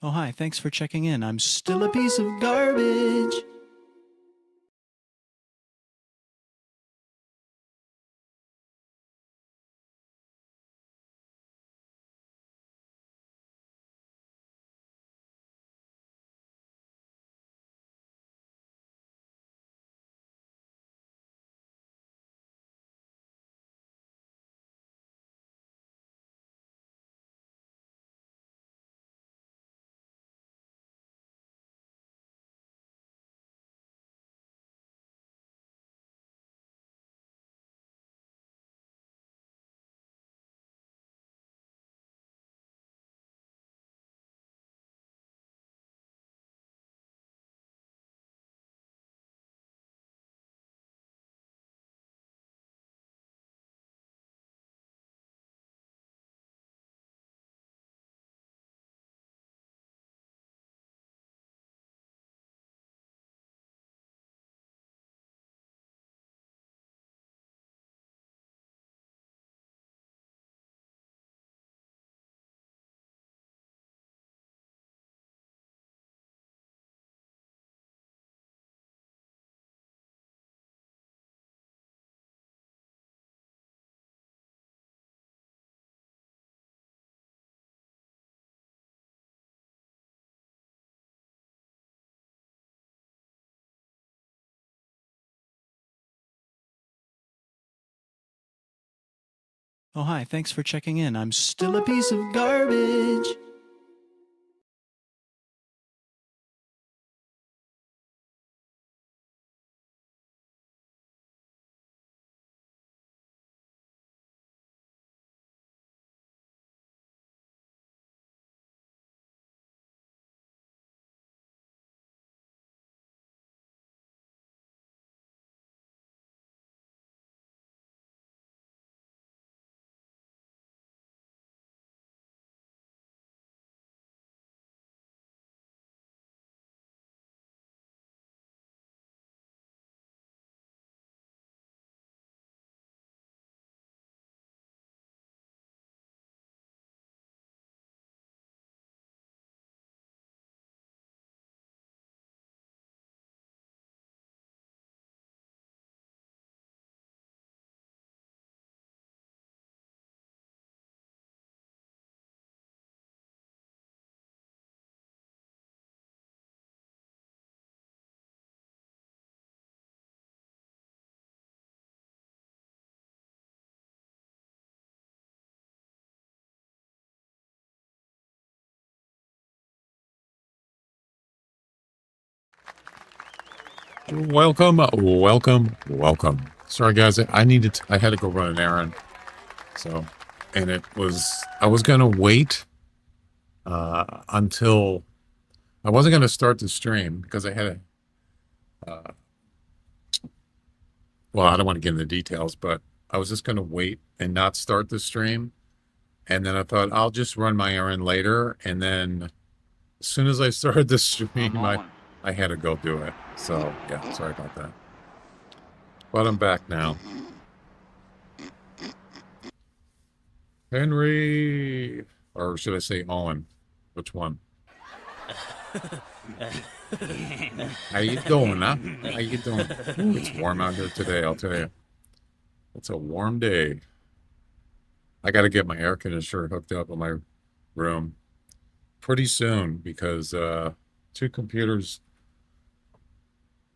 Oh, hi, thanks for checking in. I'm still a piece of garbage. Oh, hi, thanks for checking in. I'm still a piece of garbage. Welcome. Sorry, guys. I had to go run an errand. So, and I was going to wait until I wasn't going to start the stream because I had well, I don't want to get into the details, but I was just going to wait and not start the stream. And then I thought I'll just run my errand later. And then as soon as I started the stream, I had to go do it. So, yeah, sorry about that. But I'm back now. Henry, or should I say Owen? Which one? How you doing, huh? How you doing? Ooh, it's warm out here today, I'll tell you. It's a warm day. I got to get my air conditioner hooked up in my room pretty soon because two computers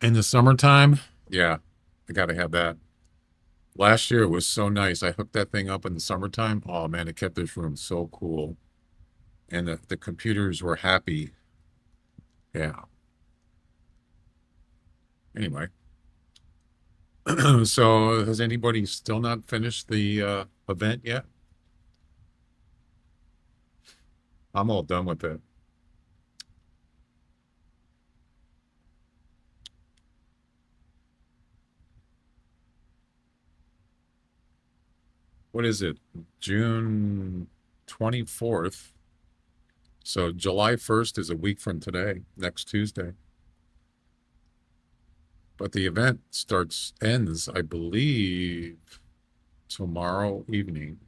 in the summertime. Yeah, I got to have that. Last year it was so nice. I hooked that thing up in the summertime. Oh man, it kept this room so cool. And the computers were happy. Yeah. Anyway. So has anybody still not finished the event yet? I'm all done with it. What is it? June 24th. So July 1st is a week from today, next Tuesday. But the event ends, I believe, tomorrow evening.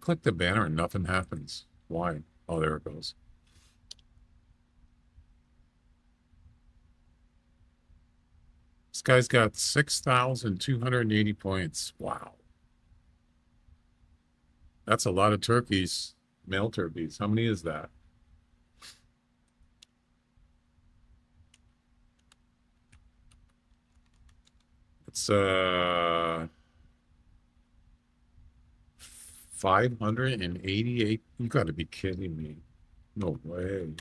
click the banner and nothing happens. Why? Oh, there it goes. This guy's got 6,280 points. Wow. That's a lot of turkeys, male turkeys. How many is that? It's 588. You got to be kidding me. No way.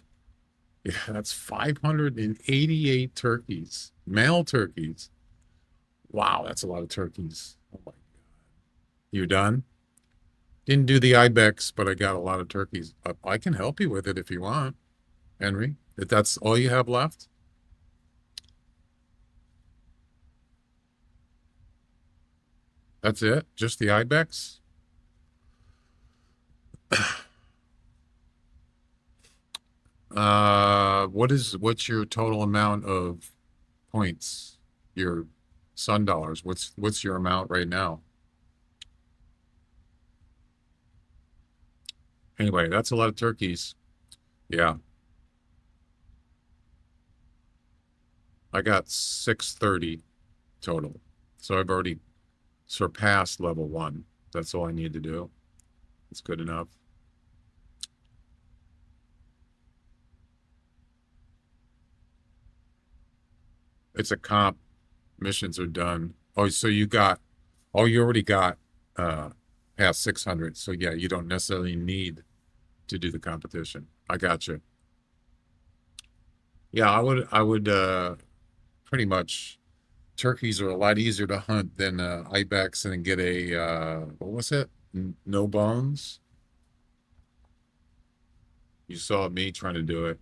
Yeah, that's 588 turkeys, male turkeys. Wow, that's a lot of turkeys. Oh my God. You done? Didn't do the ibex, but I got a lot of turkeys. I can help you with it if you want, Henry. If that's all you have left. That's it? Just the ibex? What's your total amount of points? Your sun dollars. What's your amount right now? Anyway, that's a lot of turkeys. Yeah. I got 630 total. So I've already surpassed level 1. That's all I need to do. It's good enough. It's a comp. Missions are done. Oh, so you already got past 600. So yeah, you don't necessarily need to do the competition. I got you. Yeah, I would pretty much, turkeys are a lot easier to hunt than ibex and get a what was it? No bones. You saw me trying to do it,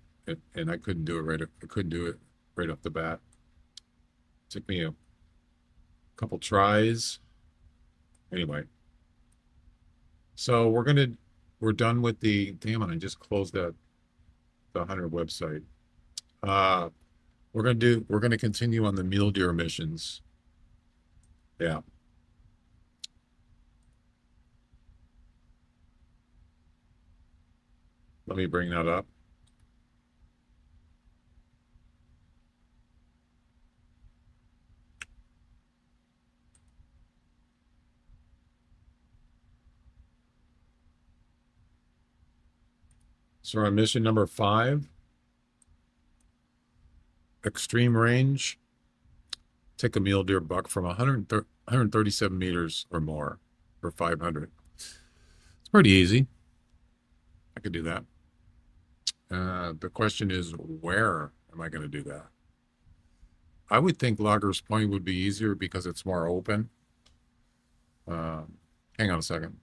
and I couldn't do it I couldn't do it right off the bat. Took me a couple tries. Anyway, so we're done with damn it, I just closed the Hunter website. Uh, we're gonna continue on the mule deer missions. Yeah. Let me bring that up. So on mission number 5, extreme range, take a mule deer buck from 137 meters or more for 500. It's pretty easy. I could do that. The question is, where am I going to do that? I would think Loggers Point would be easier because it's more open. Hang on a second.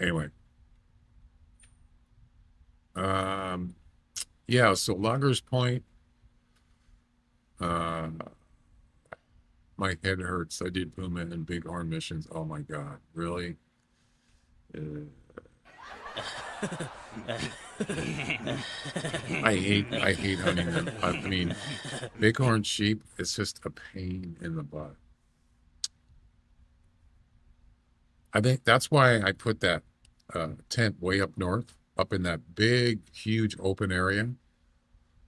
Anyway. Yeah, so Loggers Point, uh, my head hurts. I did Puma and Bighorn missions. Oh my God, really? I hate hunting them. I mean, Bighorn sheep, it's just a pain in the butt. I think that's why I put that tent way up north, up in that big, huge open area.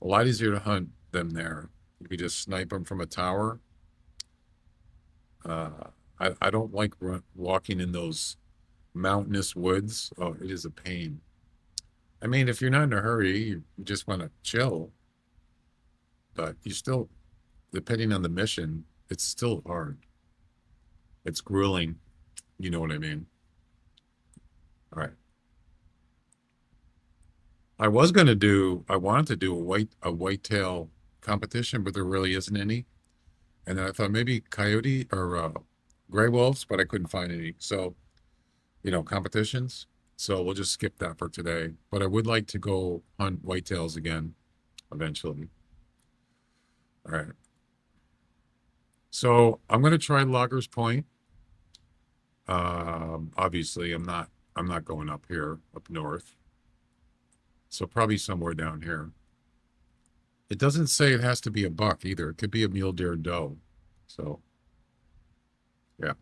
A lot easier to hunt them there. You could just snipe them from a tower. I don't like walking in those mountainous woods. Oh, it is a pain. I mean, if you're not in a hurry, you just want to chill, but you still, depending on the mission, it's still hard. It's grueling. You know what I mean? All right. I wanted to do a whitetail competition, but there really isn't any. And then I thought maybe coyote or gray wolves, but I couldn't find any. So, competitions. So we'll just skip that for today. But I would like to go hunt whitetails again eventually. All right. So I'm gonna try Loggers Point. Obviously, I'm not going up here, up north. So probably somewhere down here. It doesn't say it has to be a buck either. It could be a mule deer doe. So, yeah.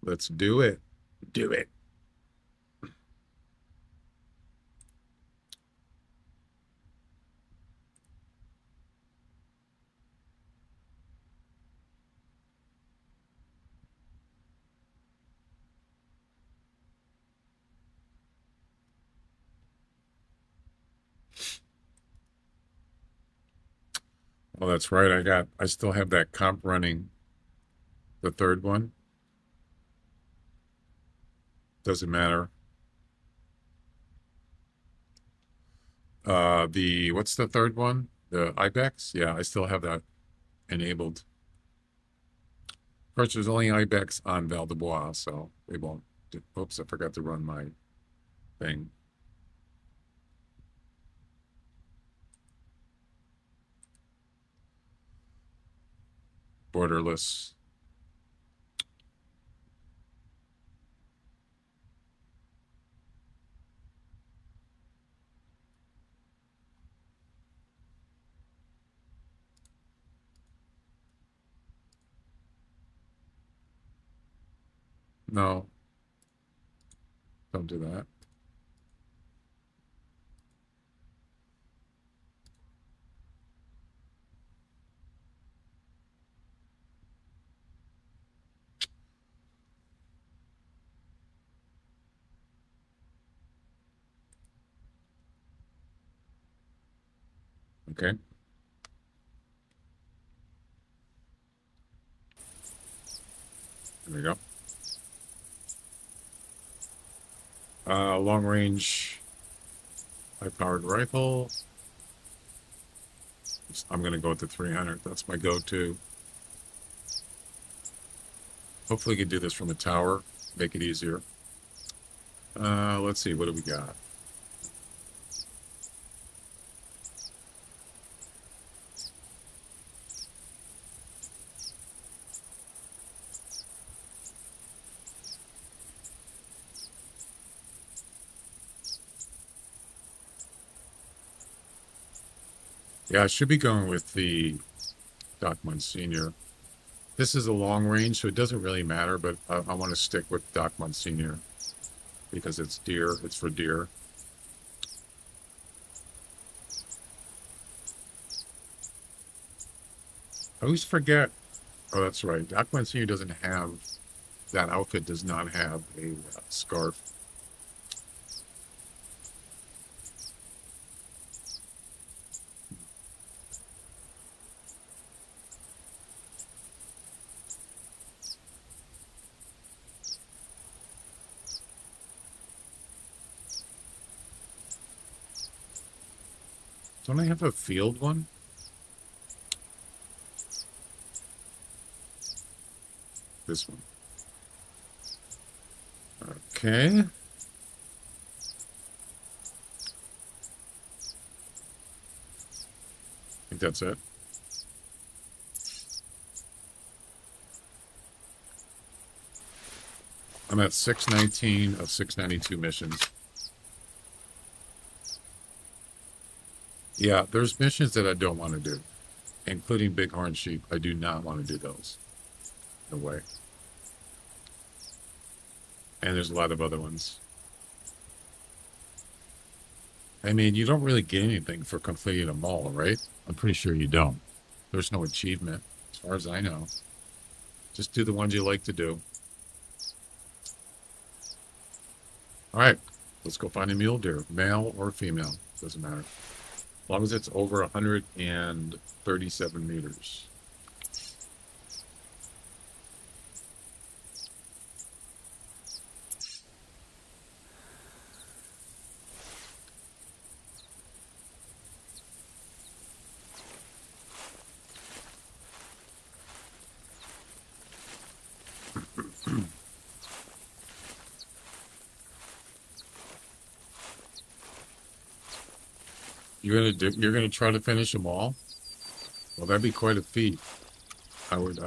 Let's do it. Do it. Oh, that's right. I still have that comp running, the third one. Doesn't matter. What's the third one? The Ibex? Yeah, I still have that enabled. Of course, there's only Ibex on Val de Bois, so they won't. Oops, I forgot to run my thing. Borderless. No, don't do that. Okay. There we go. Long range, high powered rifle. I'm going to go with the 300. That's my go-to. Hopefully, we can do this from a tower, make it easier. Let's see. What do we got? Yeah, I should be going with the Doc Monsignor. This is a long range, so it doesn't really matter, but I want to stick with Doc Monsignor because it's deer. It's for deer. I always forget. Oh, that's right. Doc Monsignor doesn't have, that outfit does not have a scarf. Don't I have a field one? This one. Okay. I think that's it. I'm at 619 of 692 missions. Yeah, there's missions that I don't want to do, including bighorn sheep. I do not want to do those. No way. And there's a lot of other ones. I mean, you don't really get anything for completing them all, right? I'm pretty sure you don't. There's no achievement, as far as I know. Just do the ones you like to do. All right, let's go find a mule deer, male or female, doesn't matter. As long as it's over 137 meters. You're gonna try to finish them all? Well, that'd be quite a feat. I would.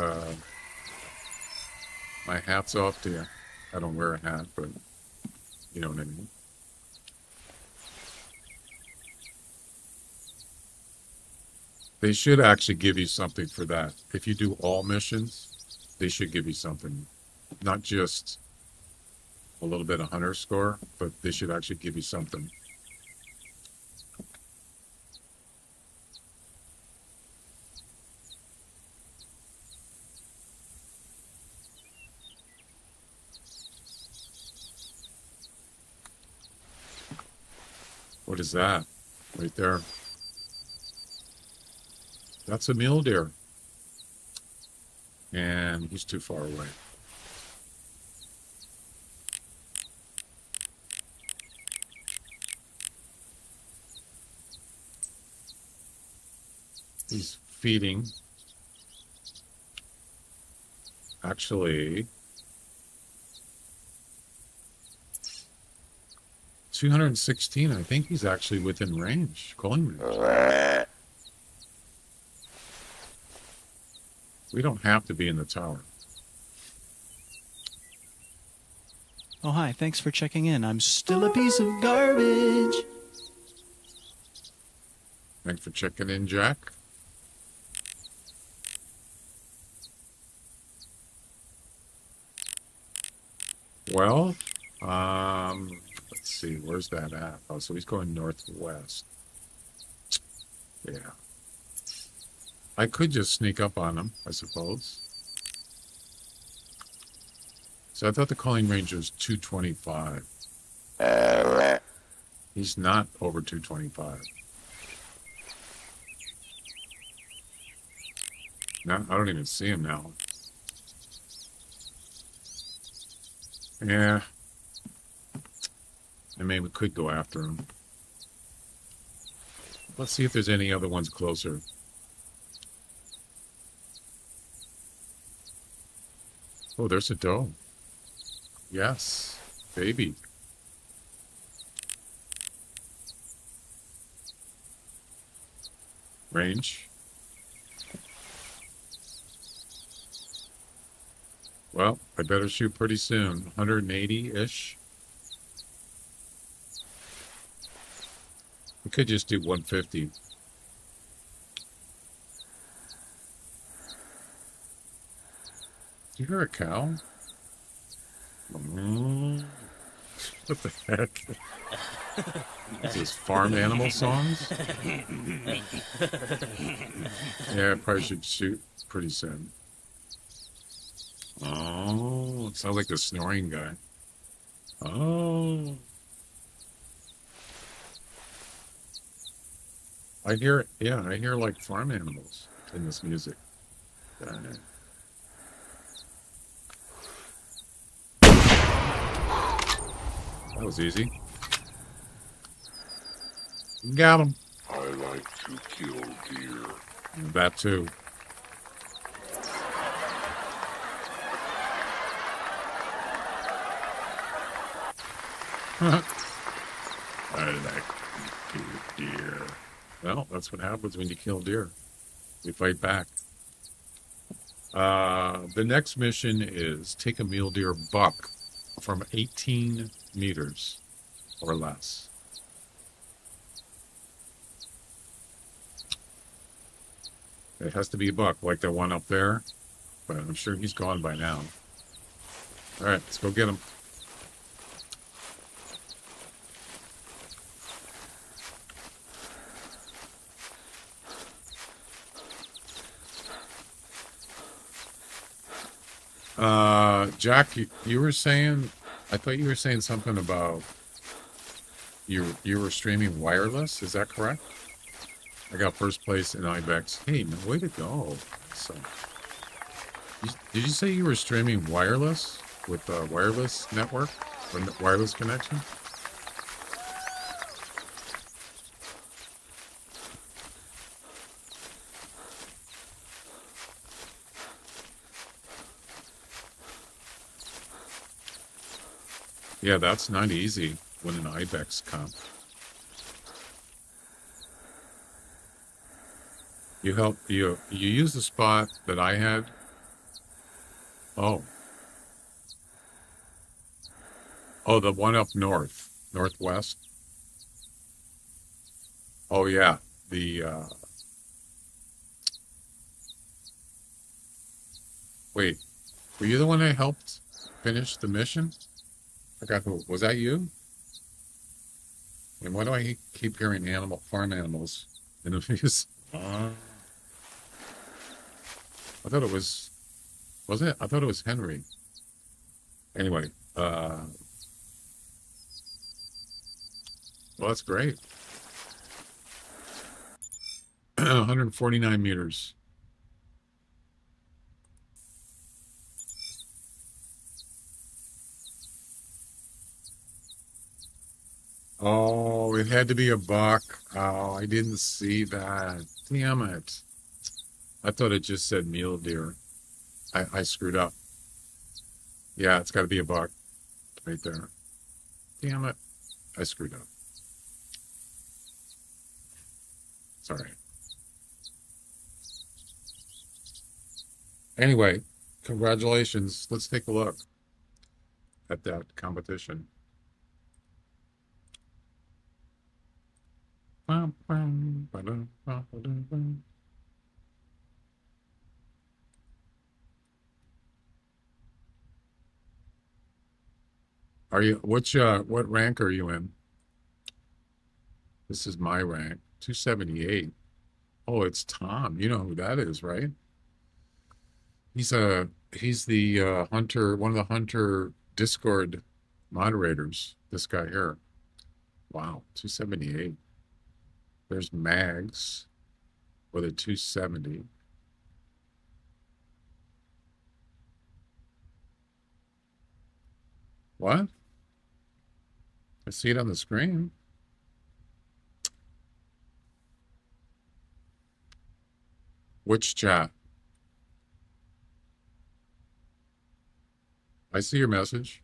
My hat's off to you. I don't wear a hat, but you know what I mean. They should actually give you something for that. If you do all missions, they should give you something. Not just a little bit of hunter score, but they should actually give you something. What is that? Right there. That's a mule deer. And he's too far away. He's feeding. Actually, 216. I think he's actually within range, calling range. We don't have to be in the tower. Oh, hi. Thanks for checking in. I'm still a piece of garbage. Thanks for checking in, Jack. Well, let's see, where's that at? Oh, so he's going northwest. Yeah. I could just sneak up on him, I suppose. So I thought the calling range was 225. He's not over 225. No, I don't even see him now. Yeah. I mean, we could go after him. Let's see if there's any other ones closer. Oh, there's a doe. Yes, baby. Range. Well, I better shoot pretty soon. 180-ish. We could just do 150. Do you hear a cow? What the heck? Is this farm animal songs? Yeah, I probably should shoot pretty soon. Oh, it sounds like the snoring guy. Oh. I hear like farm animals in this music. Darn it. That was easy. Got him. I like to kill deer. That too. I like to kill deer. Well, that's what happens when you kill deer. We fight back. The next mission is take a mule deer buck from 18 meters or less. It has to be a buck, like the one up there, but I'm sure he's gone by now. All right, let's go get him. Jack, you were saying, I thought you were saying something about you were streaming wireless. Is that correct? I got first place in IBEX. Hey, man, way to go. So, did you say you were streaming wireless with a wireless network or wireless connection? Yeah, that's not easy when an IBEX comp. You help you use the spot that I had. Oh, oh, the one up north, northwest. Oh yeah, the wait, were you the one that helped finish the mission? I forgot who was that you? And why do I keep hearing farm animals in the news? I thought it was it? I thought it was Henry. Anyway, well, that's great. 149 meters. Oh, it had to be a buck. Oh, I didn't see that. Damn it. I thought it just said mule deer. I screwed up. Yeah, it's got to be a buck right there. Damn it. I screwed up. Sorry. Anyway, congratulations. Let's take a look at that competition. Are you what rank are you in? This is my rank, 278. Oh, it's Tom. You know who that is, right? He's the hunter, one of the hunter Discord moderators. This guy here. Wow, 278. There's Mags with a 270. What? I see it on the screen. Which chat? I see your message.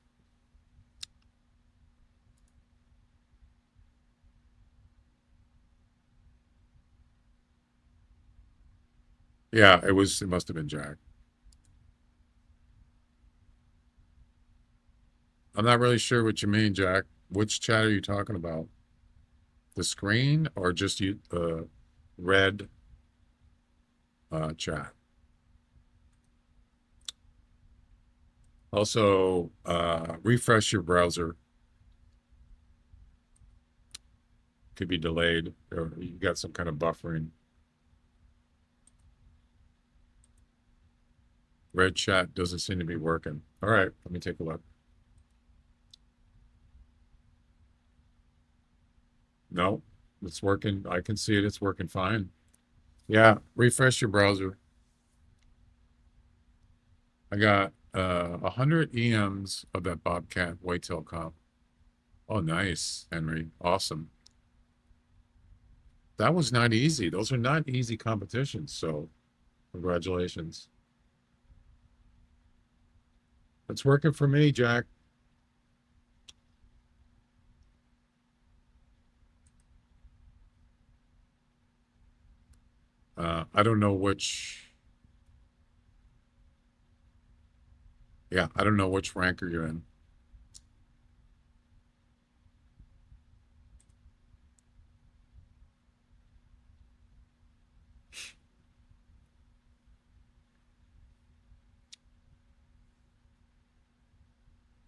Yeah, it was. It must have been Jack. I'm not really sure what you mean, Jack. Which chat are you talking about? The screen or just you red chat? Also, refresh your browser. Could be delayed or you got some kind of buffering. Red chat doesn't seem to be working. All right, let me take a look. No, it's working. I can see it. It's working fine. Yeah, refresh your browser. I got 100 EMs of that Bobcat whitetail comp. Oh, nice, Henry. Awesome. That was not easy. Those are not easy competitions. So, congratulations. It's working for me, Jack. I don't know which. Yeah, I don't know which ranker you're in.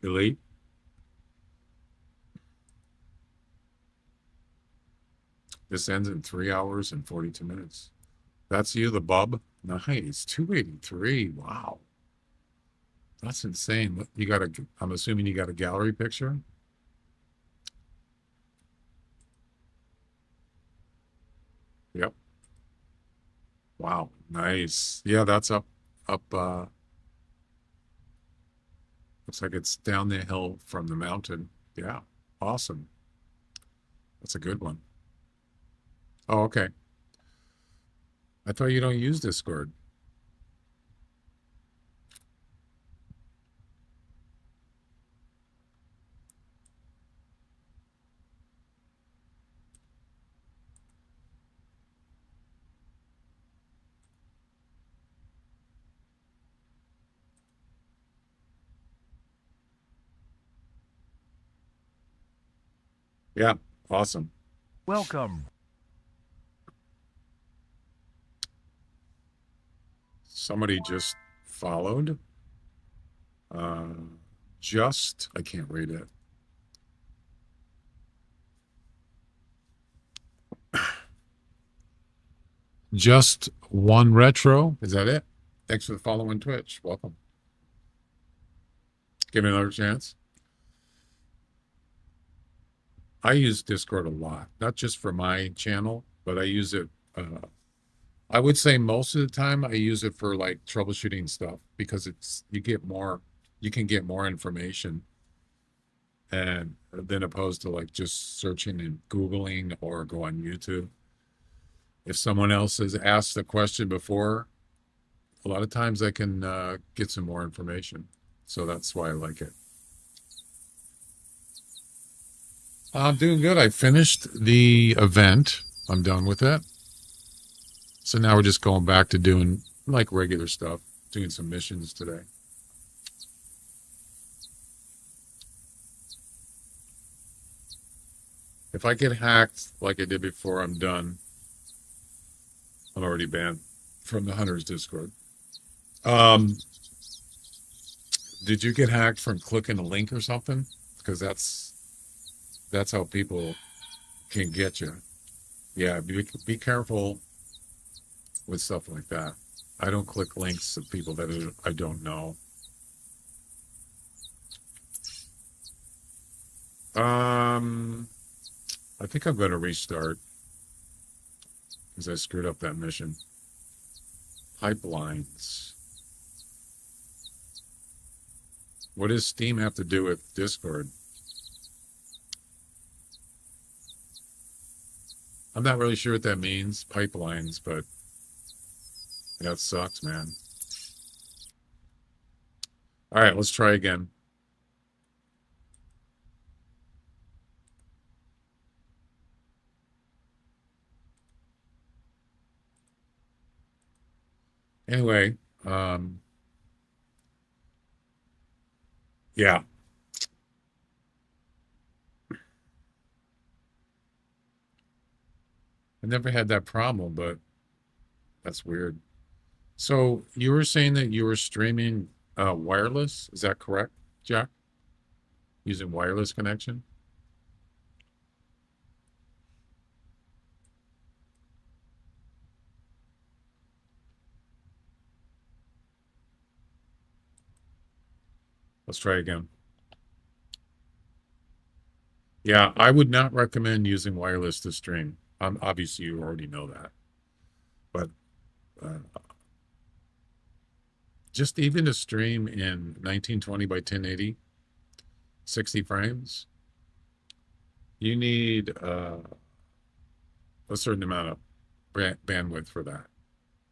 Elite. This ends in 3 hours and 42 minutes. That's you, the bub. Nice. 283. Wow. That's insane. You got a, I'm assuming you got a gallery picture. Yep. Wow. Nice. Yeah, that's up, looks like it's down the hill from the mountain. Yeah. Awesome. That's a good one. Oh, okay. I thought you don't use Discord. Yeah, awesome. Welcome. Somebody just followed. Uh, I can't read it. Just one retro. Is that it? Thanks for the follow on Twitch. Welcome. Give me another chance. I use Discord a lot, not just for my channel, but I use it. I would say most of the time I use it for like troubleshooting stuff because you can get more information and than opposed to like just searching and Googling or go on YouTube. If someone else has asked a question before, a lot of times I can get some more information. So that's why I like it. I'm doing good. I finished the event. I'm done with it. So now we're just going back to doing like regular stuff, doing some missions today. If I get hacked like I did before, I'm done. I'm already banned from the Hunters Discord. Did you get hacked from clicking a link or something? Because that's how people can get you. Yeah, be careful with stuff like that. I don't click links of people that I don't know. I think I'm going to restart because I screwed up that mission. Pipelines. What does Steam have to do with Discord? I'm not really sure what that means, pipelines, but that sucks, man. All right, let's try again. Anyway, yeah. I never had that problem, but that's weird. So you were saying that you were streaming wireless, is that correct, Jack? Using wireless connection? Let's try again. Yeah, I would not recommend using wireless to stream. Obviously, you already know that. But uh, just even to stream in 1920 by 1080, 60 frames, you need a certain amount of bandwidth for that.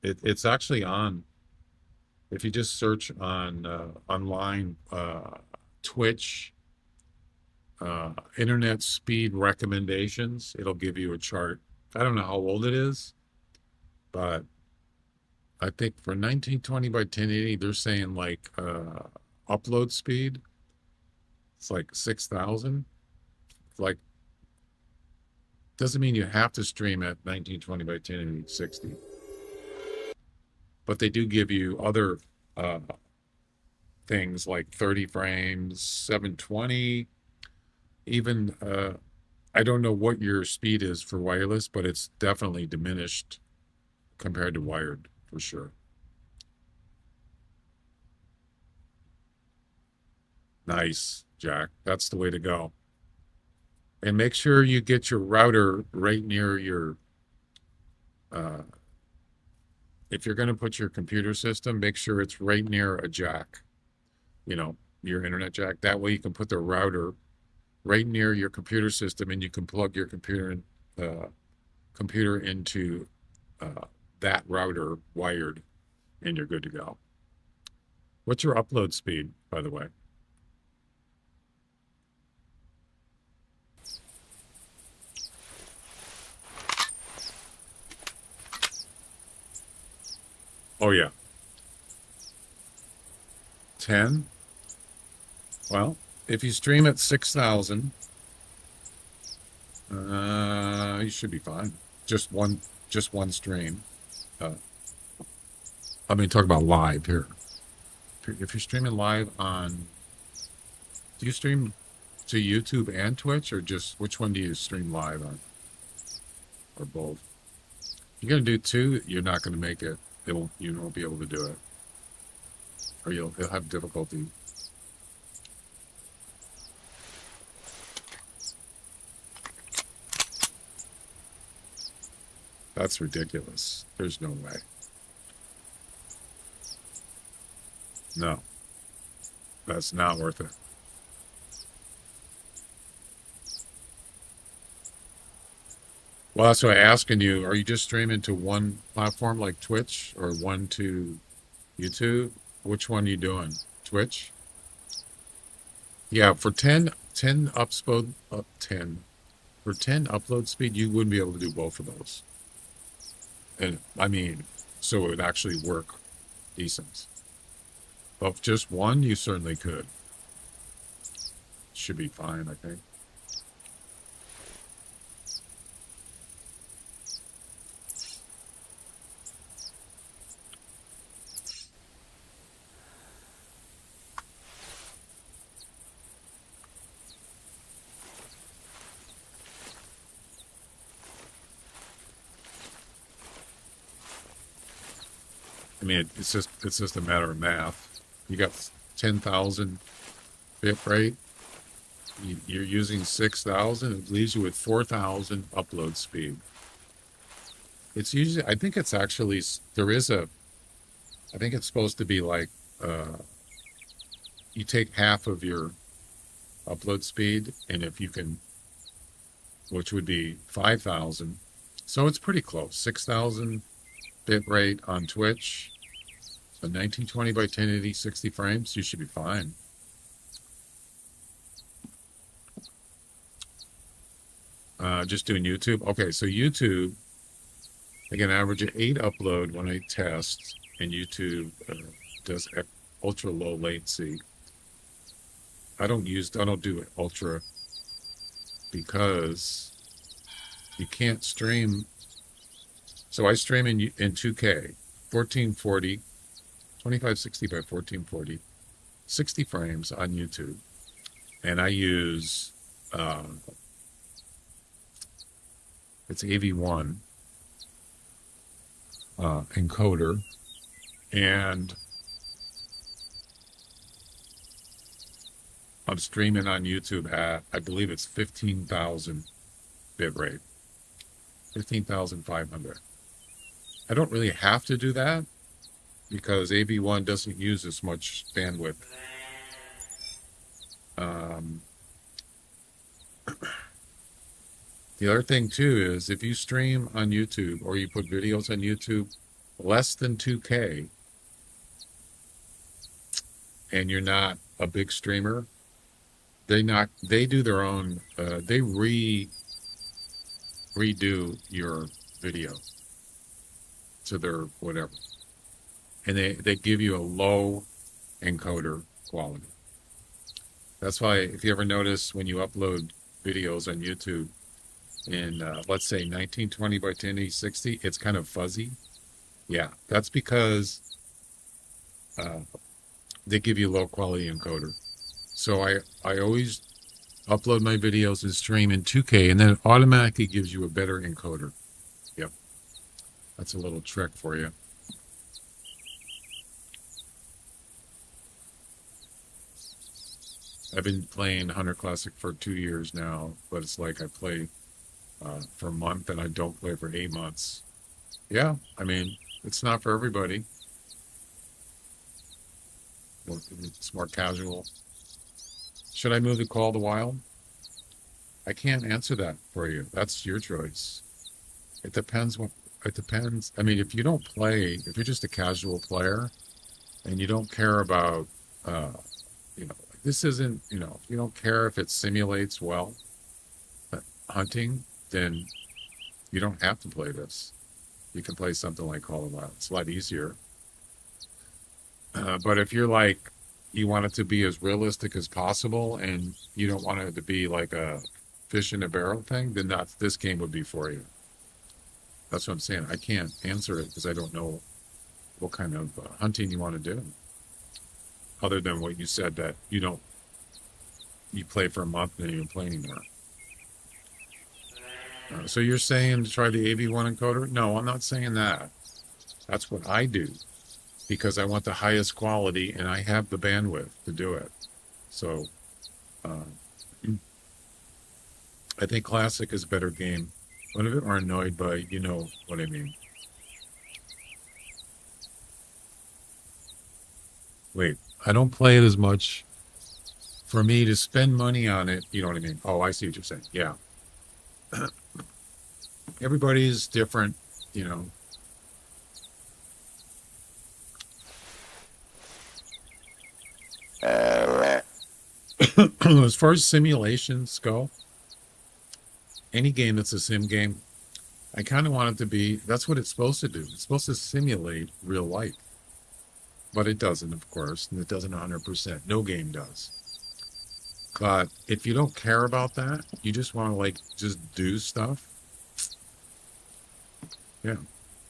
It's actually on, if you just search on online Twitch internet speed recommendations, it'll give you a chart. I don't know how old it is, but I think for 1920 by 1080, they're saying like upload speed, it's like 6,000. Like, doesn't mean you have to stream at 1920 by 1080 60. But they do give you other things like 30 frames, 720, even I don't know what your speed is for wireless, but it's definitely diminished compared to wired for sure. Nice, Jack. That's the way to go. And make sure you get your router right near your if you're going to put your computer system, make sure it's right near a jack, your internet jack. That way you can put the router right near your computer system and you can plug your computer into that router wired and you're good to go. What's your upload speed, by the way? Oh, yeah. 10? Well, if you stream at 6,000, You should be fine. Just one stream. Uh, I mean, talk about live here. If you're streaming live on, do you stream to YouTube and Twitch, or just which one do you stream live on, or both? You're gonna do two. You're not gonna make it. You won't be able to do it, or you'll have difficulty. That's ridiculous. There's no way. No, that's not worth it. Well, that's why I'm asking you, are you just streaming to one platform like Twitch or one to YouTube? Which one are you doing? Twitch? Yeah, for 10 upload, 10. For 10 upload speed, you wouldn't be able to do both of those. And I mean, so it would actually work decent. But just one, you certainly could. Should be fine, I think. I mean, it's just a matter of math. You got 10,000 bit rate. You're using 6,000. It leaves you with 4,000 upload speed. It's usually, I think it's actually, I think it's supposed to be like, you take half of your upload speed, and if you can, which would be 5,000. So it's pretty close. 6,000 bit rate on Twitch. So 1920 by 1080, 60 frames, you should be fine. Just doing YouTube. Okay, so YouTube, I get an average of 8 upload when I test, and YouTube does ultra low latency. I don't do ultra because you can't stream. So I stream in 2K, 1440, 2560 by 1440, 60 frames on YouTube, and I use it's AV1 encoder, and I'm streaming on YouTube at, I believe it's 15,000 bit rate, 15,500. I don't really have to do that because AV1 doesn't use as much bandwidth. The other thing too is if you stream on YouTube or you put videos on YouTube less than 2K and you're not a big streamer, they do their own, they redo your video to their whatever. And they give you a low encoder quality. That's why if you ever notice when you upload videos on YouTube in, let's say 1920 by 1080, it's kind of fuzzy. Yeah, that's because they give you low quality encoder. So I always upload my videos and stream in 2K, and then it automatically gives you a better encoder. Yep. That's a little trick for you. I've been playing Hunter Classic for 2 years now, but it's like I play for a month and I don't play for 8 months. Yeah, I mean, it's not for everybody. It's more casual. Should I move to Call of the Wild? I can't answer that for you. That's your choice. It depends. It depends. I mean, if you don't play, if you're just a casual player and you don't care about, this isn't, if you don't care if it simulates well hunting, then you don't have to play this. You can play something like Call of the Wild. It's a lot easier. But if you're you want it to be as realistic as possible, and you don't want it to be like a fish in a barrel thing, then this game would be for you. That's what I'm saying. I can't answer it because I don't know what kind of hunting you want to do. Other than what you said that you play for a month and then you don't play anymore. So you're saying to try the AV1 encoder? No, I'm not saying that. That's what I do because I want the highest quality and I have the bandwidth to do it. So I think Classic is a better game. One of it are annoyed by, you know what I mean. Wait, I don't play it as much. For me to spend money on it, you know what I mean? Oh, I see what you're saying. Yeah. Everybody's different, you know. As far as simulations go, any game that's a sim game, I kind of want it to be, that's what it's supposed to do. It's supposed to simulate real life. But it doesn't, of course, and it doesn't 100%. No game does. But if you don't care about that, you just want to, like, just do stuff. Yeah.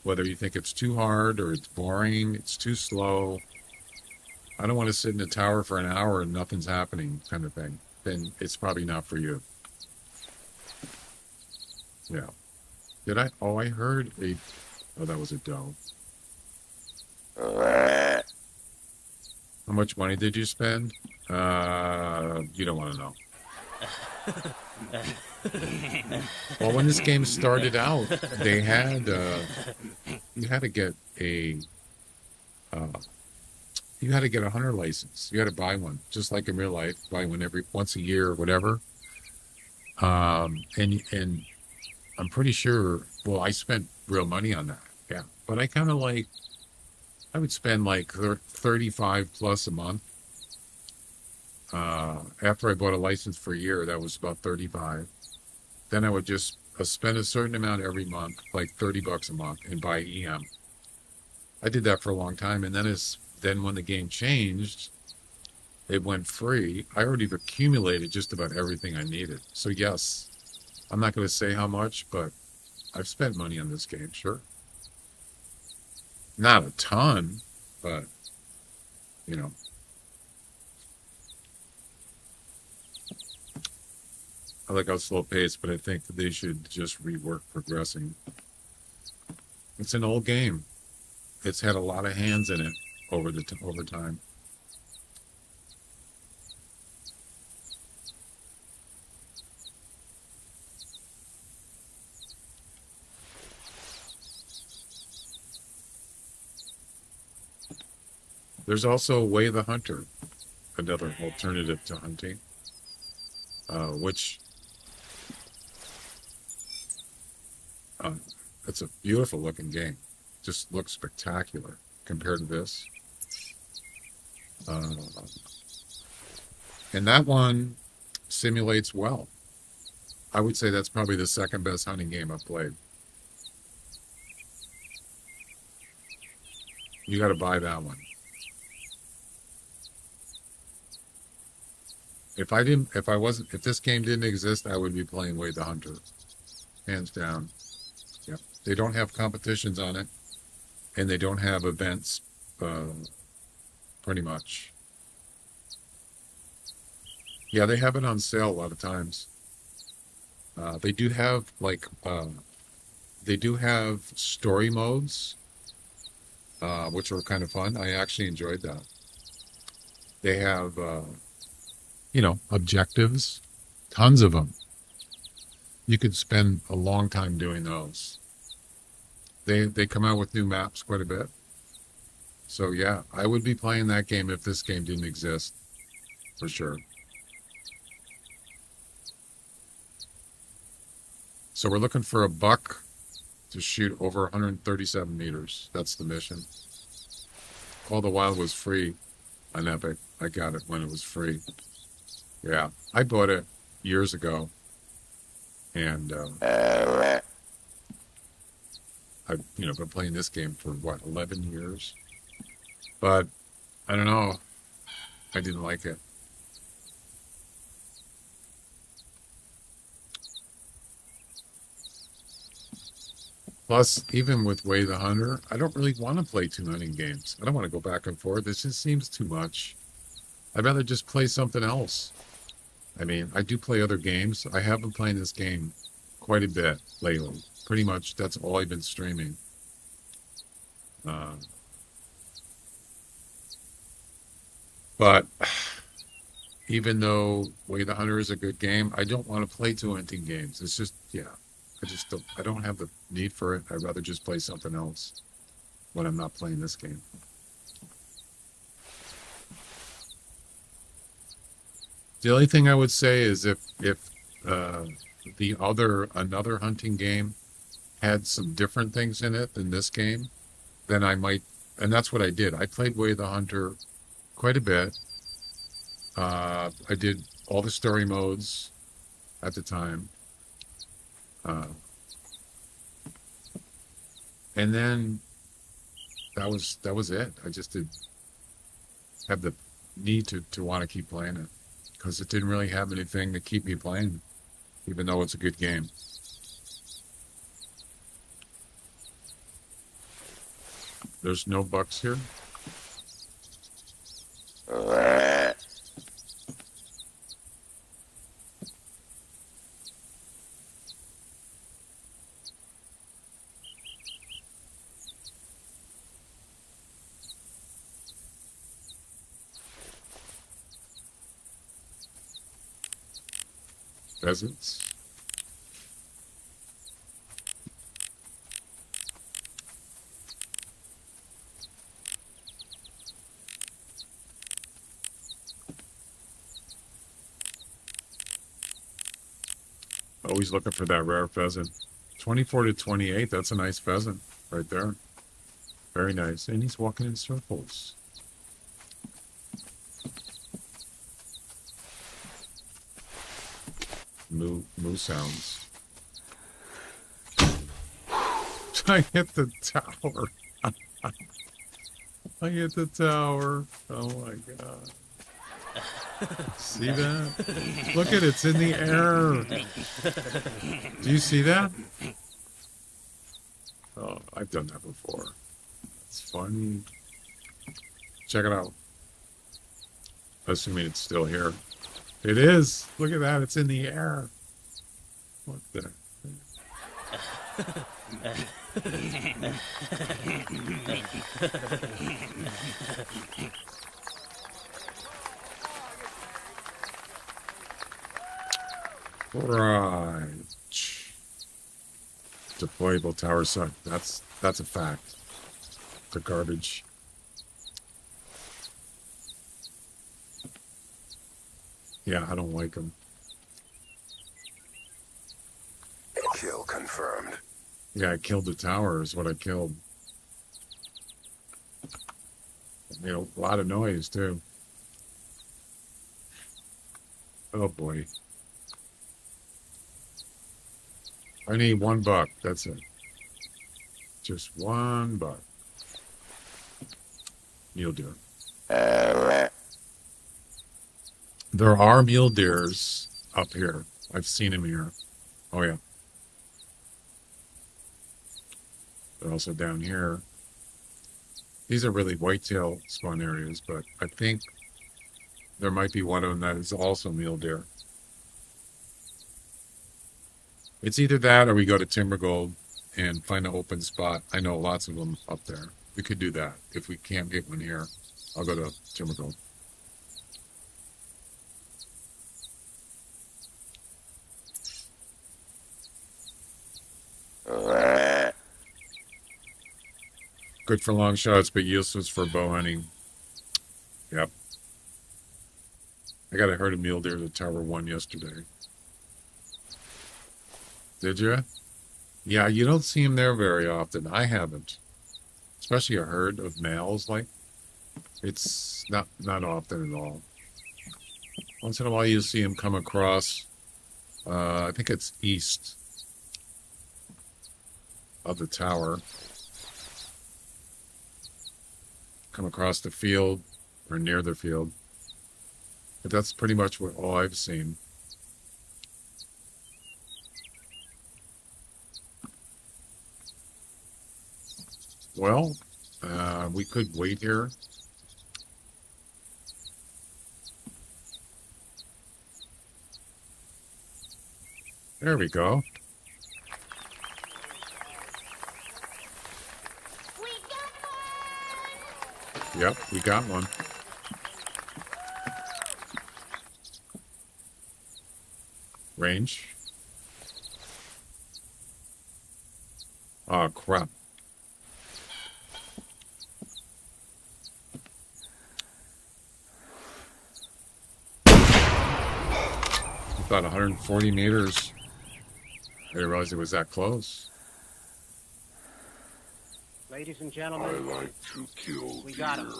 Whether you think it's too hard or it's boring, it's too slow. I don't want to sit in a tower for an hour and nothing's happening kind of thing. Then it's probably not for you. Yeah. Did I? Oh, I heard a... Oh, that was a doe. How much money did you spend? You don't want to know. Well, when this game started out, they had you had to get a hunter license. You had to buy one, just like in real life, buy one once a year or whatever. And I'm pretty sure. Well, I spent real money on that. Yeah, but I kind of like. I would spend like 35 plus a month. After I bought a license for a year, that was about 35. Then I would just spend a certain amount every month, like $30 a month, and buy EM. I did that for a long time, and then when the game changed, it went free. I already accumulated just about everything I needed. So yes, I'm not going to say how much, but I've spent money on this game, sure. Not a ton, but, you know. I like how slow paced, but I think that they should just rework progressing. It's an old game. It's had a lot of hands in it over time. There's also Way the Hunter, another alternative to hunting, which it's a beautiful looking game. Just looks spectacular compared to this. And that one simulates well. I would say that's probably the second best hunting game I've played. You got to buy that one. If this game didn't exist, I would be playing Way the Hunter. Hands down. Yep. They don't have competitions on it, and they don't have events, pretty much. Yeah, they have it on sale a lot of times. They do have, story modes, which are kind of fun. I actually enjoyed that. They have, objectives, tons of them. You could spend a long time doing those. They come out with new maps quite a bit. So yeah, I would be playing that game if this game didn't exist, for sure. So we're looking for a buck to shoot over 137 meters. That's the mission. Call the Wild was free on Epic. I got it when it was free. Yeah, I bought it years ago, and I've been playing this game for 11 years, but I don't know, I didn't like it. Plus, even with Way the Hunter, I don't really want to play two hunting games. I don't want to go back and forth. It just seems too much. I'd rather just play something else. I mean, I do play other games. I have been playing this game quite a bit lately. Pretty much that's all I've been streaming. But even though Way the Hunter is a good game, I don't want to play two hunting games. It's just, yeah, I don't have the need for it. I'd rather just play something else when I'm not playing this game. The only thing I would say is if another hunting game had some different things in it than this game, then I might, and that's what I did. I played Way the Hunter quite a bit. I did all the story modes at the time. And then that was it. I just did have the need to want to keep playing it because it didn't really have anything to keep me playing, even though it's a good game. There's no bucks here. Pheasants. Always looking for that rare pheasant. 24 to 28, that's a nice pheasant right there. Very nice. And he's walking in circles. Moo sounds. I hit the tower. I hit the tower. Oh my god. See that? Look at it, it's in the air. Do you see that? Oh, I've done that before. It's funny. Check it out. Assuming it's still here. It is. Look at that. It's in the air. What the? Right. Deployable tower suck. That's a fact. The garbage. Yeah, I don't like them. Kill confirmed. Yeah, I killed the tower is what I killed. You know, a lot of noise too. Oh boy. I need $1. That's it. Just $1. Mule deer. There are mule deers up here. I've seen them here. Oh yeah. They're also down here. These are really whitetail spawn areas, but I think there might be one of them that is also mule deer. It's either that or we go to Timber Gold and find an open spot. I know lots of them up there. We could do that. If we can't get one here, I'll go to Timber Gold. Good for long shots, but useless for bow hunting. Yep. I got a herd of mule deer at Tower 1 yesterday. Did you? Yeah, you don't see them there very often. I haven't. Especially a herd of males, like. It's not often at all. Once in a while you see them come across, I think it's east of the tower. Come across the field or near the field. But that's pretty much all I've seen. Well, we could wait here. There we go. Yep, we got one. Range. Oh, crap. About 140 meters. I didn't realize it was that close. Ladies and I gentlemen, like to kill we got him. deer.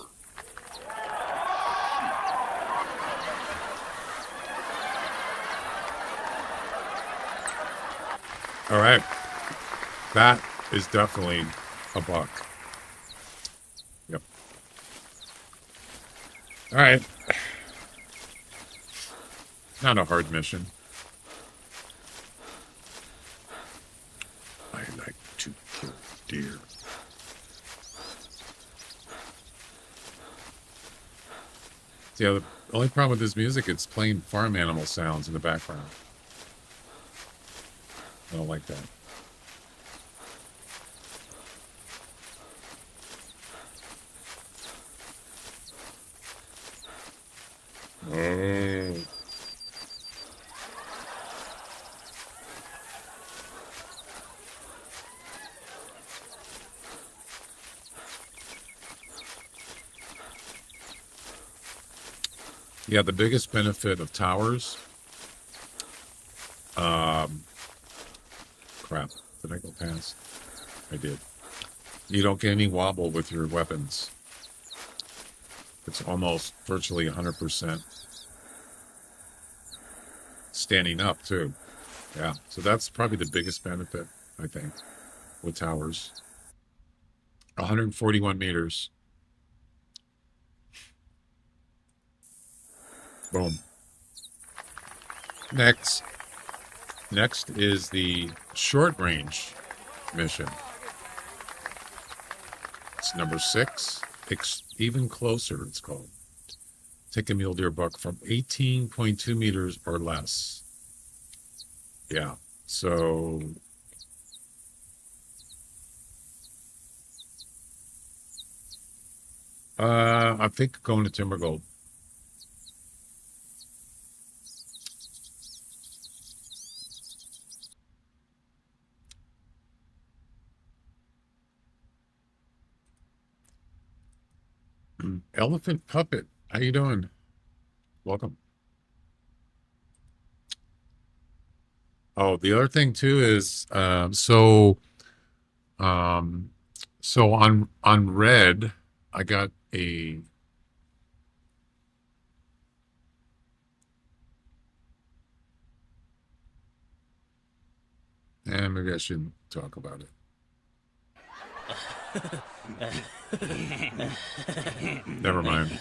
All right. That is definitely a buck. Yep. All right. Not a hard mission. I like to kill deer. Yeah, the only problem with this music, it's playing farm animal sounds in the background. I don't like that. Oh. Yeah, the biggest benefit of towers. Crap. Did I go past? I did. You don't get any wobble with your weapons. It's almost virtually 100% standing up, too. Yeah, so that's probably the biggest benefit, I think, with towers. 141 meters. Boom. Next is the short range mission. It's number 6. Even closer, it's called. Take a mule deer buck from 18.2 meters or less. Yeah. So I think going to Timber Gold. Elephant Puppet, how you doing? Welcome. Oh, the other thing too is um, so on red, I got a maybe I shouldn't talk about it. Never mind.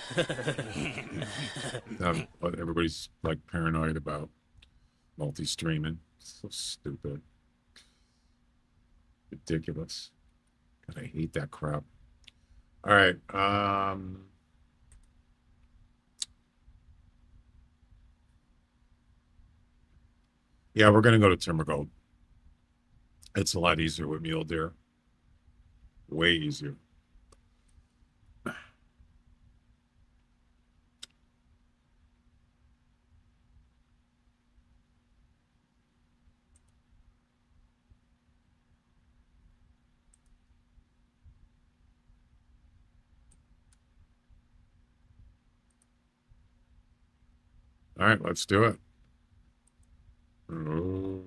What everybody's like paranoid about multi-streaming. So stupid. Ridiculous. God, I hate that crap. All right. Yeah, we're gonna go to Timber Gold. It's a lot easier with mule deer. Way easier. All right, let's do it. Oh.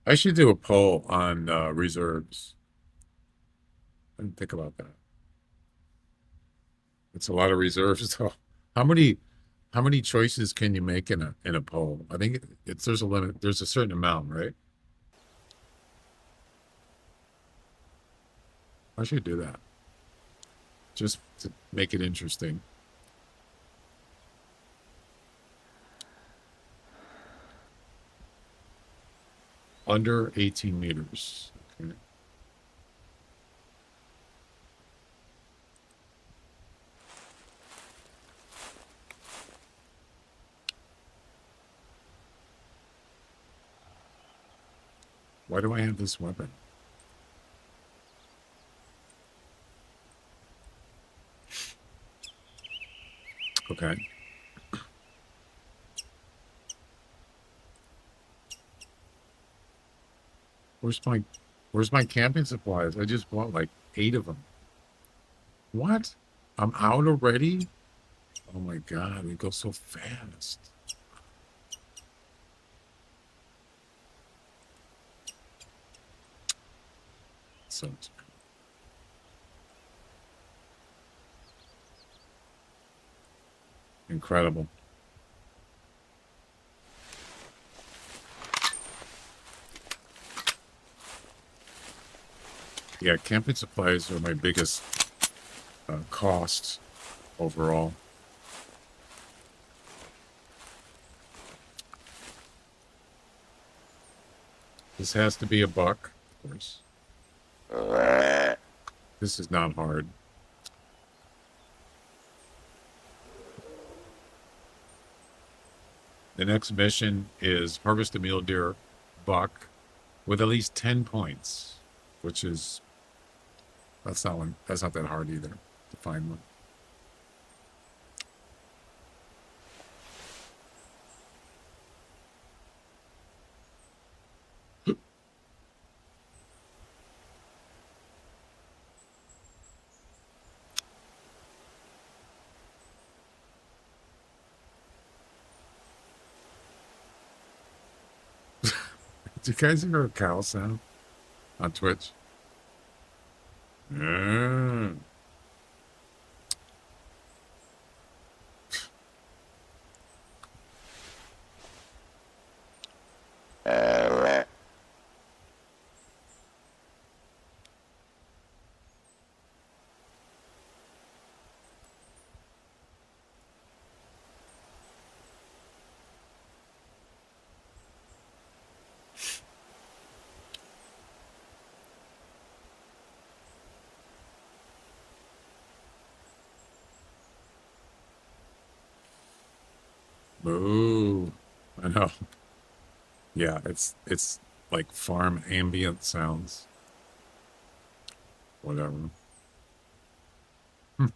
I should do a poll on reserves. I didn't think about that. It's a lot of reserves, though. How many how many choices can you make in a poll? I think it's there's a limit. There's a certain amount, right? I should do that just to make it interesting. Under 18 meters. Okay. Why do I have this weapon? Okay. Where's my where's my camping supplies? I just bought like 8 of them. What? I'm out already? Oh my god, it goes so fast. So incredible. Yeah, camping supplies are my biggest cost overall. This has to be a buck, of course. This is not hard. The next mission is harvest a mule deer buck with at least 10 points, which is that's not that hard either to find one. Do you guys hear a cow sound on Twitch? Mm. Moo. I know. Yeah, it's like farm ambient sounds. Whatever. Hmm.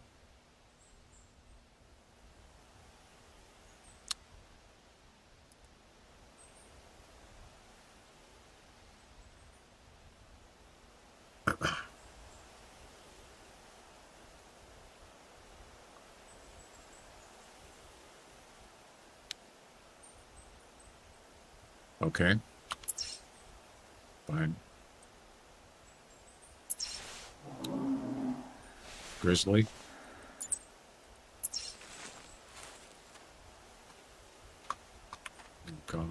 Okay, fine. Grizzly. Got it.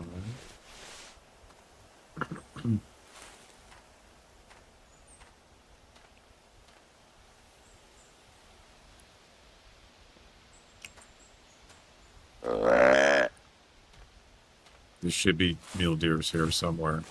There should be mule deers here somewhere.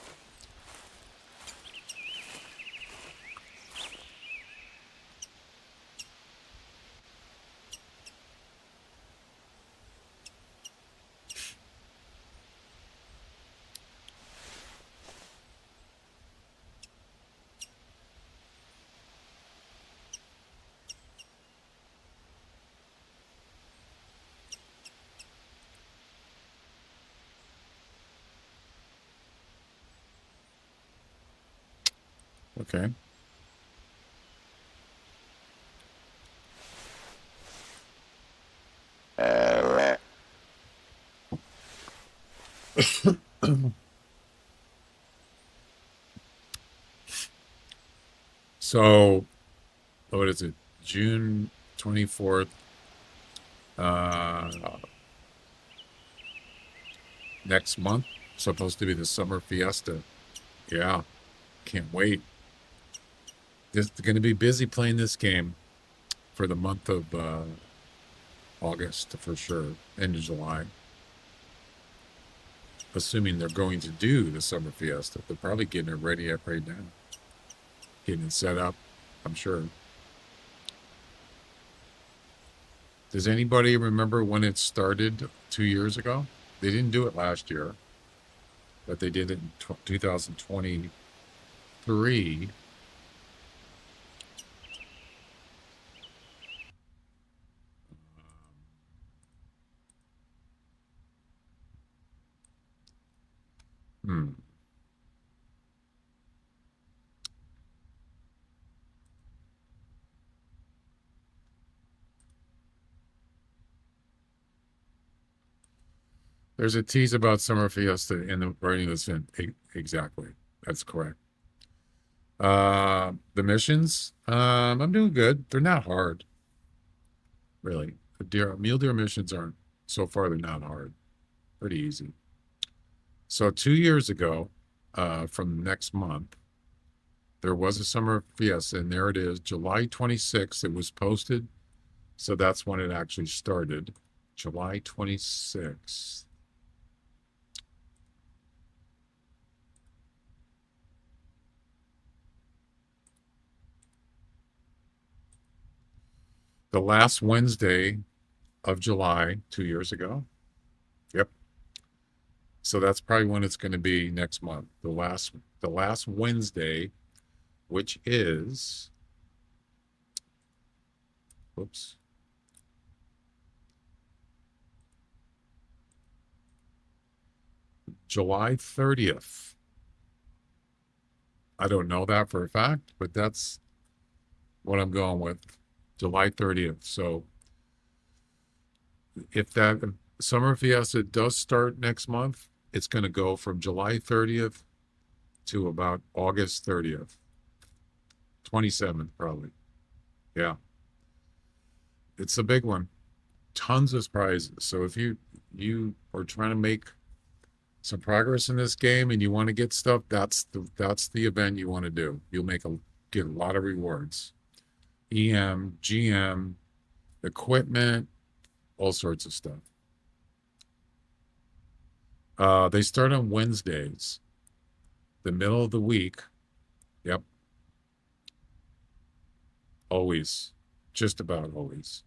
Okay. So, what is it? June 24th. Uh, Next month, supposed to be the summer fiesta. Yeah, can't wait. Just going to be busy playing this game for the month of August for sure, end of July. Assuming they're going to do the summer fiesta, they're probably getting it ready up right now, getting it set up. I'm sure. Does anybody remember when it started 2 years ago? They didn't do it last year, but they did it in 2023. Hmm. There's a tease about summer fiesta in the writing of this event. Exactly. That's correct. The missions, I'm doing good. They're not hard, really. The mule deer missions aren't, so far, they're not hard. Pretty easy. So 2 years ago, from next month, there was a summer fiesta, and there it is, July 26th. It was posted, so that's when it actually started. July 26th. The last Wednesday of July 2 years ago. Yep. So that's probably when it's going to be next month. The last Wednesday, which is, whoops, July 30th. I don't know that for a fact, but that's what I'm going with. July 30th. So if that summer fiesta does start next month, it's going to go from July 30th to about August 30th. 27th, probably. Yeah. It's a big one. Tons of prizes. So if you are trying to make some progress in this game and you want to get stuff, that's the event you want to do. You'll get a lot of rewards. EM, GM, equipment, all sorts of stuff. They start on Wednesdays, the middle of the week. Yep. Always. Just about always.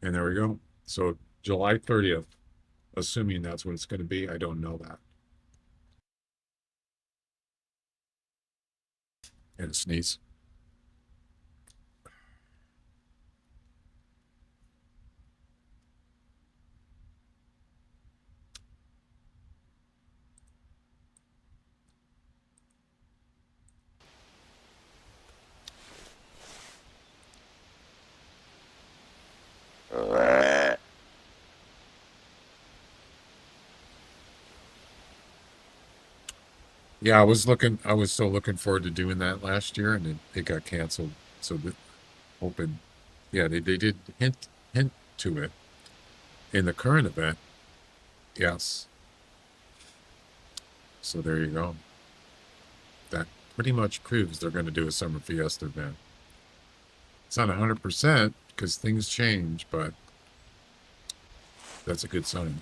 And there we go. So July 30th, assuming that's what it's going to be. I don't know that. And a sneeze. Yeah, I was so looking forward to doing that last year, and it got canceled. So hoping, yeah, they did hint to it in the current event. Yes. So there you go. That pretty much proves they're going to do a summer fiesta event. It's not 100% because things change, but that's a good sign.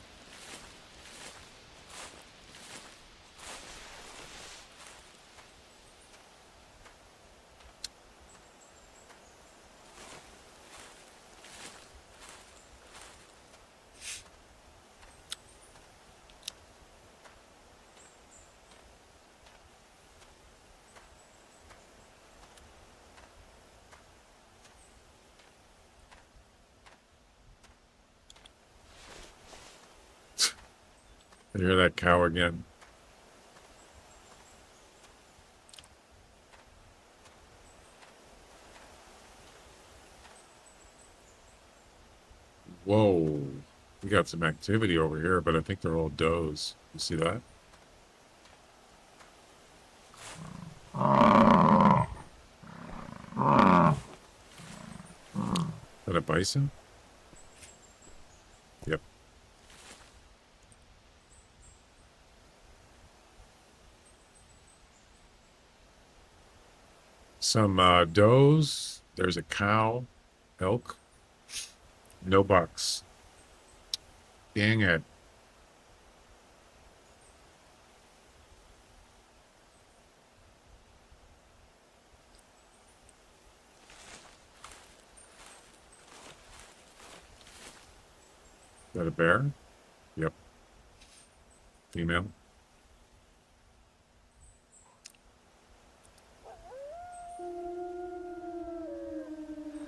I hear that cow again. Whoa. We got some activity over here, but I think they're all does. You see that? Is that a bison? Yep. Some does. There's a cow, elk, no bucks. Dang it. Is that a bear? Yep. Female.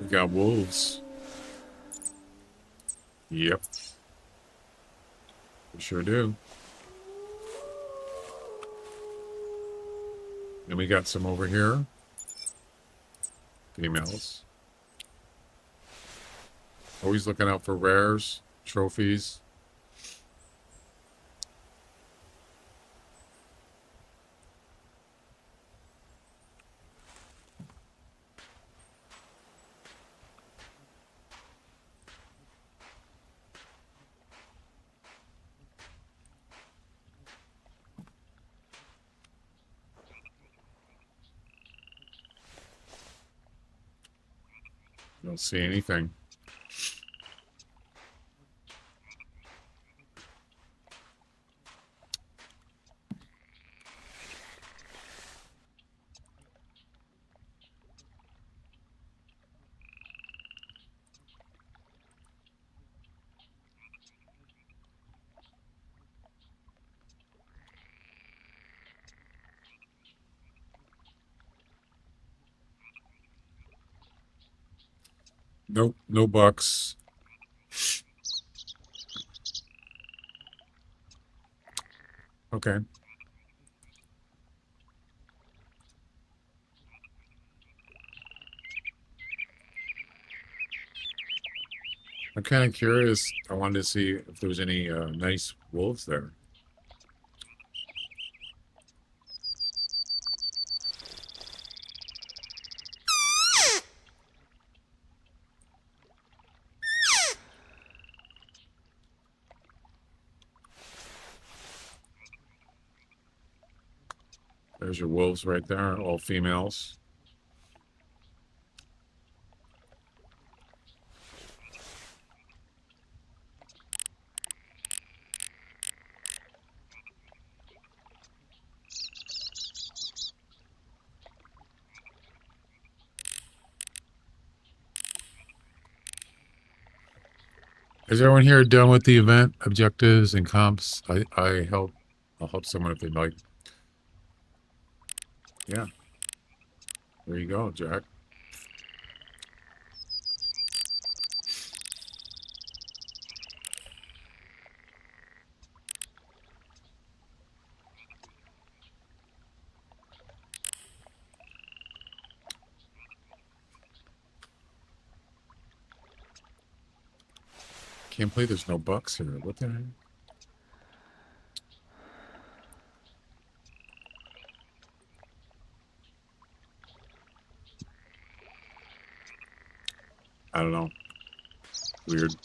We got wolves. Yep. We sure do. And we got some over here. Females. Always looking out for rares, trophies. Don't see anything. Nope, no bucks. Okay. I'm kind of curious. I wanted to see if there was any nice wolves there. There's your wolves right there, all females. Is everyone here done with the event objectives and comps? I'll help someone if they'd like. Yeah. There you go, Jack. Can't believe there's no bucks here. What the heck? I don't know. Weird.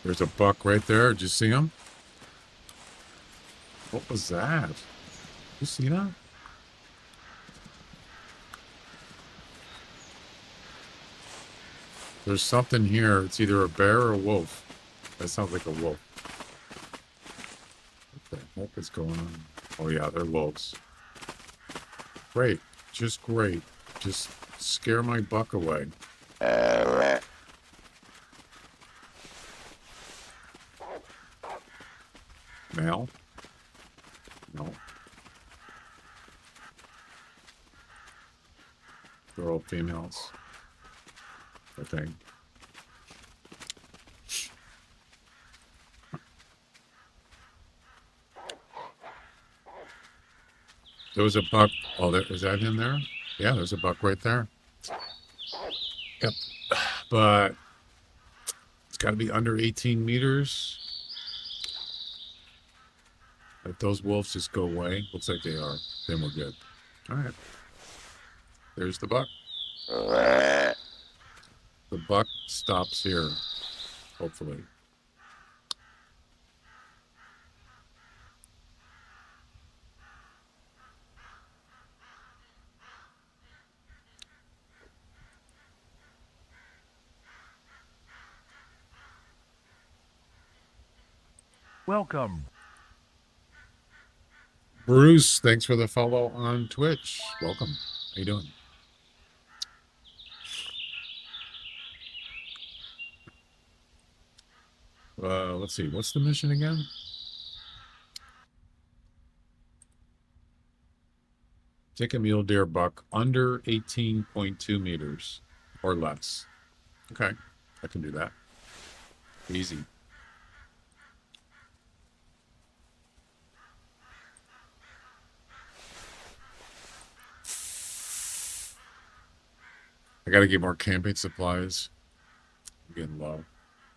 There's a buck right there. Did you see him? What was that? You see that? There's something here. It's either a bear or a wolf. That sounds like a wolf. What the heck is going on? Oh yeah, they're wolves. Great. Just great. Just scare my buck away. Male? No. They're all females, I think. There was a buck. Oh, is that in there? Yeah, there's a buck right there. Yep. But it's got to be under 18 meters. If those wolves just go away, looks like they are, then we're good. All right. There's the buck. The buck stops here, hopefully. Welcome. Bruce, thanks for the follow on Twitch. Welcome. How you doing? Let's see. What's the mission again? Take a mule deer buck under 18.2 meters or less. Okay, I can do that. Easy. I gotta get more camping supplies. I'm getting low.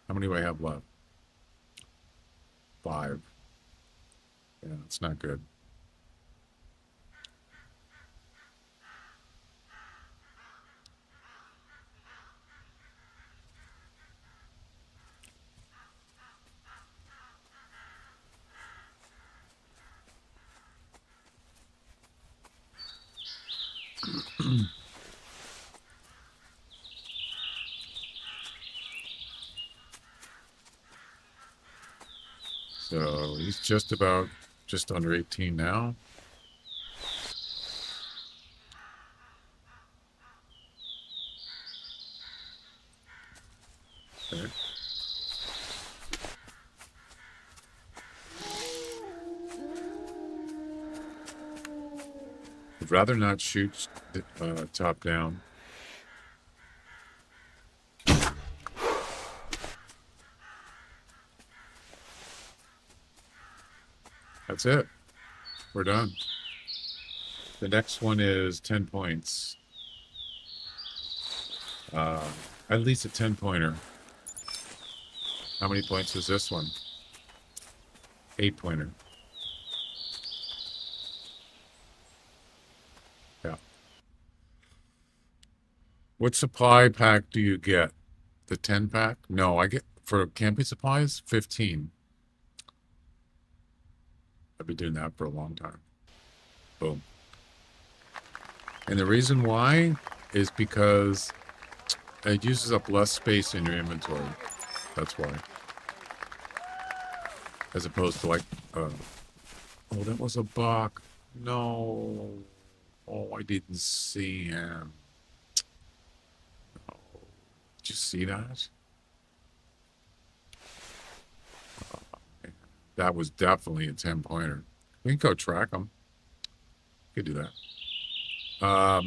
How many do I have left? 5. Yeah, it's not good. So he's just under 18 now. Okay. I'd rather not shoot top down. That's it. We're done. The next one is 10 points. At least a 10-pointer. How many points is this one? 8-pointer. Yeah. What supply pack do you get? The 10 pack? No, I get, for camping supplies, 15. I've been doing that for a long time. Boom. And the reason why is because it uses up less space in your inventory. That's why. As opposed to like, oh, that was a buck. No. Oh, I didn't see him. Oh, did you see that? That was definitely a 10-pointer. We can go track them. You could do that.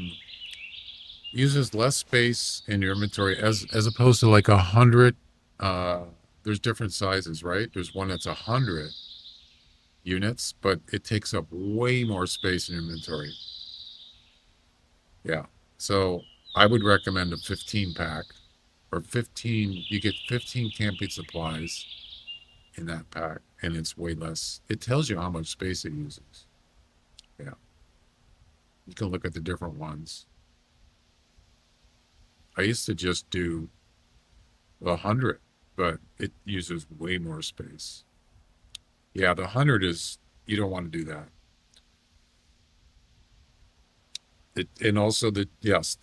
Uses less space in your inventory as opposed to like 100. There's different sizes, right? There's one that's 100 units, but it takes up way more space in your inventory. Yeah. So I would recommend a 15 pack or 15. You get 15 camping supplies in that pack, and it's way less. It tells you how much space it uses. Yeah. You can look at the different ones. I used to just do 100, but it uses way more space. Yeah, the 100 is, you don't want to do that. And also the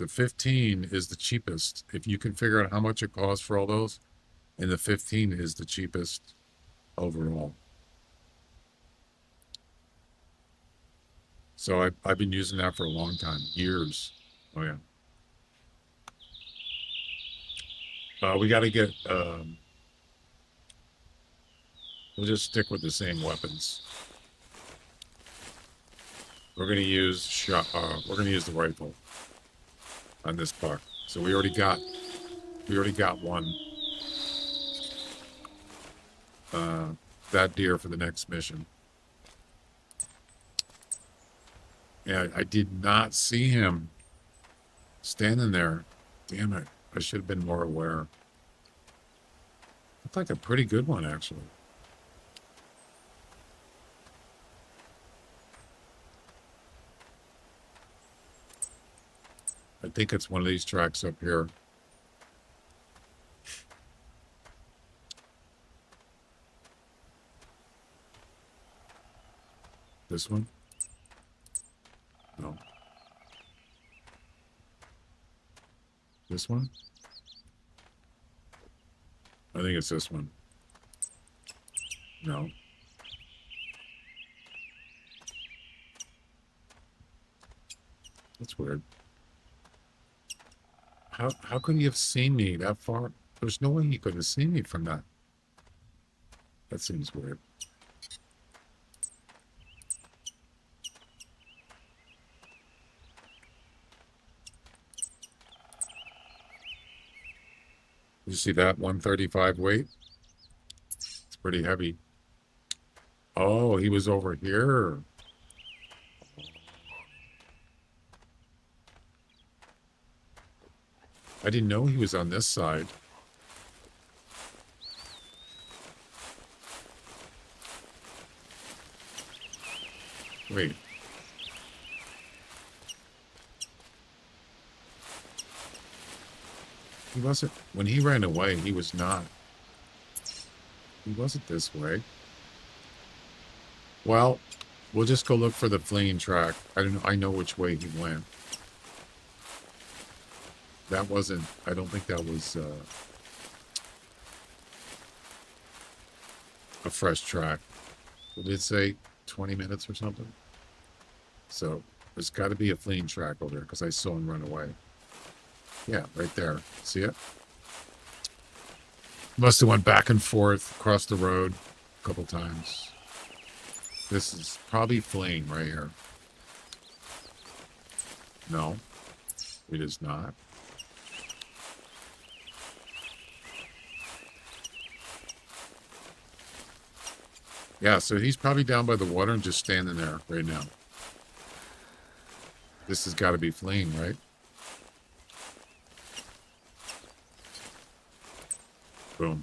15 is the cheapest. If you can figure out how much it costs for all those, and the 15 is the cheapest overall. So I've been using that for a long time, years. Oh yeah. We got to get. We'll just stick with the same weapons. We're gonna use shot. We're gonna use the rifle on this buck. So we already got. We already got one. That deer for the next mission. Yeah, I did not see him standing there. Damn it! I should have been more aware. Looked like a pretty good one, actually. I think it's one of these tracks up here. This one? No. This one? I think it's this one. No. That's weird. How could he have seen me that far? There's no way he could have seen me from that. That seems weird. You see that 135 weight? It's pretty heavy. Oh, he was over here. I didn't know he was on this side. Wait. He wasn't, when he ran away, he was not. He wasn't this way. Well, we'll just go look for the fleeing track. I know which way he went. That wasn't, I don't think that was a fresh track. Did it say 20 minutes or something? So there's got to be a fleeing track over there because I saw him run away. Yeah, right there. See it? Must have went back and forth across the road a couple times. This is probably fleeing right here. No, it is not. Yeah, so he's probably down by the water and just standing there right now. This has got to be fleeing, right? Boom.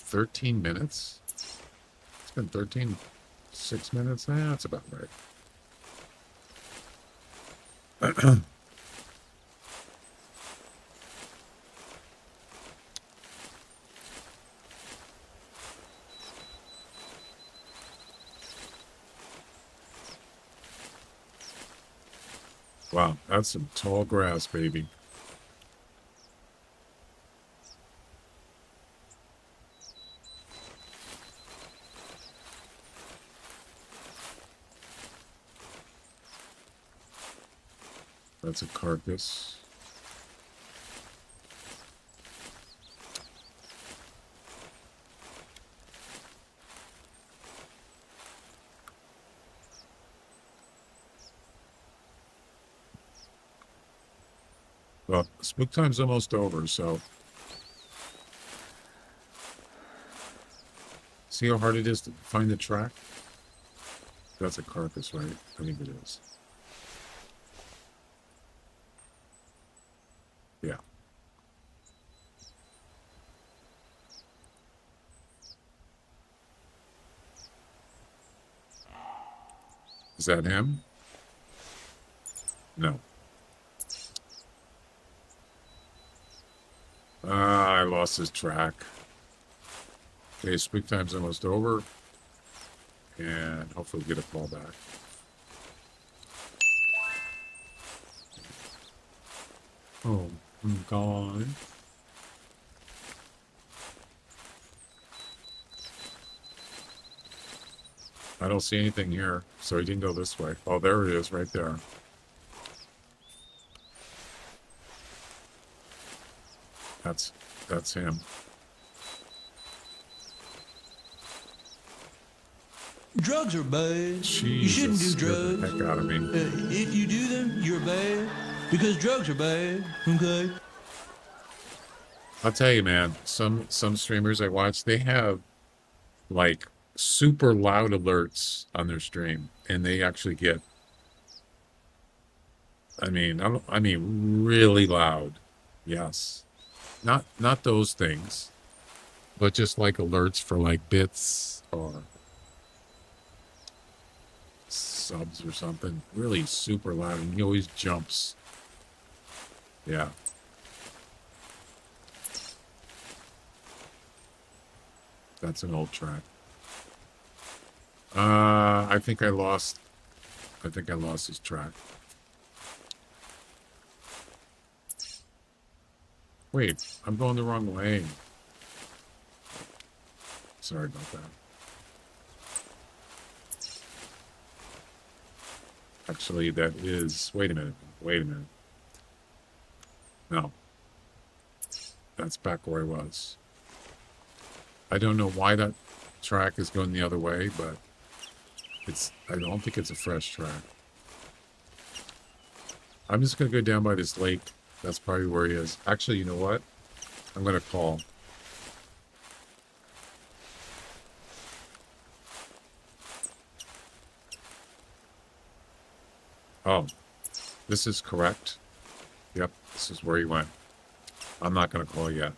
$13 minutes? It's been 6 minutes? That's about right. Wow, that's some tall grass, baby. That's a carcass. Well, spook time's almost over, so see how hard it is to find the track? That's a carcass, right? I think it is. Yeah. Is that him? No. I lost his track. Okay, speak time's almost over. And hopefully get a call back. Oh, I'm gone. I don't see anything here, so he didn't go this way. Oh, there it is, right there. That's him. Drugs are bad. Jesus, You shouldn't do scared the drugs. heck out of me. If you do them, you're bad. Because drugs are bad. Okay? I'll tell you, man. Some streamers I watch, they have like super loud alerts on their stream, and they actually get. I mean, really loud. Yes, not those things, but just like alerts for like bits or subs or something. Really super loud, and he always jumps. Yeah. That's an old track. I think I lost his track. Wait, I'm going the wrong way. Sorry about that. Actually, that is... Wait a minute. No. That's back where I was. I don't know why that track is going the other way, but I don't think it's a fresh track. I'm just going to go down by this lake. That's probably where he is. Actually, you know what? I'm going to call. Oh, this is correct. Yep, this is where he went. I'm not going to call yet.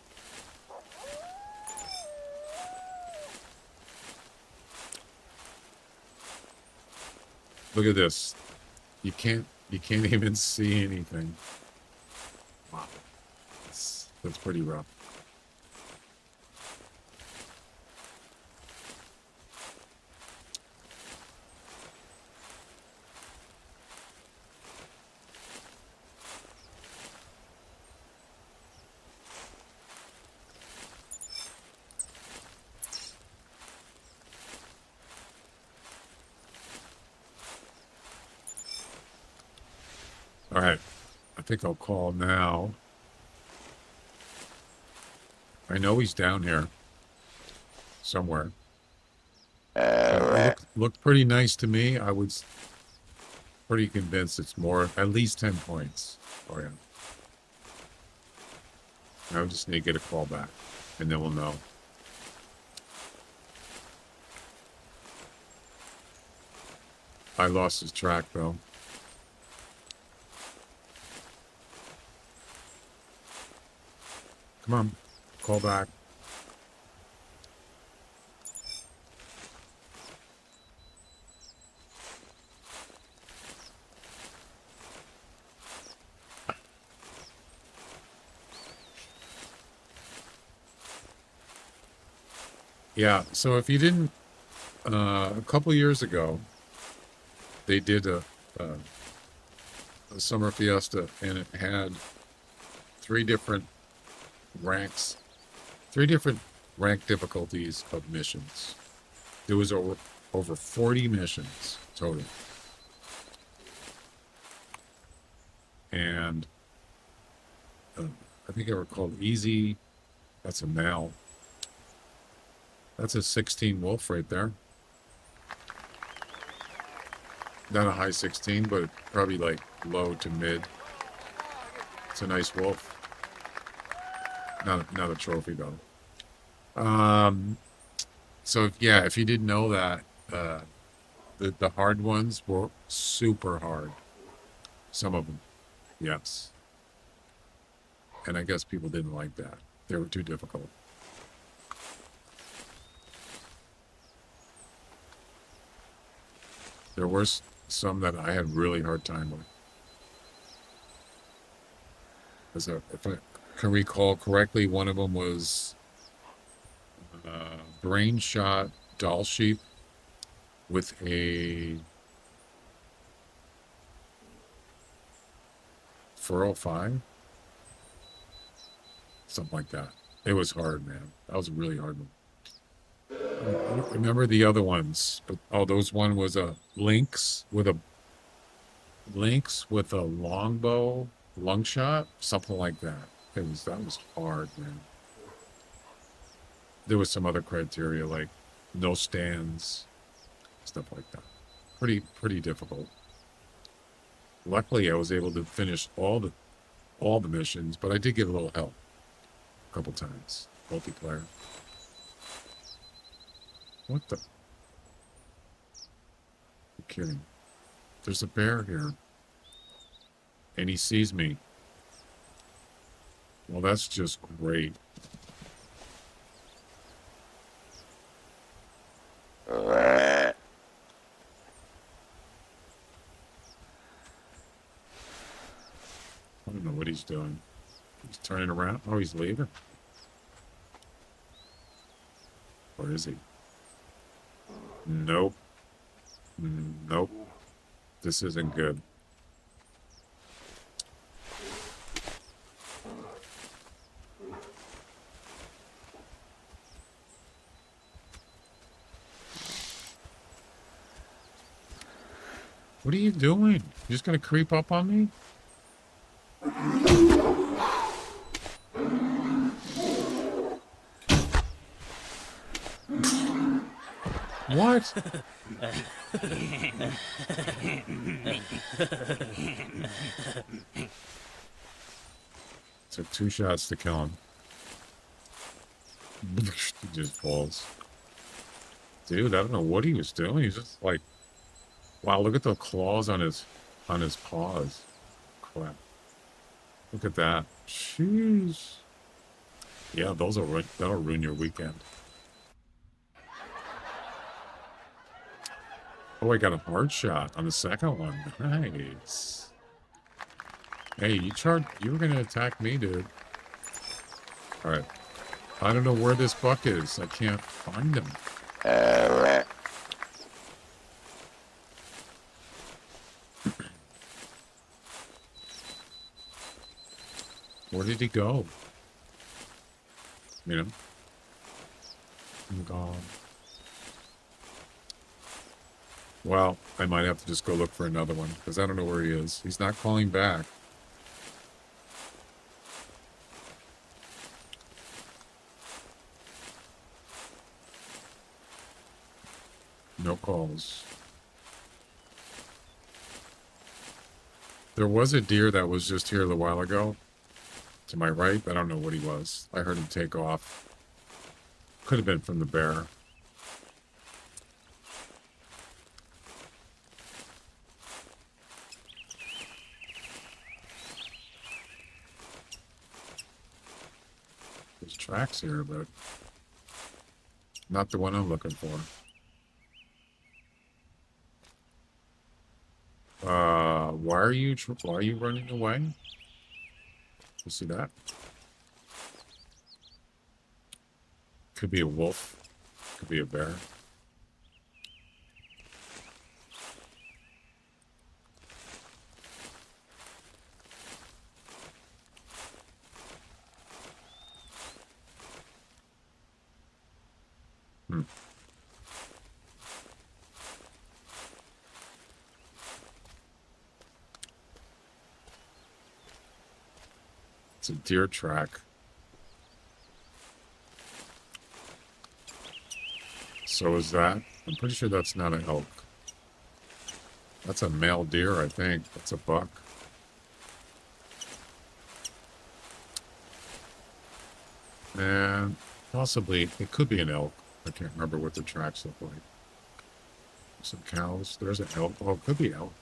Look at this. You can't even see anything. Wow. That's pretty rough. All right. I think I'll call now. I know he's down here somewhere. Looked pretty nice to me. I was pretty convinced it's more, at least 10 points. Oh, yeah. I just need to get a call back, and then we'll know. I lost his track, though. Come on, call back. Yeah, so if you didn't, a couple years ago, they did a summer fiesta, and it had three different rank difficulties of missions. There was over 40 missions total. And I think they were called Easy. That's a male. That's a 16 wolf right there. Not a high 16, but probably like low to mid. It's a nice wolf. Not a trophy though. So yeah, if you didn't know that, the hard ones were super hard. Some of them, yes. And I guess people didn't like that. They were too difficult. There were some that I had really hard time with. If I can recall correctly, one of them was brain shot doll sheep with a 405, something like that. It was hard, man. That was a really hard one. I don't remember the other ones, but those one was a lynx with a longbow, lung shot, something like that. That was hard, man. There was some other criteria like no stands, stuff like that. Pretty difficult. Luckily, I was able to finish all the missions, but I did get a little help a couple times. Multiplayer. What the? You're kidding. There's a bear here. And he sees me. Well, that's just great. I don't know what he's doing. He's turning around. Oh, he's leaving. Or is he? Nope. Nope. This isn't good. What are you doing? You just gonna creep up on me? What? Took 2 shots to kill him. He just falls. Dude, I don't know what he was doing. He's just like, wow, look at the claws on his paws. Crap. Look at that. Jeez. Yeah, that'll ruin your weekend. Oh, I got a hard shot on the second one. Nice. Hey, you were gonna attack me, dude. Alright. I don't know where this buck is. I can't find him. Where did he go? You know? I'm gone. Well, I might have to just go look for another one, because I don't know where he is. He's not calling back. No calls. There was a deer that was just here a little while ago. To my right, I don't know what he was. I heard him take off. Could have been from the bear. There's tracks here, but not the one I'm looking for. Why are you running away? You see that? Could be a wolf. Could be a bear. It's a deer track. So is that? I'm pretty sure that's not an elk. That's a male deer, I think. That's a buck. And possibly, it could be an elk. I can't remember what the tracks look like. Some cows. There's an elk. Oh, it could be elk.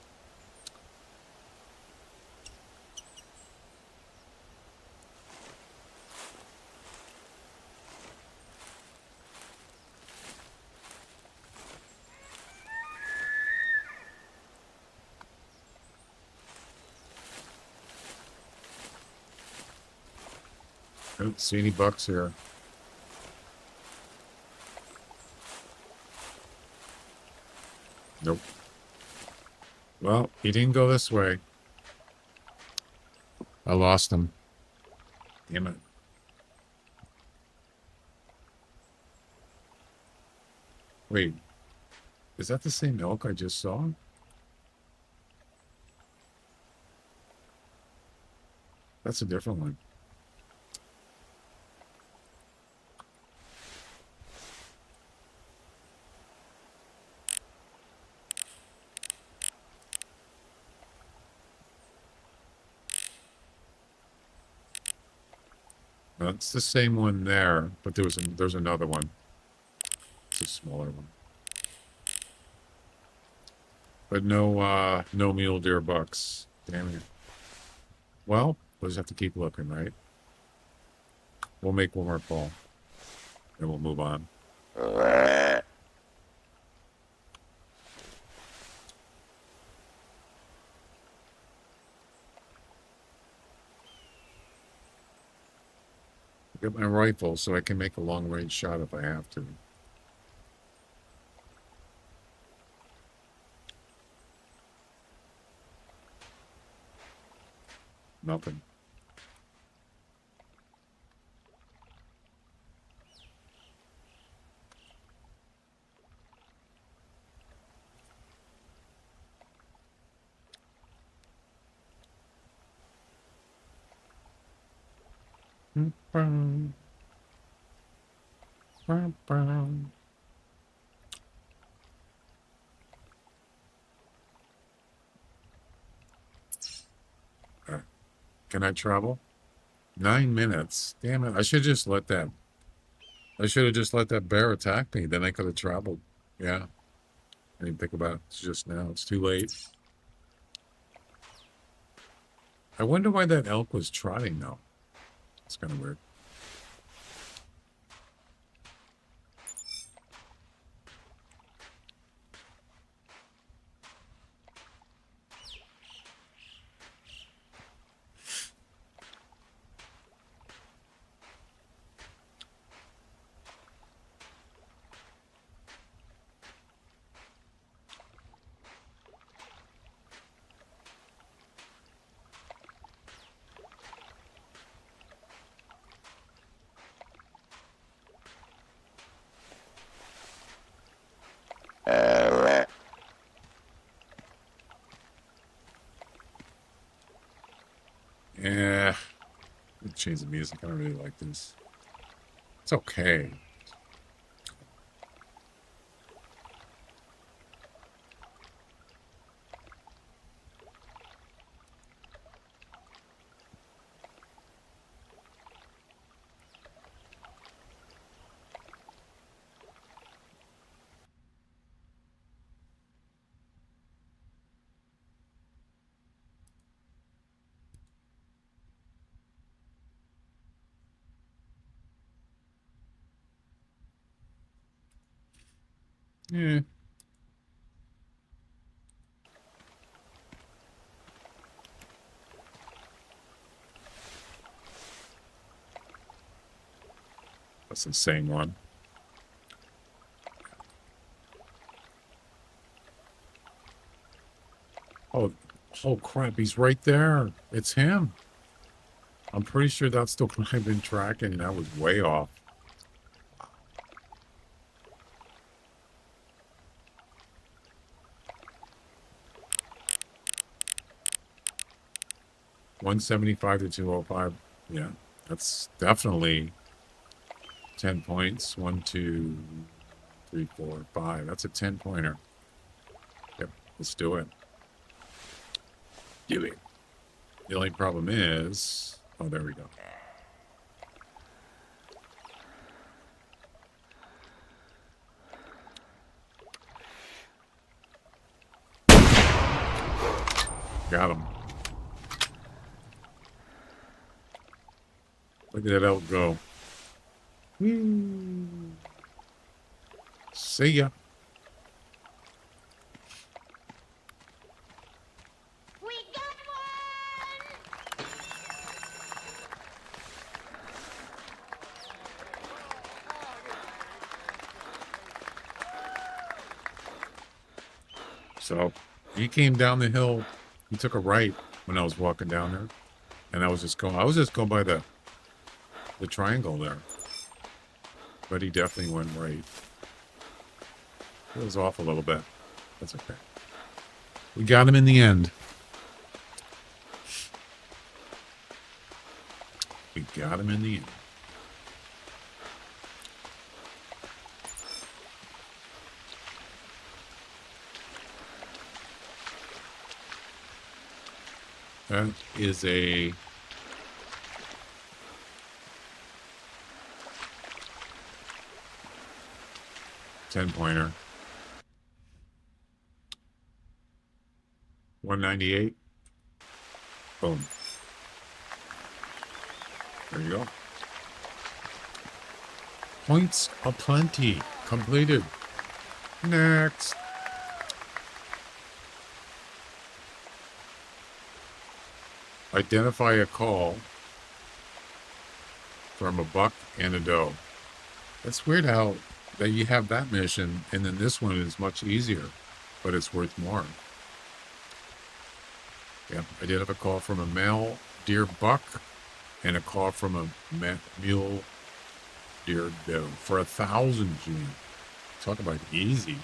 I don't see any bucks here. Nope. Well, he didn't go this way. I lost him. Damn it. Wait. Is that the same elk I just saw? That's a different one. That's the same one there, but there's another one. It's a smaller one. But no mule deer bucks. Damn it. Well, we'll just have to keep looking, right? We'll make one more call. And we'll move on. Get my rifle so I can make a long range shot if I have to. Nothing. Can I travel? 9 minutes. Damn it. I should just let that. I should have just let that bear attack me. Then I could have traveled. Yeah. I didn't think about it. It's just now. It's too late. I wonder why that elk was trotting though. It's kind of weird. Yeah. Let's change the music. I don't really like this. It's okay. Yeah. That's the same one. Oh, oh crap, he's right there. It's him. I'm pretty sure that's the one I've been tracking. That was way off. $175 to 205. Yeah, that's definitely 10 points. 1, 2, 3, 4, 5. That's a 10-pointer. Yep, let's do it. Do it. The only problem is... Oh, there we go. Got him. Look at that elk go. Whee. See ya. We got one! So he came down the hill. He took a right when I was walking down there. And I was just going by the triangle there. But he definitely went right. It was off a little bit. That's okay. We got him in the end. We got him in the end. That is a 10-pointer. 198. Boom. There you go. Points aplenty. Completed. Next. Identify a call from a buck and a doe. It's weird how that you have that mission, and then this one is much easier, but it's worth more. Yep, I did have a call from a male deer buck and a call from a mule deer doe for 1,000 Gene. Talk about easy.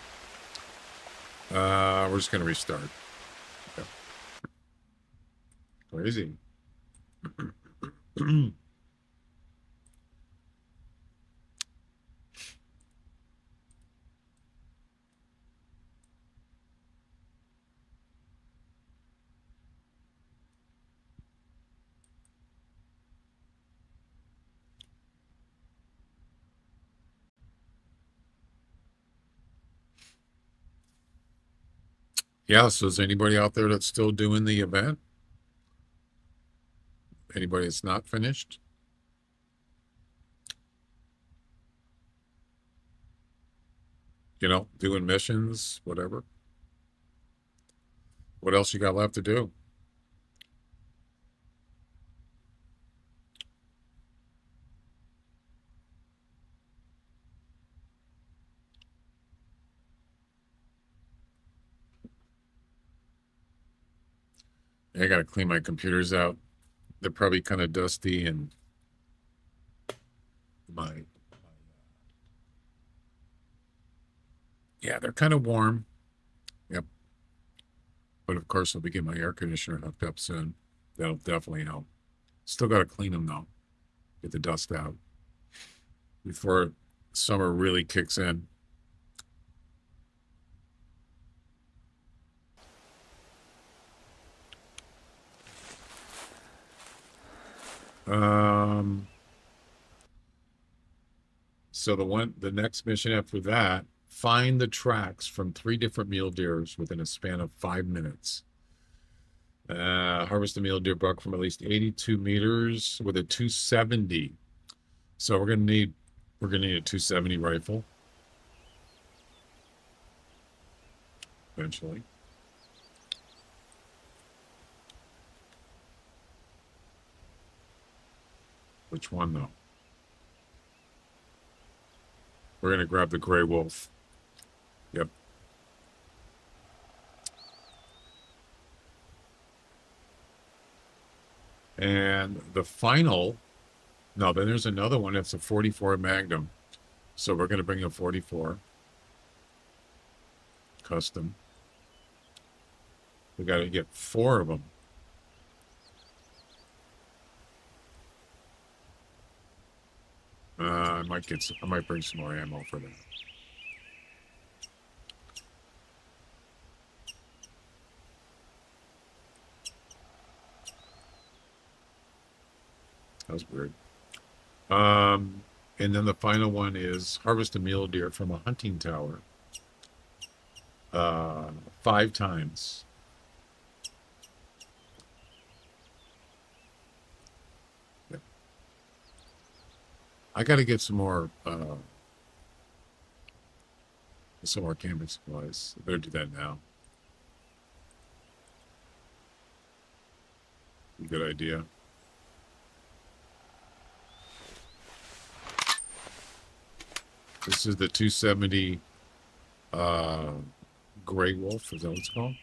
We're just gonna restart. Yep. Crazy. Yeah, so is anybody out there that's still doing the event? Anybody that's not finished? You know, doing missions, whatever. What else you got left to do? I got to clean my computers out. They're probably kind of dusty, and yeah, they're kind of warm. Yep. But of course, I'll be getting my air conditioner hooked up soon. That'll definitely help. Still got to clean them though. Get the dust out before summer really kicks in. So the next mission after that, find the tracks from 3 different mule deers within a span of 5 minutes. Harvest a mule deer buck from at least 82 meters with a 270. So we're gonna need a 270 rifle eventually. Which one though? We're gonna grab the gray wolf. Yep. And the final, no, then there's another one. It's a 44 Magnum. So we're going to bring a 44 custom. We got to get 4 of them. I might bring some more ammo for that. That was weird. And then the final one is harvest a mule deer from a hunting tower. 5 times. Yep. I got to get some more camping supplies. I better do that now. Good idea. This is the 270 Gray Wolf. Is that what it's called?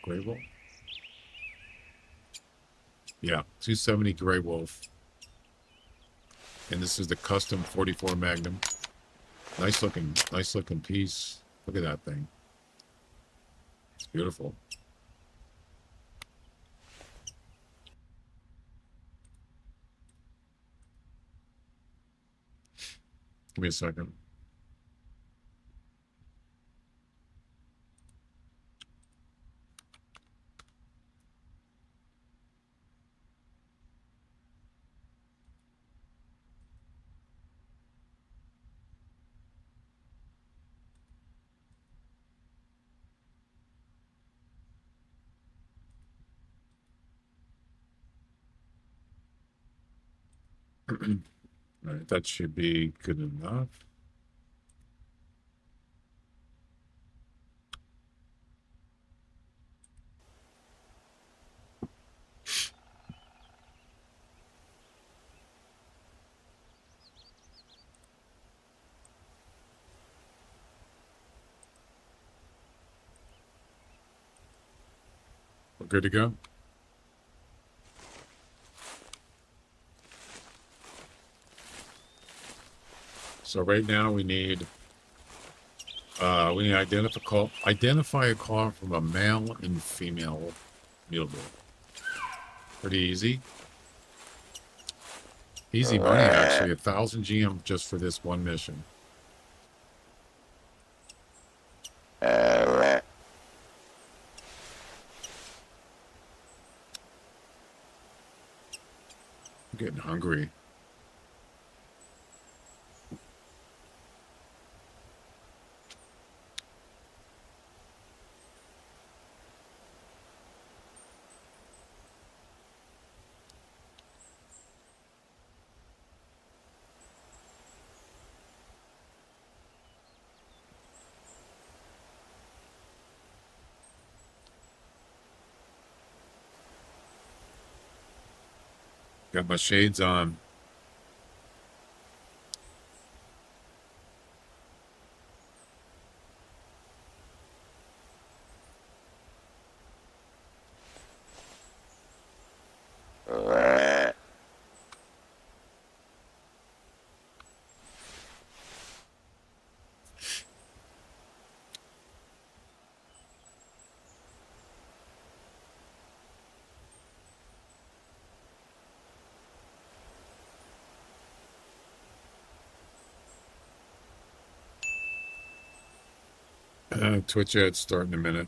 Gray Wolf? Yeah, 270 Gray Wolf. And this is the custom 44 Magnum. Nice looking piece. Look at that thing. It's beautiful. Give me a second. All right, that should be good enough. We're good to go. So right now we need identify a car from a male and female mule. Pretty easy. Easy money actually, 1,000 GM just for this one mission. I'm getting hungry. Got my shades on. Twitch ads start in a minute.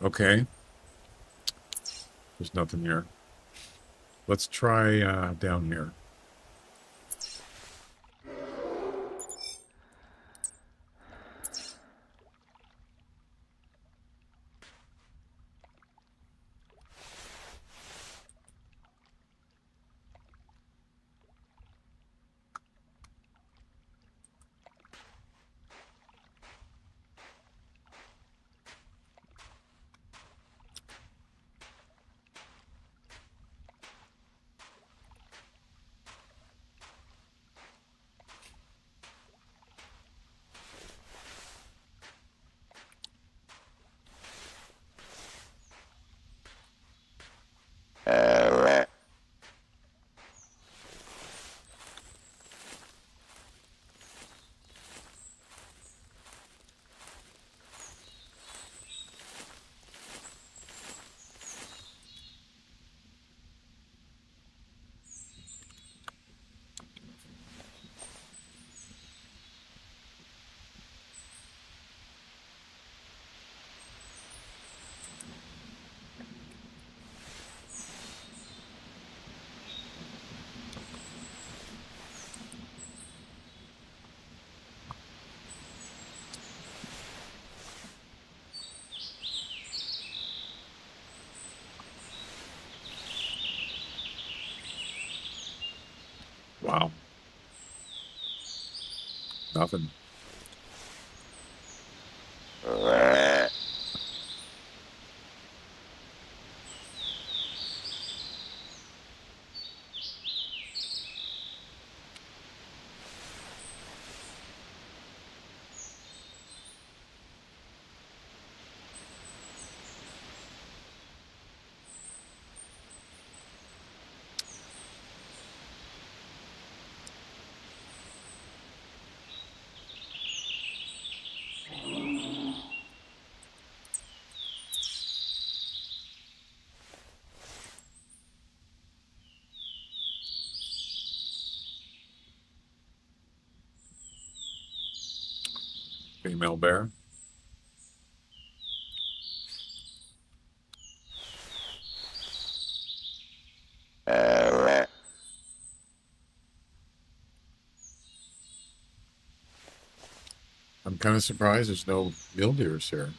Okay. There's nothing here. Let's try down here. Wow. Nothing. Female bear. I'm kind of surprised there's no mule deers here.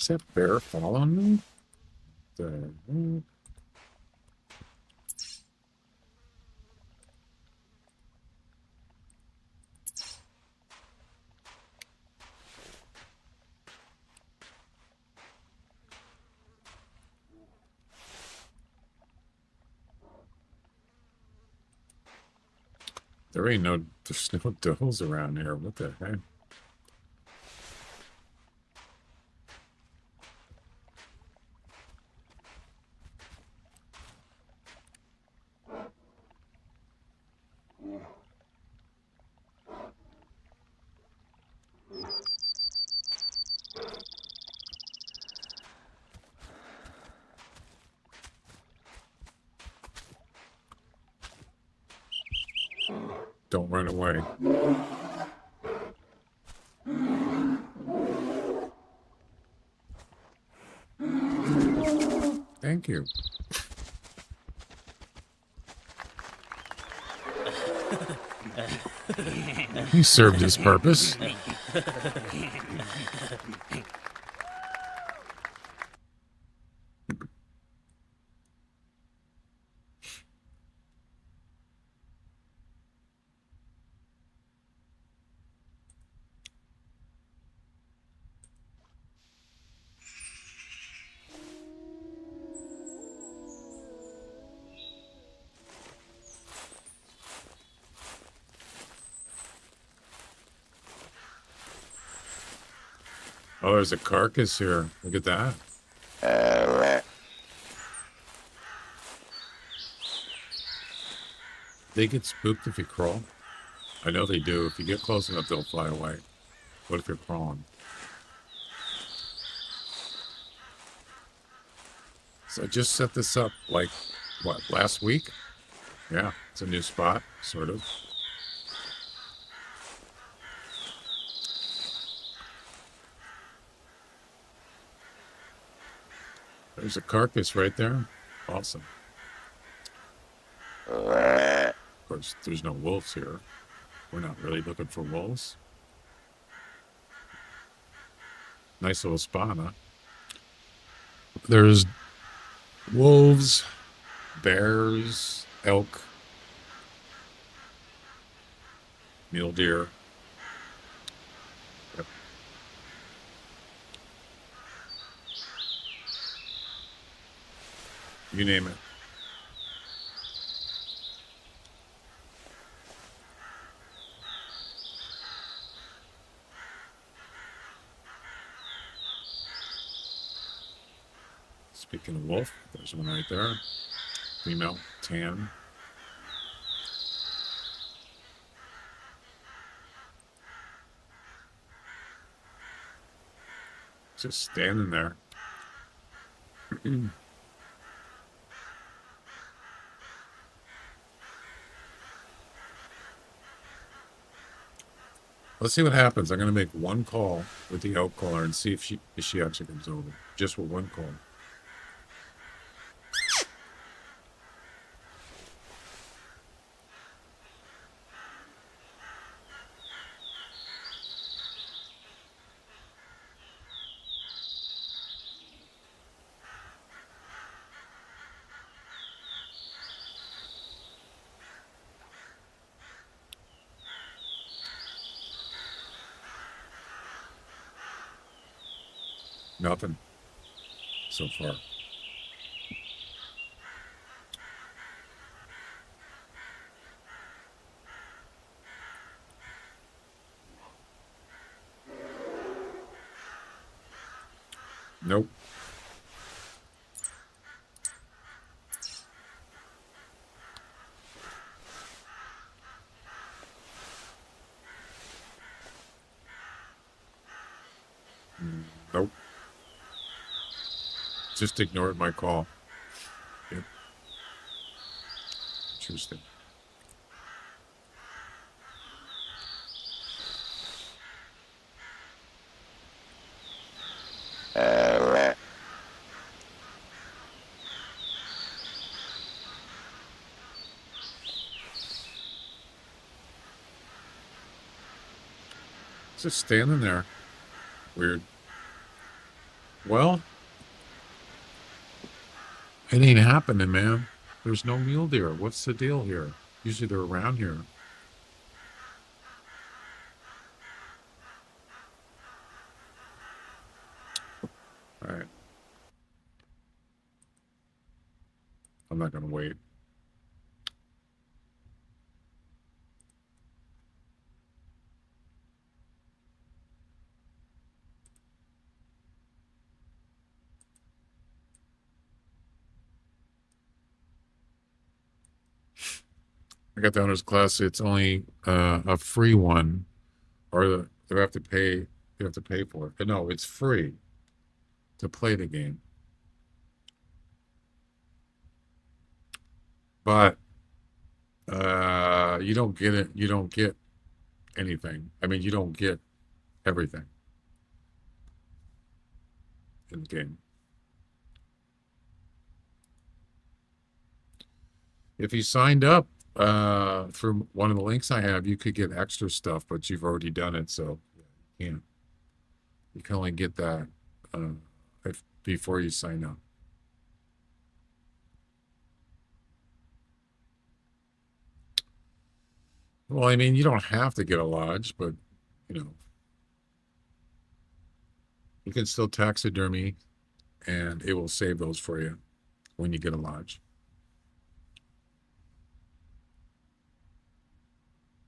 Is that bear following me? The... there's no does around here. What the heck? Don't run away. Thank you. He served his purpose. Oh, there's a carcass here. Look at that. They get spooked if you crawl. I know they do. If you get close enough, they'll fly away. What if you're crawling? So I just set this up, like, what, last week? Yeah, it's a new spot, sort of. There's a carcass right there. Awesome. Of course, there's no wolves here. We're not really looking for wolves. Nice little spot, huh? There's wolves, bears, elk, mule deer. Yep. You name it. Speaking of wolf, there's one right there. Female, tan. Just standing there. Let's see what happens. I'm going to make one call with the out caller and see if she actually comes over. Just with one call. Nothing so far. Nope. Nope. Just ignored my call. Yep. Interesting. Just standing there. Weird. Well, it ain't happening, man. There's no mule deer. What's the deal here? Usually they're around here. All right. I'm not going to wait. I got the owner's class. It's only a free one, or they have to pay. You have to pay for it. But no, it's free to play the game. But you don't get it. You don't get anything. I mean, you don't get everything in the game. If you signed up through one of the links I have, you could get extra stuff, but you've already done it, so you can't. You can only get that before you sign up. Well, I mean, you don't have to get a lodge, but you know, you can still taxidermy, and it will save those for you when you get a lodge.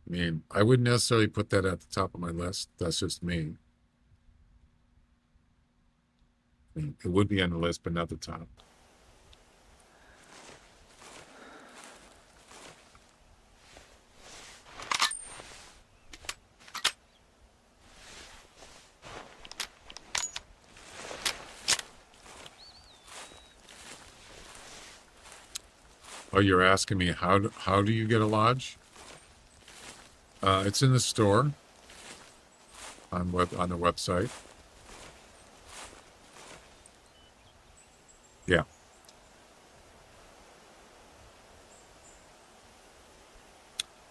I mean, I wouldn't necessarily put that at the top of my list. That's just me. I mean, it would be on the list, but not the top. Oh, you're asking me how do you get a lodge? It's in the store on the website. Yeah.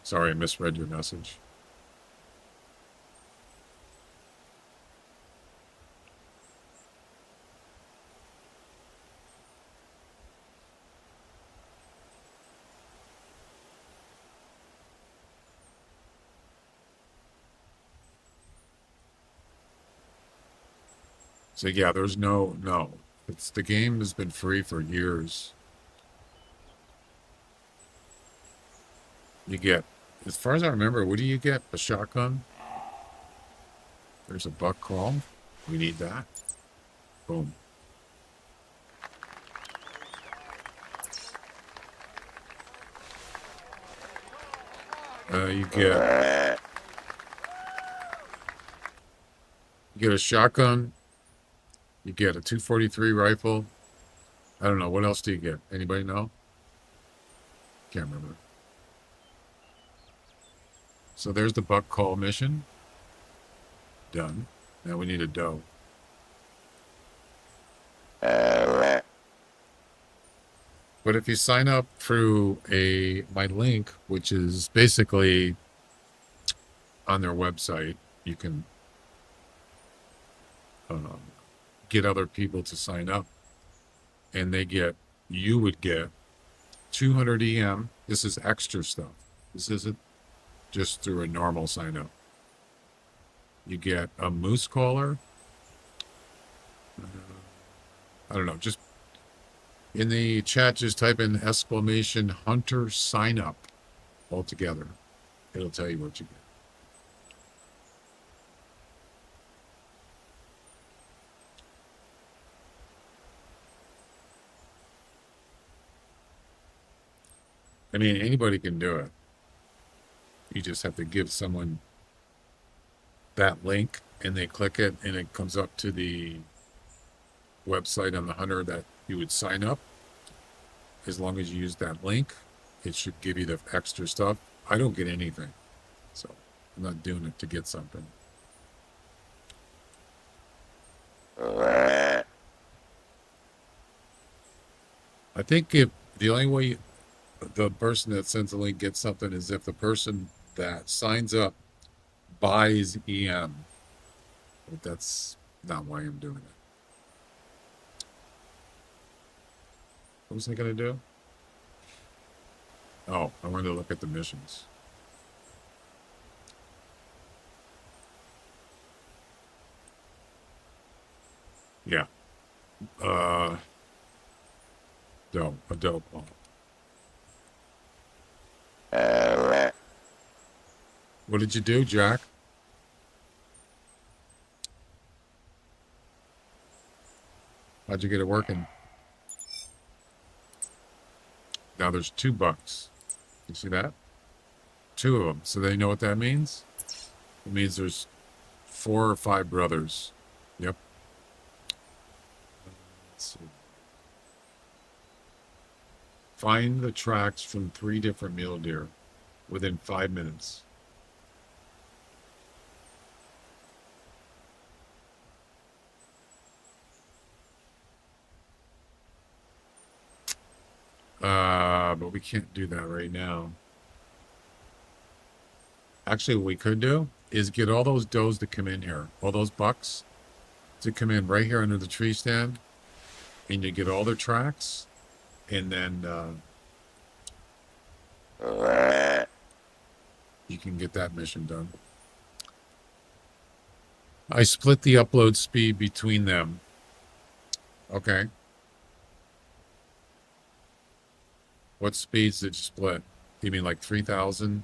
Sorry, I misread your message. So yeah, there's no. It's the game has been free for years. You get, as far as I remember, what do you get? A shotgun. There's a buck call. We need that. Boom. You get a shotgun. You get a 243 rifle. I don't know. What else do you get? Anybody know? Can't remember. So there's the buck call mission. Done. Now we need a doe. But if you sign up through my link, which is basically on their website, you can get other people to sign up, and you would get 200 EM. This is extra stuff. This isn't just through a normal sign up. You get a moose collar. I don't know. Just in the chat, just type in !Hunter sign up all together. It'll tell you what you get. I mean, anybody can do it. You just have to give someone that link, and they click it, and it comes up to the website on the Hunter that you would sign up. As long as you use that link, it should give you the extra stuff. I don't get anything, so I'm not doing it to get something. I think if the only way the person that sends the link gets something is if the person that signs up buys EM. But that's not why I'm doing it. What was I going to do? Oh, I wanted to look at the missions. Yeah. A dope ball. What did you do, Jack? How'd you get it working? Now there's 2 bucks. You see that? 2 of them. So they know what that means? It means there's 4 or 5 brothers. Yep. Let's see. Find the tracks from 3 different mule deer within 5 minutes. But we can't do that right now. Actually, what we could do is get all those does to come in here, all those bucks to come in right here under the tree stand, and you get all their tracks, and then you can get that mission done. I split the upload speed between them. Okay. What speeds did you split? You mean like 3,000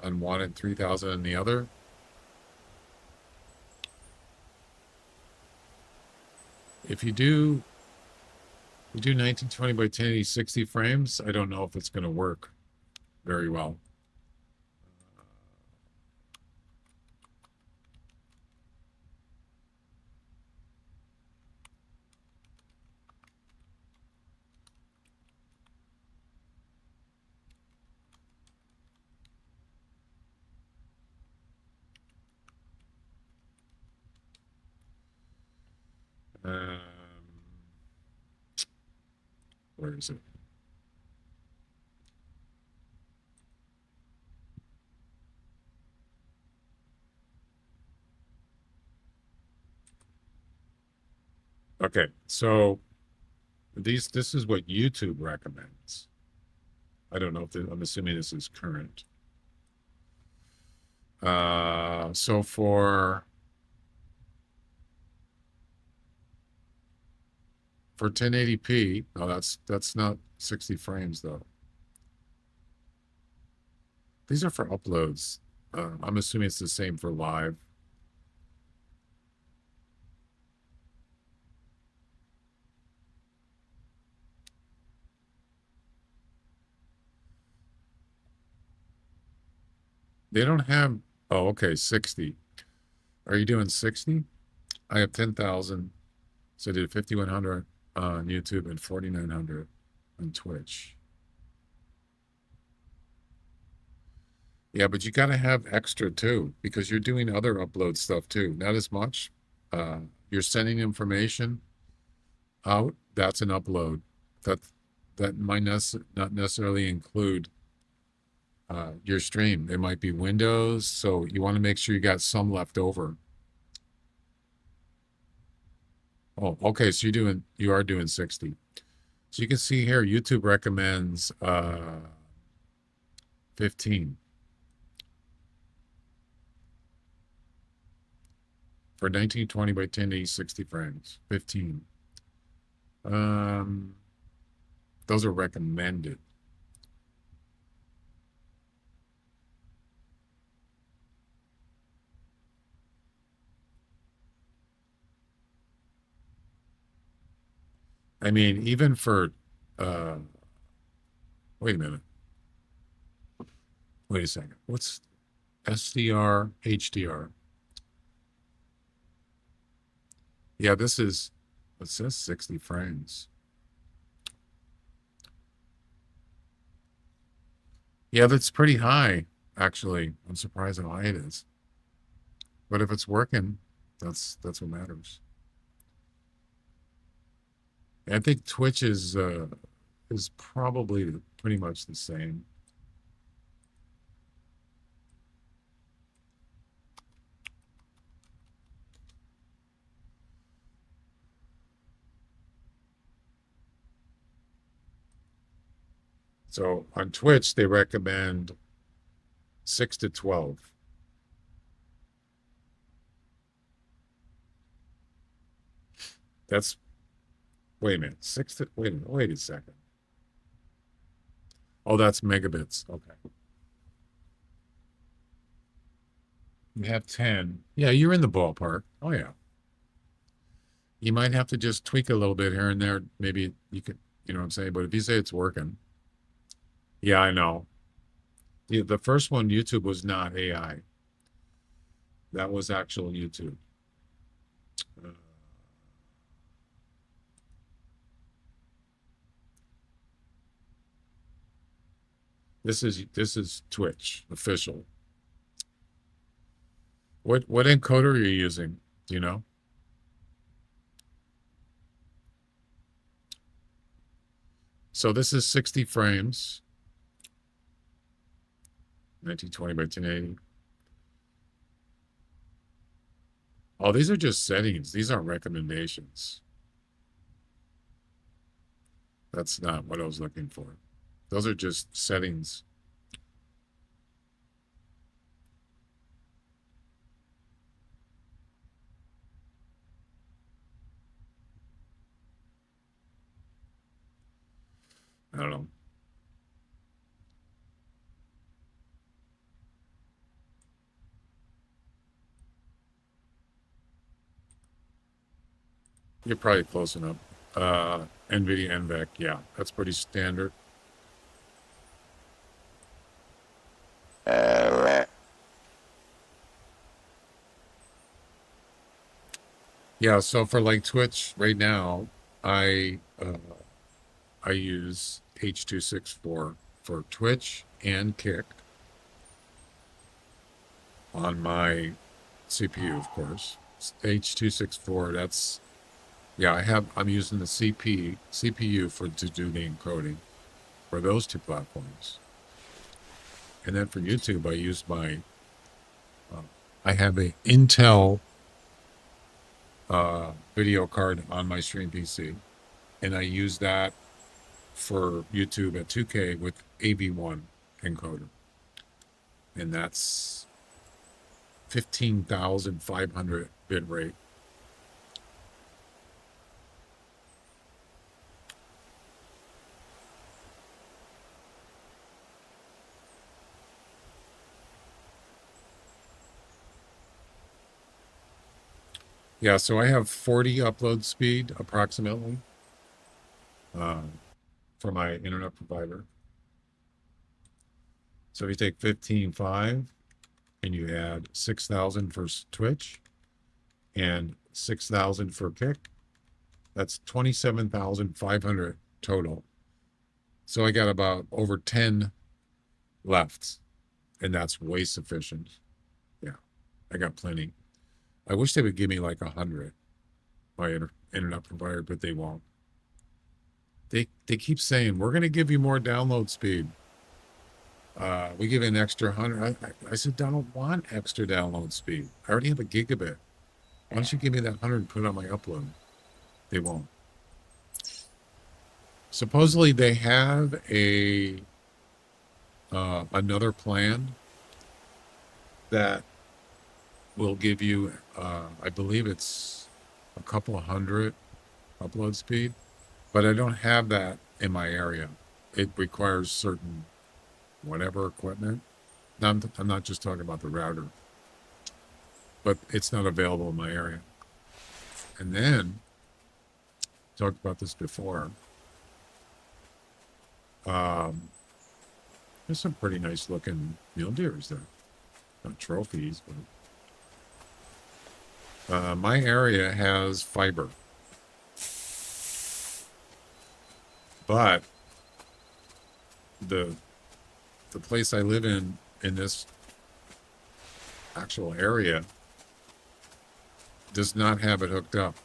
on one and 3,000 on the other? If you do 1920 by 1080 60 frames, I don't know if it's going to work very well. Where is it? Okay, so this is what YouTube recommends. I don't know if I'm assuming this is current. So for 1080p, no, that's not 60 frames though. These are for uploads. I'm assuming it's the same for live. They don't have, oh, okay, 60. Are you doing 60? I have 10,000. So I did 5,100 on YouTube and 4,900 on Twitch. Yeah, but you got to have extra too, because you're doing other upload stuff too. Not as much. You're sending information out. That's an upload. That that might not necessarily include your stream. It might be Windows, so you want to make sure you got some left over. Oh, okay. So you are doing 60. So you can see here, YouTube recommends 15 for 1920 by 1080 60 frames. 15. Those are recommended. I mean, even for wait a minute. Wait a second. What's SDR, HDR? Yeah, this is, it says 60 frames. Yeah, that's pretty high, actually. I'm surprised how high it is. But if it's working, that's what matters. I think Twitch is probably pretty much the same. So on Twitch, they recommend 6 to 12. That's, wait a minute, wait a second. Oh, that's megabits. Okay. You have 10. Yeah, you're in the ballpark. Oh, yeah. You might have to just tweak a little bit here and there. Maybe you could, you know what I'm saying? But if you say it's working, yeah, I know. The first one, YouTube, was not AI. That was actual YouTube. This is Twitch official. What encoder are you using? Do you know? So this is 60 frames. 1920 by 1080. Oh, these are just settings. These aren't recommendations. That's not what I was looking for. Those are just settings. I don't know. You're probably close enough. NVIDIA NVEC, yeah, that's pretty standard. Yeah, so for like Twitch right now, I use H.264 for Twitch and Kick on my CPU, of course. H.264, that's, yeah, I'm using the CPU to do the encoding for those two platforms. And then for YouTube, I use I have a Intel video card on my stream PC, and I use that for YouTube at 2K with AV1 encoder, and that's 15,500 bit rate. Yeah, so I have 40 upload speed approximately for my internet provider. So if you take 15.5 and you add 6,000 for Twitch and 6,000 for Kick, that's 27,500 total. So I got about over 10 left, and that's way sufficient. Yeah, I got plenty. I wish they would give me like 100, my internet provider, but they won't. They keep saying, we're going to give you more download speed. We give you an extra 100. I said, I don't want extra download speed. I already have a gigabit. Why don't you give me that 100 and put it on my upload? They won't. Supposedly they have a another plan that will give you, I believe it's a couple of hundred upload speed, but I don't have that in my area. It requires certain whatever equipment. Now, I'm not just talking about the router, but it's not available in my area. And then, talked about this before. There's some pretty nice looking mule deers there. Not trophies, but my area has fiber. But the place I live in this actual area does not have it hooked up.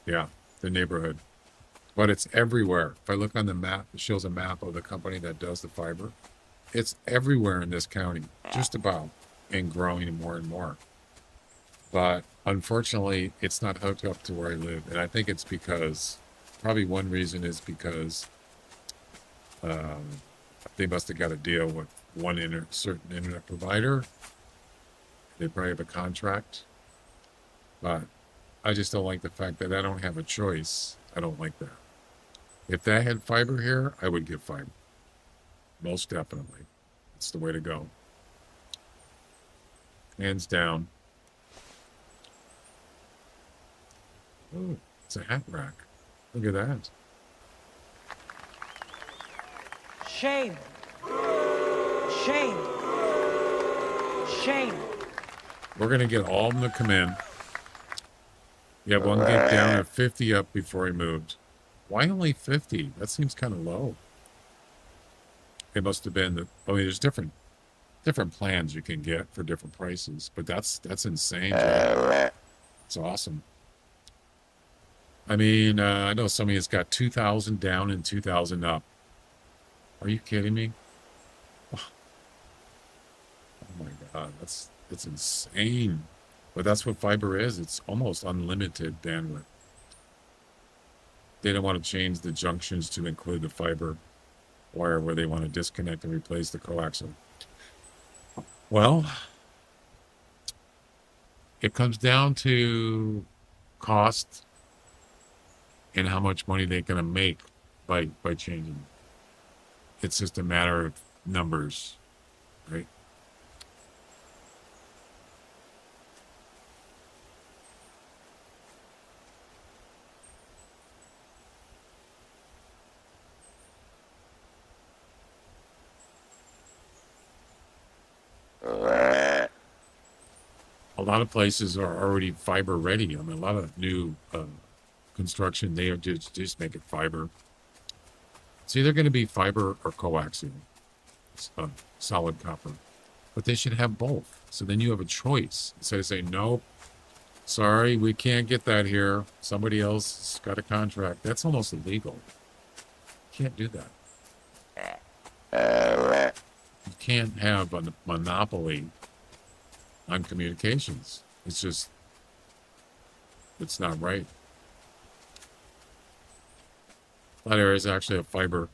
Yeah, the neighborhood. But it's everywhere. If I look on the map, it shows a map of the company that does the fiber. It's everywhere in this county, just about, and growing more and more. But unfortunately, it's not hooked up to where I live. And I think it's because, probably one reason is because they must have got a deal with one certain internet provider. They probably have a contract. But I just don't like the fact that I don't have a choice. I don't like that. If that had fiber here, I would get fiber. Most definitely. It's the way to go. Hands down. Oh, it's a hat rack. Look at that. Shame. Shame. Shame. We're going to get all of them to come in. Yeah, one get down at 50 up before he moved. Why only 50? That seems kind of low. It must have been there's different plans you can get for different prices, but that's insane. It's awesome. I mean, I know somebody has got 2,000 down and 2,000 up. Are you kidding me? Oh my God, that's insane. But that's what fiber is. It's almost unlimited bandwidth. They don't want to change the junctions to include the fiber wire where they want to disconnect and replace the coaxial. Well, it comes down to cost and how much money they're going to make by changing. It's just a matter of numbers, right? A lot of places are already fiber ready. I mean, a lot of new construction, they are just make it fiber. It's either going to be fiber or coaxial, solid copper. But they should have both. So then you have a choice. Instead of saying, nope, sorry, we can't get that here. Somebody else has got a contract. That's almost illegal. You can't do that. You can't have a monopoly on communications. It's just, it's not right. A lot of areas actually have fiber.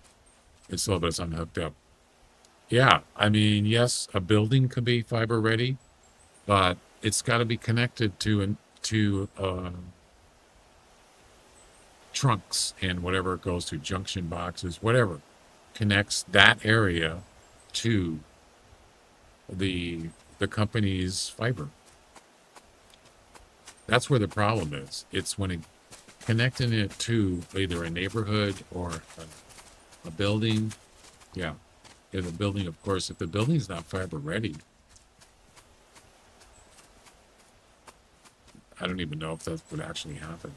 It's still, but it's unhooked up. Yeah, I mean, yes, a building could be fiber ready, but it's got to be connected to trunks and whatever it goes to, junction boxes, whatever connects that area to the company's fiber. That's where the problem is. It's when connecting it to either a neighborhood or a building. Yeah. In the building, of course, if the building's not fiber ready, I don't even know if that would actually happen.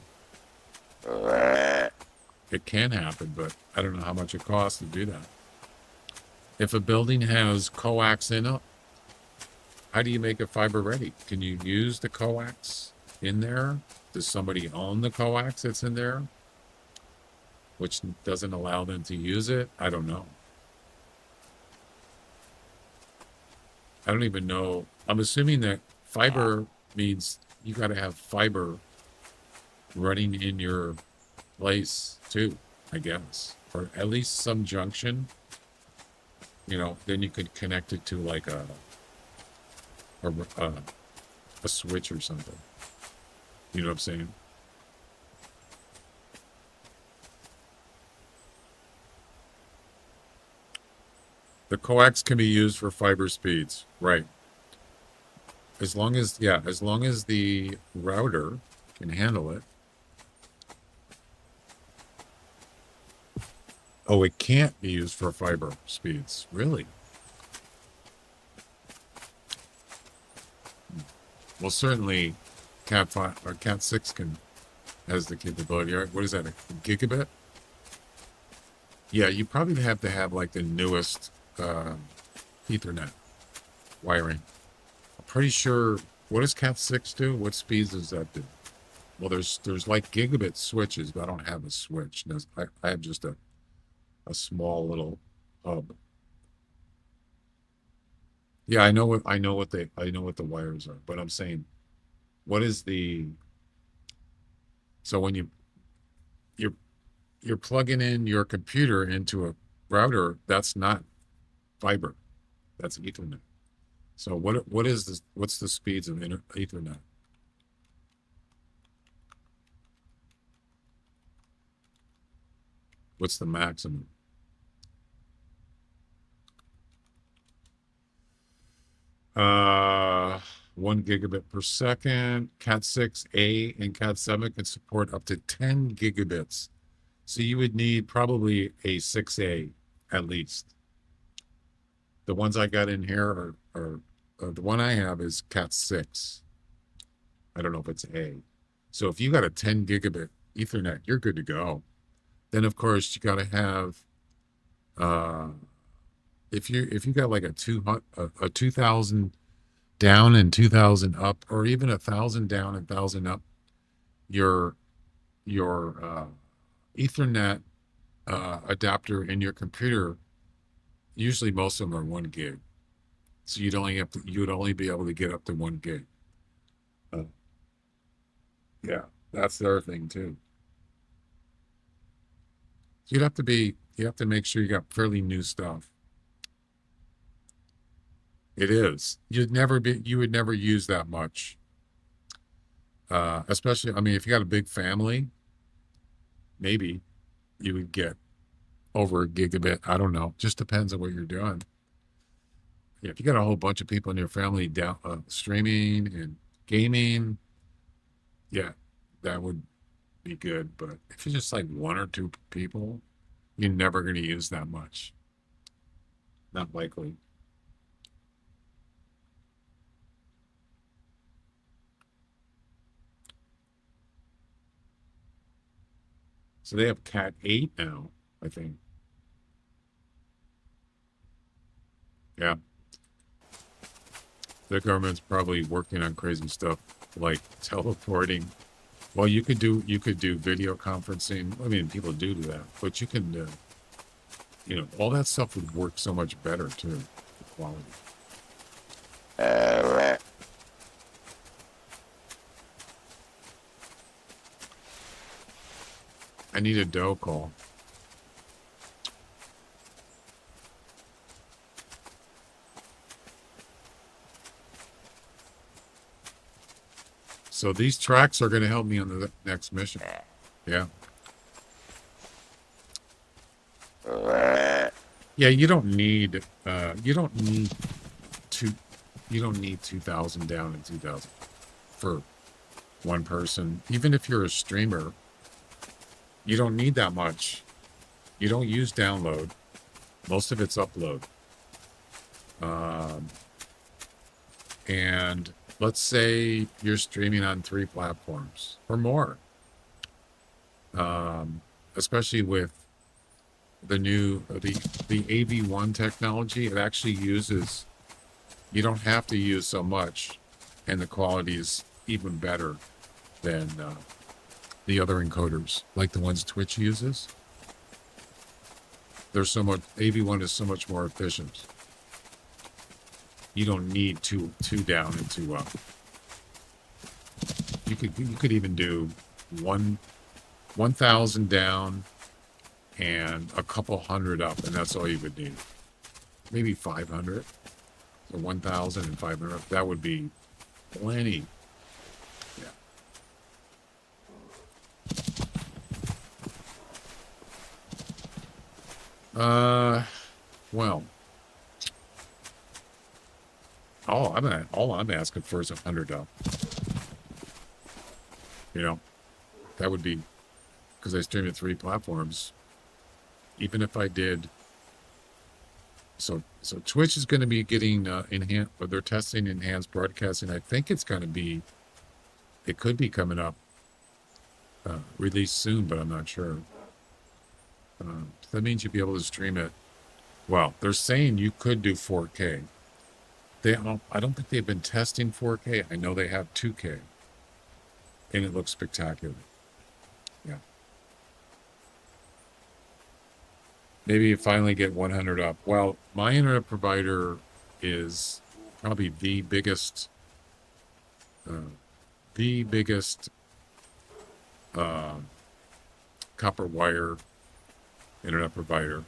It can happen, but I don't know how much it costs to do that. If a building has coax in it, how do you make it fiber ready? Can you use the coax in there? Does somebody own the coax that's in there, which doesn't allow them to use it? I don't know. I don't even know. I'm assuming that fiber means you got to have fiber running in your place too, I guess, or at least some junction. You know, then you could connect it to like a switch or something. You know what I'm saying? The coax can be used for fiber speeds, right? As long as the router can handle it. Oh, it can't be used for fiber speeds, really? Well, certainly Cat 5 or Cat 6 has the capability. Right? What is that? A gigabit? Yeah, you probably have to have like the newest Ethernet wiring. I'm pretty sure. What does Cat 6 do? What speeds does that do? Well, there's like gigabit switches, but I don't have a switch. I have just a small little hub. Yeah, I know what the wires are, but I'm saying, what is so when you're plugging in your computer into a router, that's not fiber, that's Ethernet. So what is this? What's the speeds of Ethernet? What's the maximum? Uh, 1 gigabit per second. Cat 6A and Cat 7 can support up to 10 gigabits. So you would need probably a 6A at least. The ones I got in here are the one I have is Cat 6. I don't know if it's A. So if you got a 10 gigabit Ethernet, you're good to go. Then of course you got to have if you got like a 2,000 down and 2,000 up, or even 1,000 down and 1,000 up, your Ethernet adapter in your computer, usually most of them are 1 gig, so you would only be able to get up to 1 gig. Yeah, that's the other thing too. You have to make sure you got fairly new stuff. It is. You would never use that much. Especially, I mean, if you got a big family, maybe you would get over a gigabit. I don't know. Just depends on what you're doing. Yeah, if you got a whole bunch of people in your family down streaming and gaming, yeah, that would be good. But if it's just like 1 or 2 people, you're never going to use that much. Not likely. So they have Cat 8 now, I think. Yeah. The government's probably working on crazy stuff like teleporting. Well, you could do video conferencing. I mean, people do that, but you can, all that stuff would work so much better too, the quality. I need a dough call. So these tracks are going to help me on the next mission. Yeah. Yeah, you don't need 2,000 down and 2,000 for one person. Even if you're a streamer, you don't need that much. You don't use download. Most of it's upload. And let's say you're streaming on 3 platforms or more. Especially with the new the AV1 technology, it actually uses, you don't have to use so much, and the quality is even better than the other encoders, like the ones Twitch uses. There's so much, AV1 is so much more efficient. You don't need two down and 2 up. You could even do 1,000 down and a couple hundred up, and that's all you would need. Maybe 500. So 1,000 and 500 up. That would be plenty. Yeah. Well, all I'm asking for is 100 up. You know, that would be, because I stream at 3 platforms. Even if I did, so Twitch is going to be getting enhanced, but they're testing enhanced broadcasting. I think it's going to be, it could be coming up, released soon, but I'm not sure. That means you'll be able to stream it. Well, they're saying you could do 4K. I don't think they've been testing 4K. I know they have 2K, and it looks spectacular. Yeah. Maybe you finally get 100 up. Well, my internet provider is probably the biggest copper wire internet provider,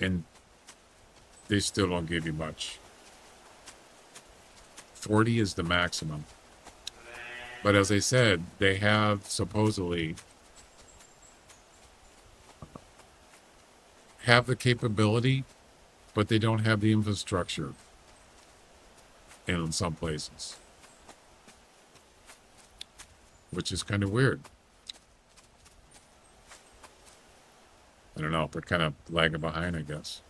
and they still don't give you much. 40 is the maximum. But as I said, they have supposedly have the capability, but they don't have the infrastructure in some places, which is kind of weird. I don't know. They're kind of lagging behind, I guess.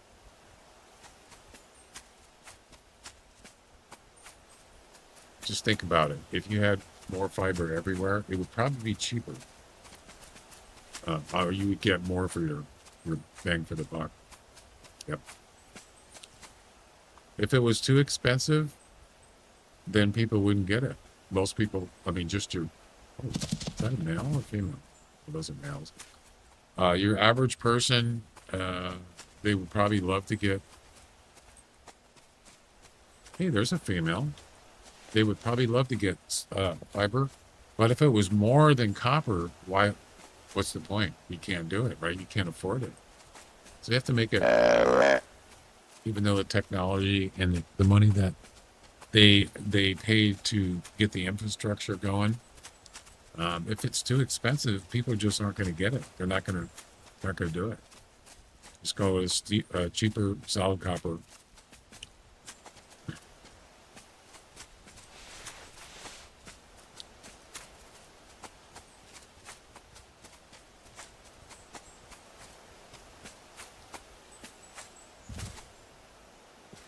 Just think about it. If you had more fiber everywhere, it would probably be cheaper. Or you would get more for your bang for the buck. Yep. If it was too expensive, then people wouldn't get it. Most people, I mean, just your, oh, is that a male or female? Well, those are males. Your average person, they would probably love to get, hey, there's a female. They would probably love to get fiber. But if it was more than copper, what's the point? You can't do it, right? You can't afford it. So you have to make it, even though the technology and the money that they paid to get the infrastructure going, if it's too expensive, people just aren't going to get it. They're not going to do it. Just go with cheaper solid copper.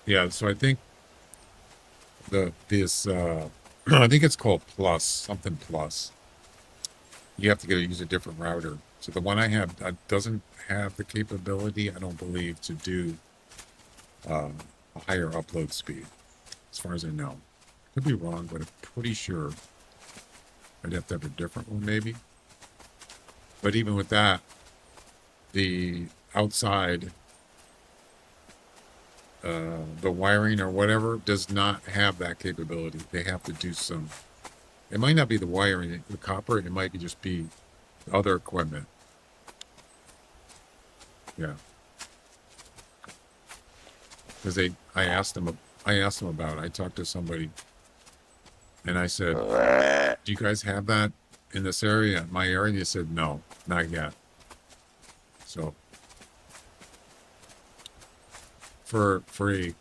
Yeah, so I think I think it's called Plus, something Plus. You have to use a different router. So the one I have doesn't have the capability, I don't believe, to do a higher upload speed, as far as I know. Could be wrong, but I'm pretty sure I'd have to have a different one, maybe. But even with that, the outside, the wiring or whatever does not have that capability. They have to do some. It might not be the wiring, the copper. It might just be other equipment. Yeah. Because I asked them about it. I talked to somebody, and I said, "Do you guys have that in this area, my area?" And they said, "No, not yet." So. For a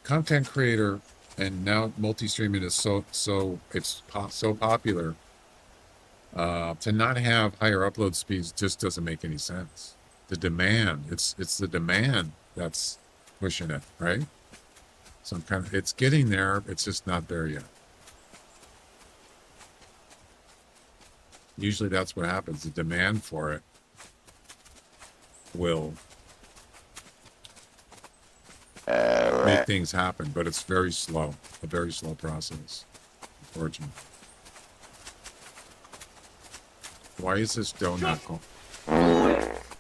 content creator And now multi-streaming is so popular. To not have higher upload speeds just doesn't make any sense. The demand, it's the demand that's pushing it, right? So it's getting there, it's just not there yet. Usually that's what happens. The demand for it will make things happen, but it's very slow, a very slow process, unfortunately. Why is this dough not calling?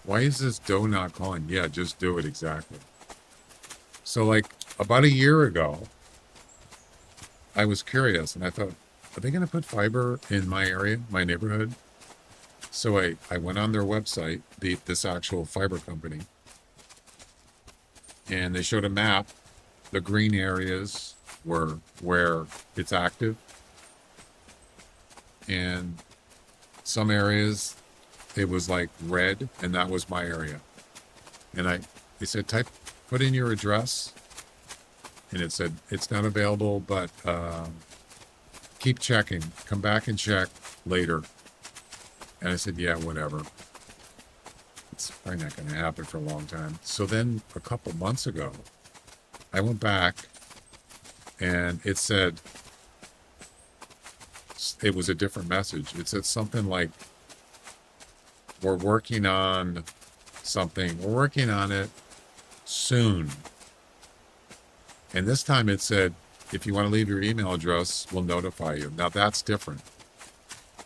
Why is this dough not calling? Yeah, just do it exactly. So like about a year ago, I was curious and I thought, are they going to put fiber in my area, my neighborhood? So I went on their website, this actual fiber company, and they showed a map. The green areas were where it's active, and some areas it was like red, and that was my area. And they said, put in your address, and it said it's not available, but keep checking. Come back and check later. And I said, yeah, whatever. It's probably not going to happen for a long time. So then a couple months ago, I went back and it said, it was a different message. It said something like, we're working on something. We're working on it soon. And this time it said, if you want to leave your email address, we'll notify you. Now that's different.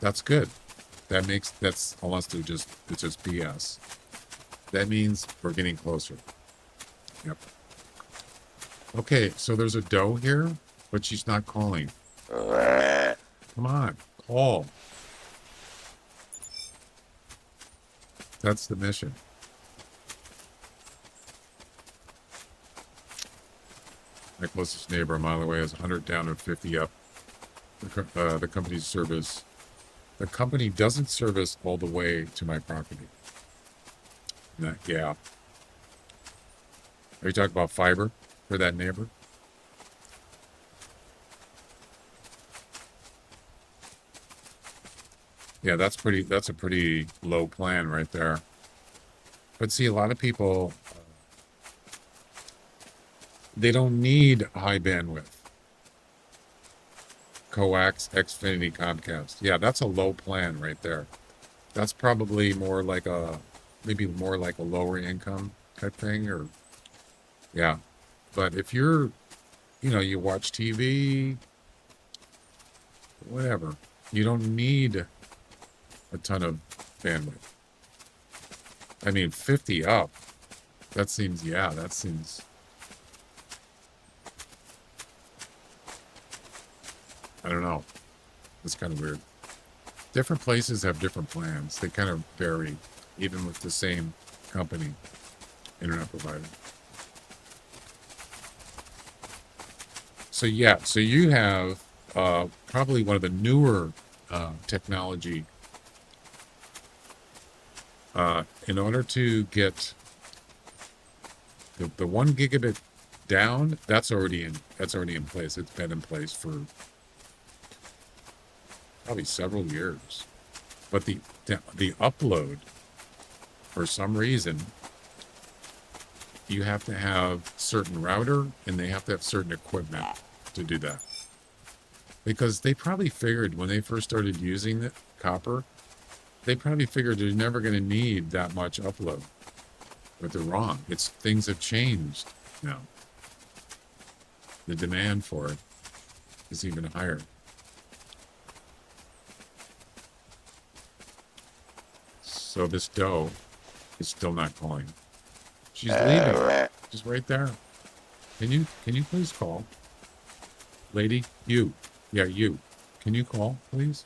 That's good. That's unless it's just BS. That means we're getting closer. Yep. Okay, so there's a doe here, but she's not calling. Come on, call. That's the mission. My closest neighbor a mile away is 100 down and 50 up. The company's service. The company doesn't service all the way to my property. Yeah. Are you talking about fiber for that neighbor? Yeah, that's a pretty low plan right there. But see, a lot of people, they don't need high bandwidth. Coax, Xfinity, Comcast. Yeah, that's a low plan right there. That's probably maybe more like a lower income type thing, or yeah. But if you're, you watch TV, whatever, you don't need a ton of bandwidth. I mean, 50 up, that seems. I don't know. It's kind of weird. Different places have different plans. They kind of vary, even with the same company, internet provider. So yeah, so you have probably one of the newer technology. In order to get the 1 gigabit down, that's already in place. It's been in place for probably several years. But the upload, for some reason, you have to have certain router and they have to have certain equipment to do that. Because they probably figured when they first started using the copper, they probably figured they're never going to need that much upload. But they're wrong. Things have changed now. The demand for it is even higher. So this doe is still not calling. She's leaving. She's right there. Can you please call? Lady, you. Yeah, you. Can you call, please?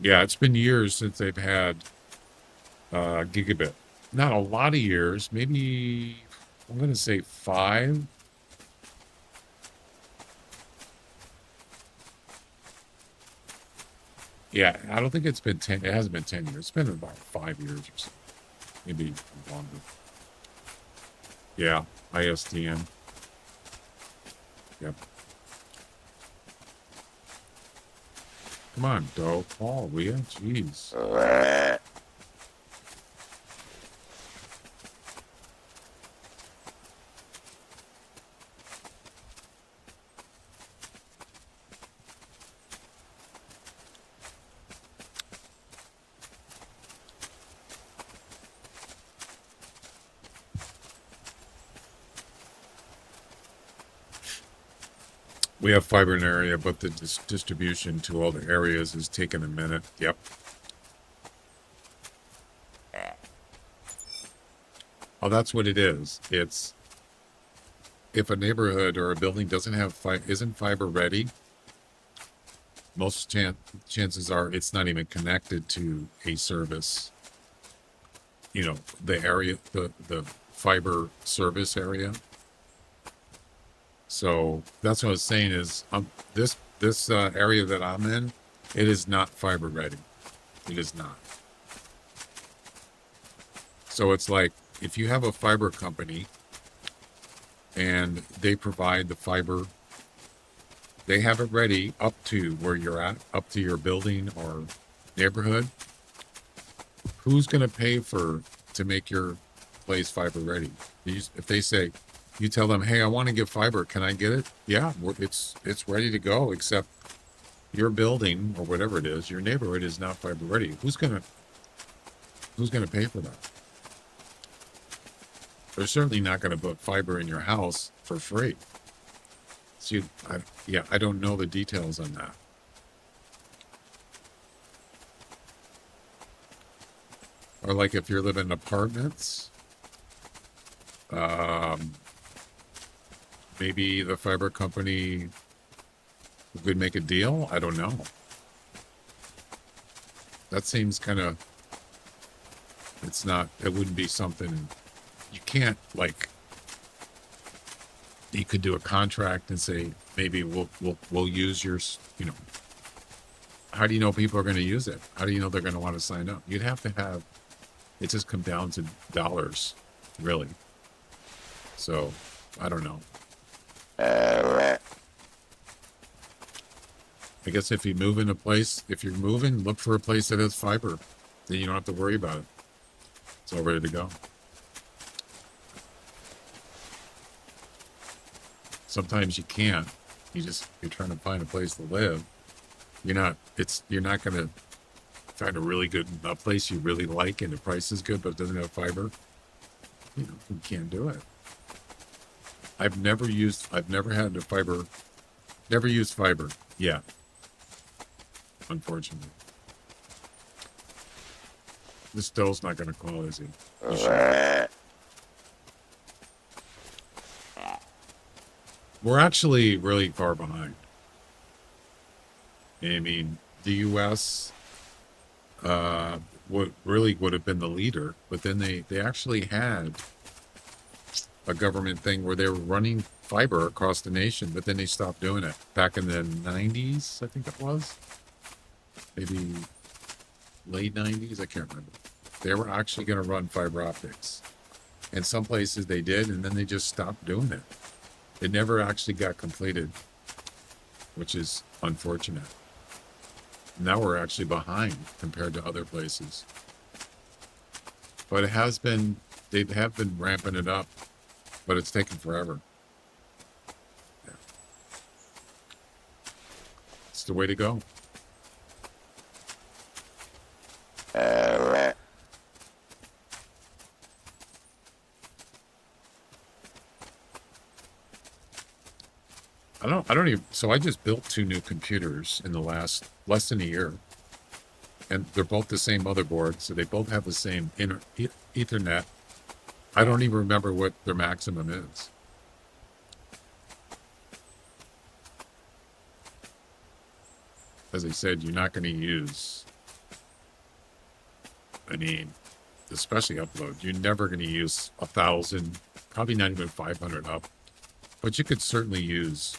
Yeah, it's been years since they've had gigabit. Not a lot of years. Maybe, I'm going to say 5. Yeah, I don't think it's been 10. It hasn't been 10 years. It's been about 5 years or so. Maybe longer. Yeah, ISDN. Yep. Come on, Doe. Paul, will ya? Jeez. We have fiber in area, but the distribution to all the areas is taking a minute. Yep. Oh, that's what it is. It's if a neighborhood or a building doesn't have isn't fiber ready, most chances are it's not even connected to a service. You know, the area, the fiber service area. So that's what I was saying is this area that I'm in, it is not fiber ready. It is not. So it's like if you have a fiber company and they provide the fiber, they have it ready up to where you're at, up to your building or neighborhood. Who's going to pay to make your place fiber ready? If they say, you tell them, hey, I want to get fiber. Can I get it? Yeah, it's ready to go, except your building or whatever it is, your neighborhood is not fiber ready. Who's gonna pay for that? They're certainly not going to put fiber in your house for free. So I don't know the details on that. Or like if you're living in apartments, maybe the fiber company could make a deal. I don't know. That seems kind of, it wouldn't be something, you can't you could do a contract and say, maybe we'll use yours, you know. How do you know people are going to use it? How do you know they're going to want to sign up? You'd have to have, it just comes down to dollars, really. So, I don't know. I guess if you move in a place, if you're moving, look for a place that has fiber. Then you don't have to worry about it. It's all ready to go. Sometimes you can't. You're trying to find a place to live. You're not going to find a place you really like and the price is good, but it doesn't have fiber. You can't do it. I've never used fiber yet. Unfortunately. This Doe's not going to call, is he? We're actually really far behind. I mean, the U.S. Would have been the leader, but then they actually had a government thing where they were running fiber across the nation, but then they stopped doing it back in the 90s, I think it was. Maybe late 90s, I can't remember. They were actually going to run fiber optics. And some places they did, and then they just stopped doing it. It never actually got completed, which is unfortunate. Now we're actually behind compared to other places. But they have been ramping it up, but it's taken forever. Yeah. It's the way to go. I don't even, so I just built 2 new computers in the less than a year. And they're both the same motherboard, so they both have the same Ethernet. I don't even remember what their maximum is. As I said, you're not going to use, especially upload, you're never going to use 1,000, probably not even 500 up. But you could certainly use,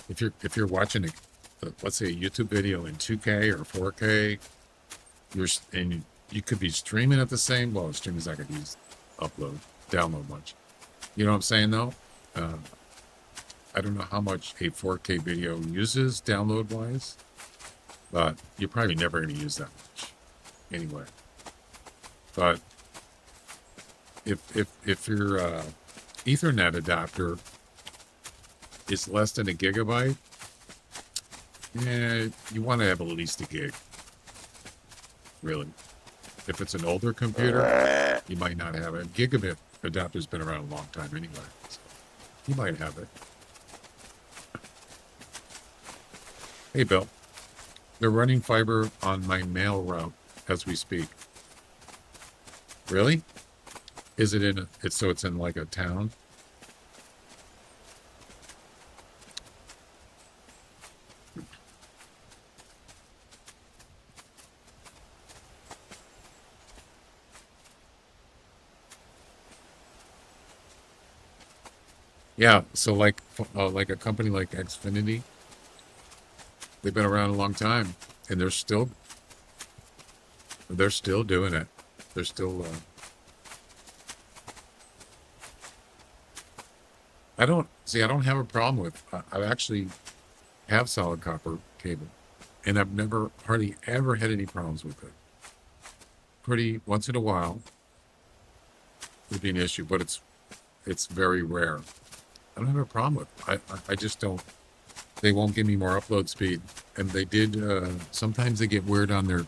if you're watching let's say a YouTube video in 2K or 4K, you could be streaming at the same. Well, streaming's not gonna use download much. You know what I'm saying though? I don't know how much a 4K video uses download wise, but you're probably never gonna use that much anyway. But if your Ethernet adapter is less than a gigabyte, yeah, you want to have at least a gig. Really. If it's an older computer, you might not have it. Gigabit adapter's been around a long time anyway, so you might have it. Hey, Bill. They're running fiber on my mail route as we speak. Really? Is it in so it's in like a town? Yeah, so like a company like Xfinity, they've been around a long time, and they're still doing it. They're still. I don't have a problem with. I actually have solid copper cable, and I've never hardly ever had any problems with it. Pretty once in a while would be an issue, but it's very rare. I don't have a problem with it. I just don't. They won't give me more upload speed, and they did. Sometimes they get weird on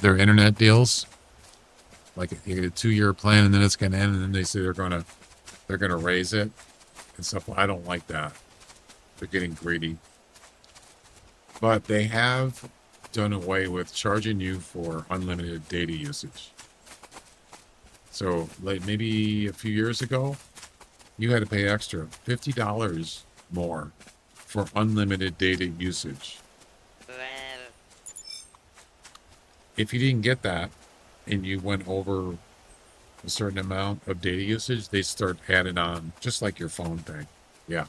their internet deals. Like you get a 2-year plan, and then it's gonna end, and then they say they're gonna raise it and stuff. I don't like that. They're getting greedy. But they have done away with charging you for unlimited data usage. So like maybe a few years ago, you had to pay extra $50 more for unlimited data usage. If you didn't get that and you went over a certain amount of data usage, they start adding on, just like your phone thing. Yeah.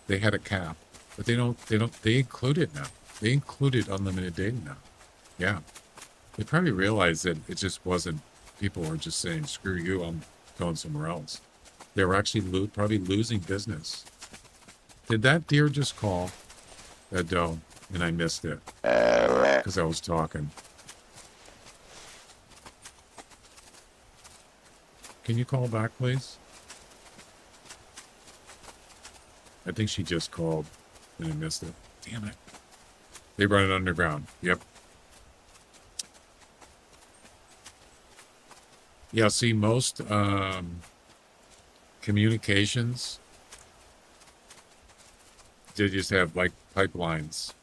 They had a cap, but they include it now. They included unlimited data now. Yeah. They probably realized that it just wasn't, people were just saying, screw you, I'm going somewhere else. They were actually probably losing business. Did that deer just call? That doe, and I missed it because I was talking. Can you call back, please? I think she just called, and I missed it. Damn it. They run it underground. Yep. Yeah, see, most communications, they just have like pipelines,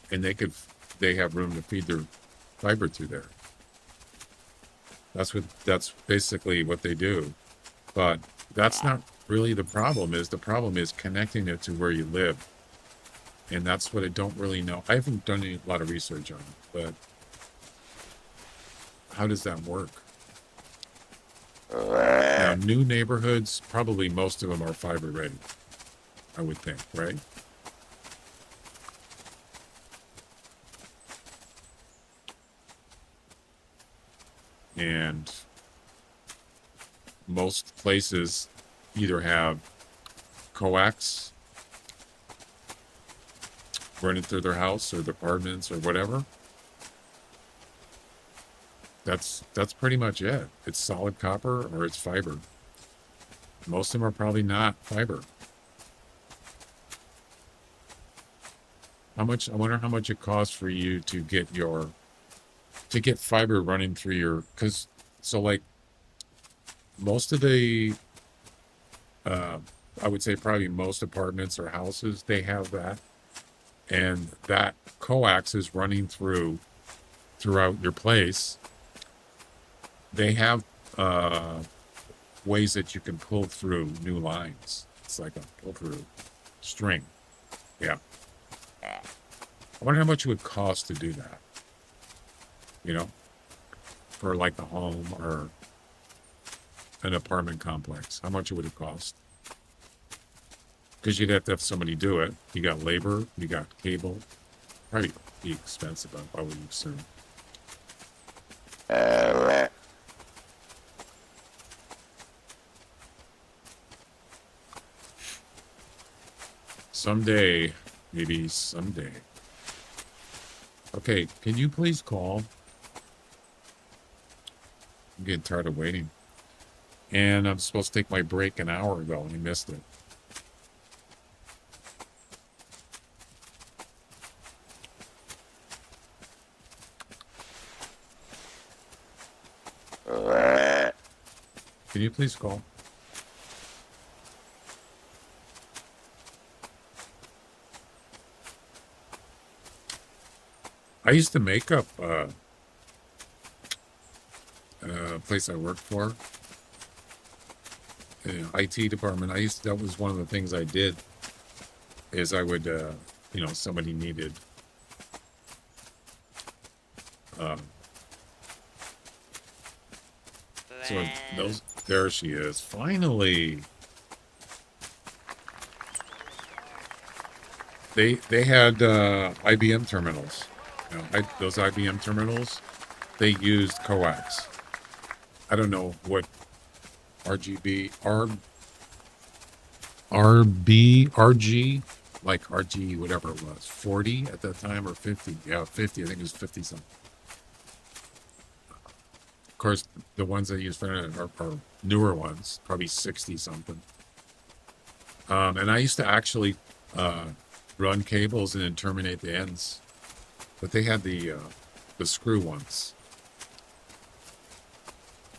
and they have room to feed their fiber through there. That's basically what they do. But that's not really the problem. The problem is connecting it to where you live. And that's what I don't really know. I haven't done a lot of research on it, but how does that work? Now, new neighborhoods, probably most of them are fiber ready, I would think, right? And most places either have coax running through their house or their apartments or whatever. That's pretty much it. It's solid copper or it's fiber. Most of them are probably not fiber. I wonder how much it costs for you to get fiber running through your, so like most of the, I would say probably most apartments or houses, they have that. And that coax is running throughout your place. They have ways that you can pull through new lines. It's like a pull-through string. Yeah. I wonder how much it would cost to do that. You know, for like a home or an apartment complex. How much it would it cost? Because you'd have to have somebody do it. You got labor, you got cable. Probably be expensive, I would assume. Someday, maybe someday. Okay, can you please call? I'm getting tired of waiting. And I'm supposed to take my break an hour ago and I missed it. Can you please call? I used to make up place I worked for, IT department. That was one of the things I did. Is I would, somebody needed. So there she is. Finally, they had IBM terminals. Those IBM terminals, they used coax. I don't know what RG, like RG, whatever it was, 40 at that time or 50. Yeah, 50. I think it was 50 something. Of course, the ones that use for are newer ones, probably 60 something. And I used to actually run cables and then terminate the ends, but they had the screw ones.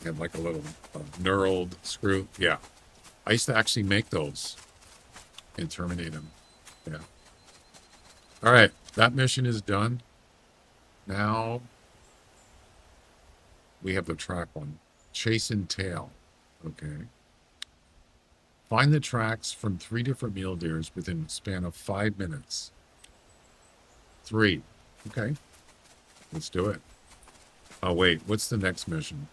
They had like a little knurled screw. Yeah, I used to actually make those and terminate them. Yeah. All right, that mission is done. Now we have the track one. Chase and tail. Okay. Find the tracks from 3 different mule deers within a span of 5 minutes. 3. Okay. Let's do it. Oh, wait. What's the next mission?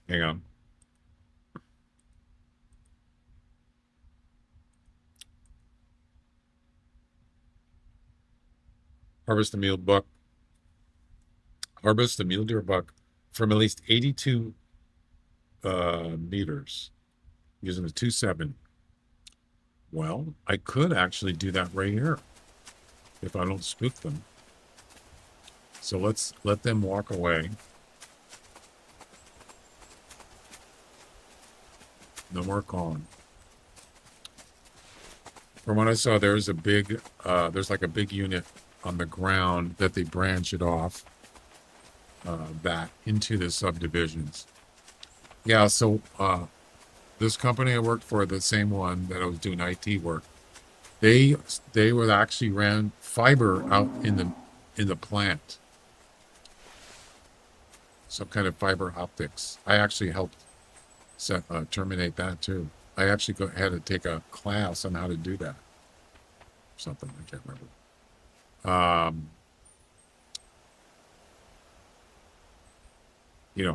Hang on. Harvest a mule deer buck from at least 82 meters using a 2.7. Well, I could actually do that right here if I don't spook them. So let's let them walk away. No more calling. From what I saw, there's like a big unit on the ground that they branch it off back into the subdivisions. Yeah, so this company I worked for, the same one that I was doing IT work, they would actually ran fiber out in the plant. Some kind of fiber optics. I actually helped terminate that too. I actually had to take a class on how to do that. Something, I can't remember.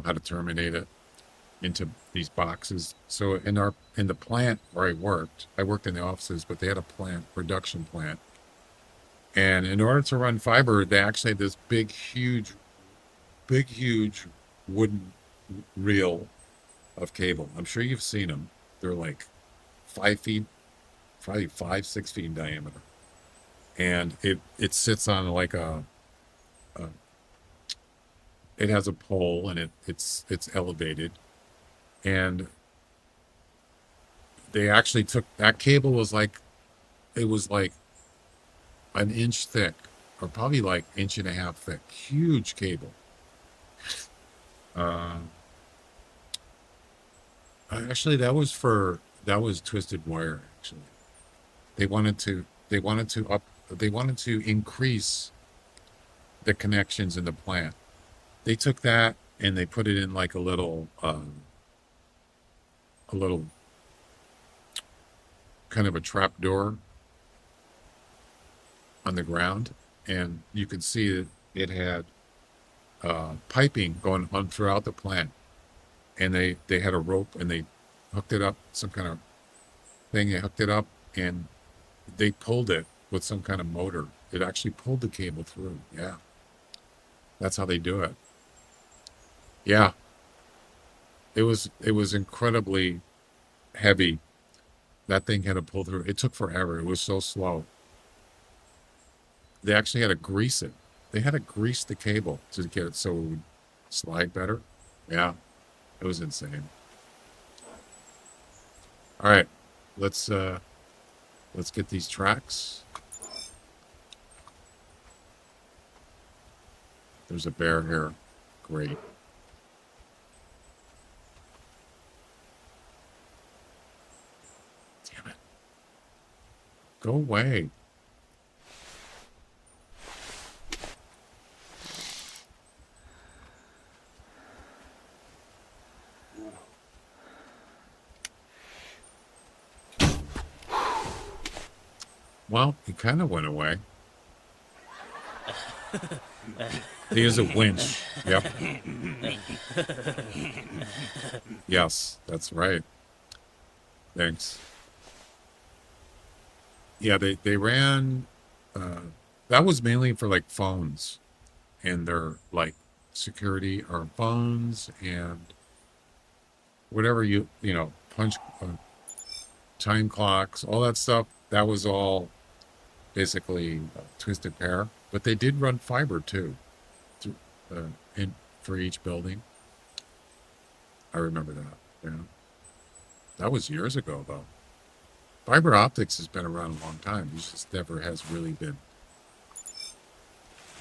How to terminate it into these boxes. So in the plant where I worked in the offices, but they had a production plant. And in order to run fiber, they actually had this big, huge wooden reel of cable. I'm sure you've seen them. They're like 5 feet, probably 5-6 feet in diameter. And it sits on like it has a pole and it's elevated. And they actually took that cable was like an inch thick, or probably like 1.5 inches thick. Huge cable. Actually, that was twisted wire. Actually, they wanted to increase the connections in the plant. They took that and they put it in like a little kind of a trap door on the ground, and you could see that it had piping going on throughout the plant, and they had a rope and they hooked it up, some kind of thing. They hooked it up and they pulled it with some kind of motor. It actually pulled the cable through. Yeah. That's how they do it. Yeah. It was incredibly heavy. That thing had to pull through. It took forever. It was so slow. They actually had to grease it. They had to grease the cable to get it so it would slide better. Yeah. It was insane. All right. Let's get these tracks. There's a bear here. Great. Damn it. Go away. Well, he kind of went away. He is a winch. Yep. Yes, that's right. Thanks. Yeah, they ran. That was mainly for like phones and their like security or phones and whatever you know punch time clocks, all that stuff. That was all basically twisted pair. But they did run fiber too, in for each building. I remember that. Yeah, that was years ago though. Fiber optics has been around a long time. It just never has really been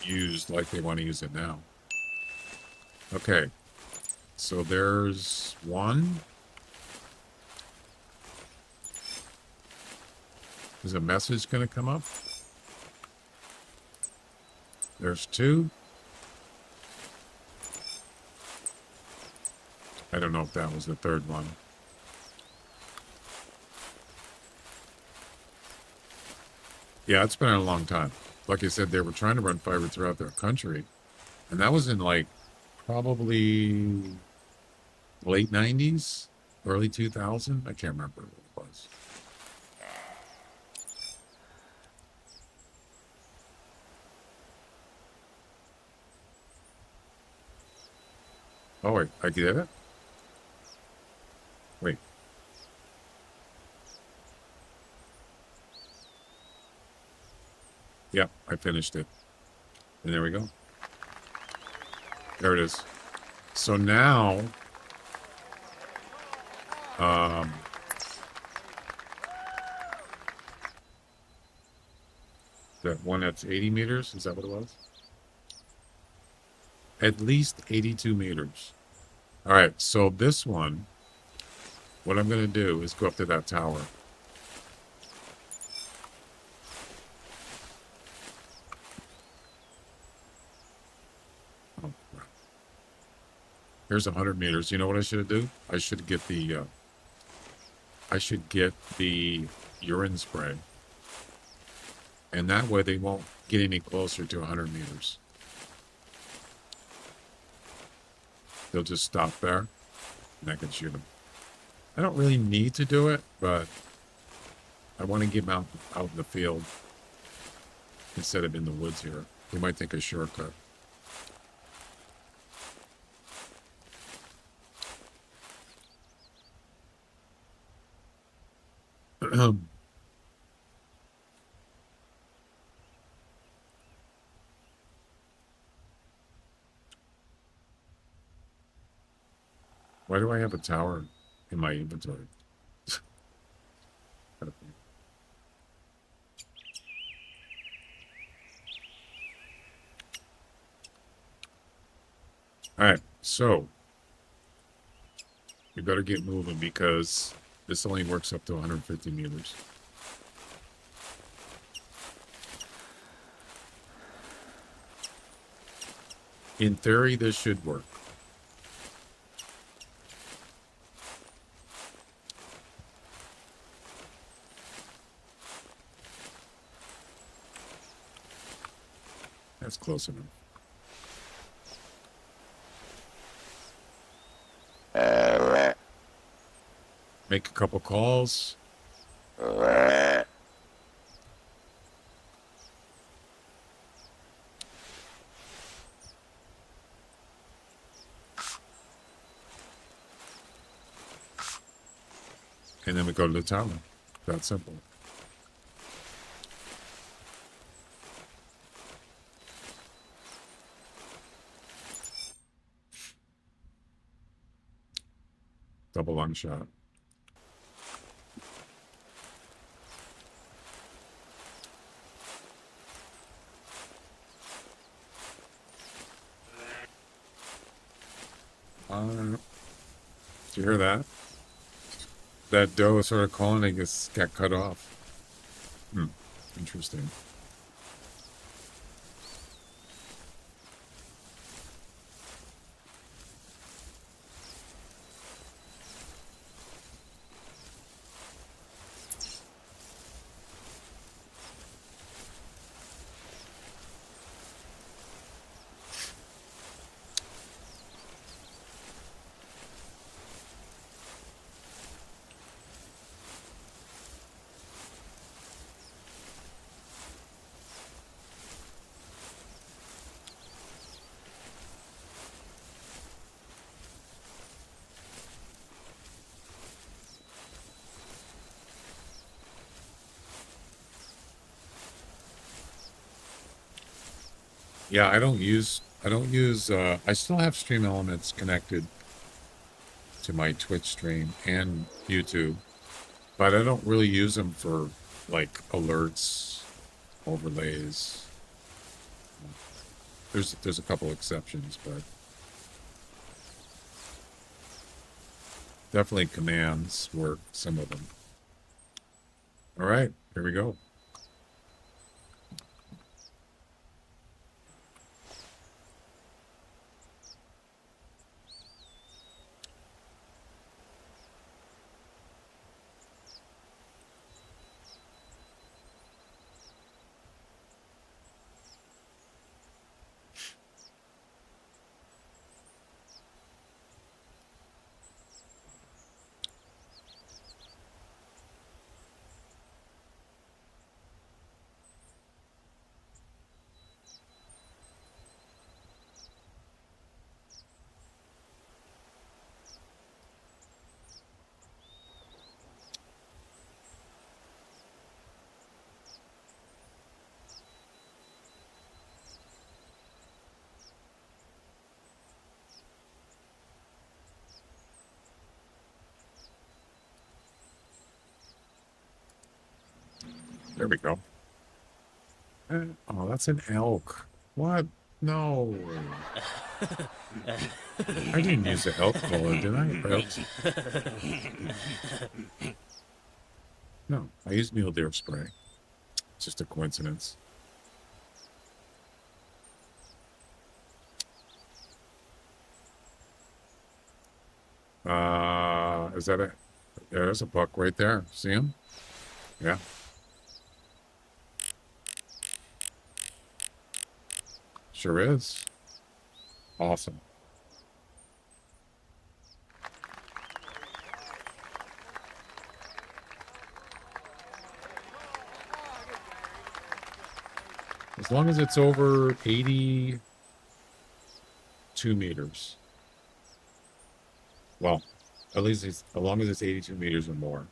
used like they want to use it now. Okay, so there's one. Is a message going to come up? There's two. I don't know if that was the third one. Yeah, it's been a long time. Like I said, they were trying to run fiber throughout their country. And that was in like probably late 90s, early 2000. I can't remember what it was. Oh, wait, I did it? Wait. Yeah, I finished it. And there we go. There it is. So now, that one that's 80 meters, is that what it was? At least 82 meters. All right, so this one, what I'm going to do is go up to that tower. Oh, crap. Here's 100 meters. You know what I should do? I should get the urine spray. And that way they won't get any closer to 100 meters. They'll just stop there, and I can shoot them. I don't really need to do it, but I want to get them out in the field instead of in the woods here. They might think a shortcut. Why do I have a tower in my inventory? Alright, so we better get moving because this only works up to 150 meters. In theory, this should work. That's close enough. Make a couple calls. and then we go to the tower. That simple. Double lung shot. Did you hear that? That doe sort of calling, I guess, got cut off. Interesting. Yeah, I still have Stream Elements connected to my Twitch stream and YouTube, but I don't really use them for like alerts, overlays. There's a couple exceptions, but definitely commands work, some of them. All right, here we go. There we go. Oh, that's an elk. What? No. I didn't use the elk collar, did I? Oops. No, I used mule deer spray. It's just a coincidence. Is that a... There's a buck right there. See him? Yeah. Sure is. Awesome. As long as it's over 82 meters. Well, at least as long as it's 82 meters or more.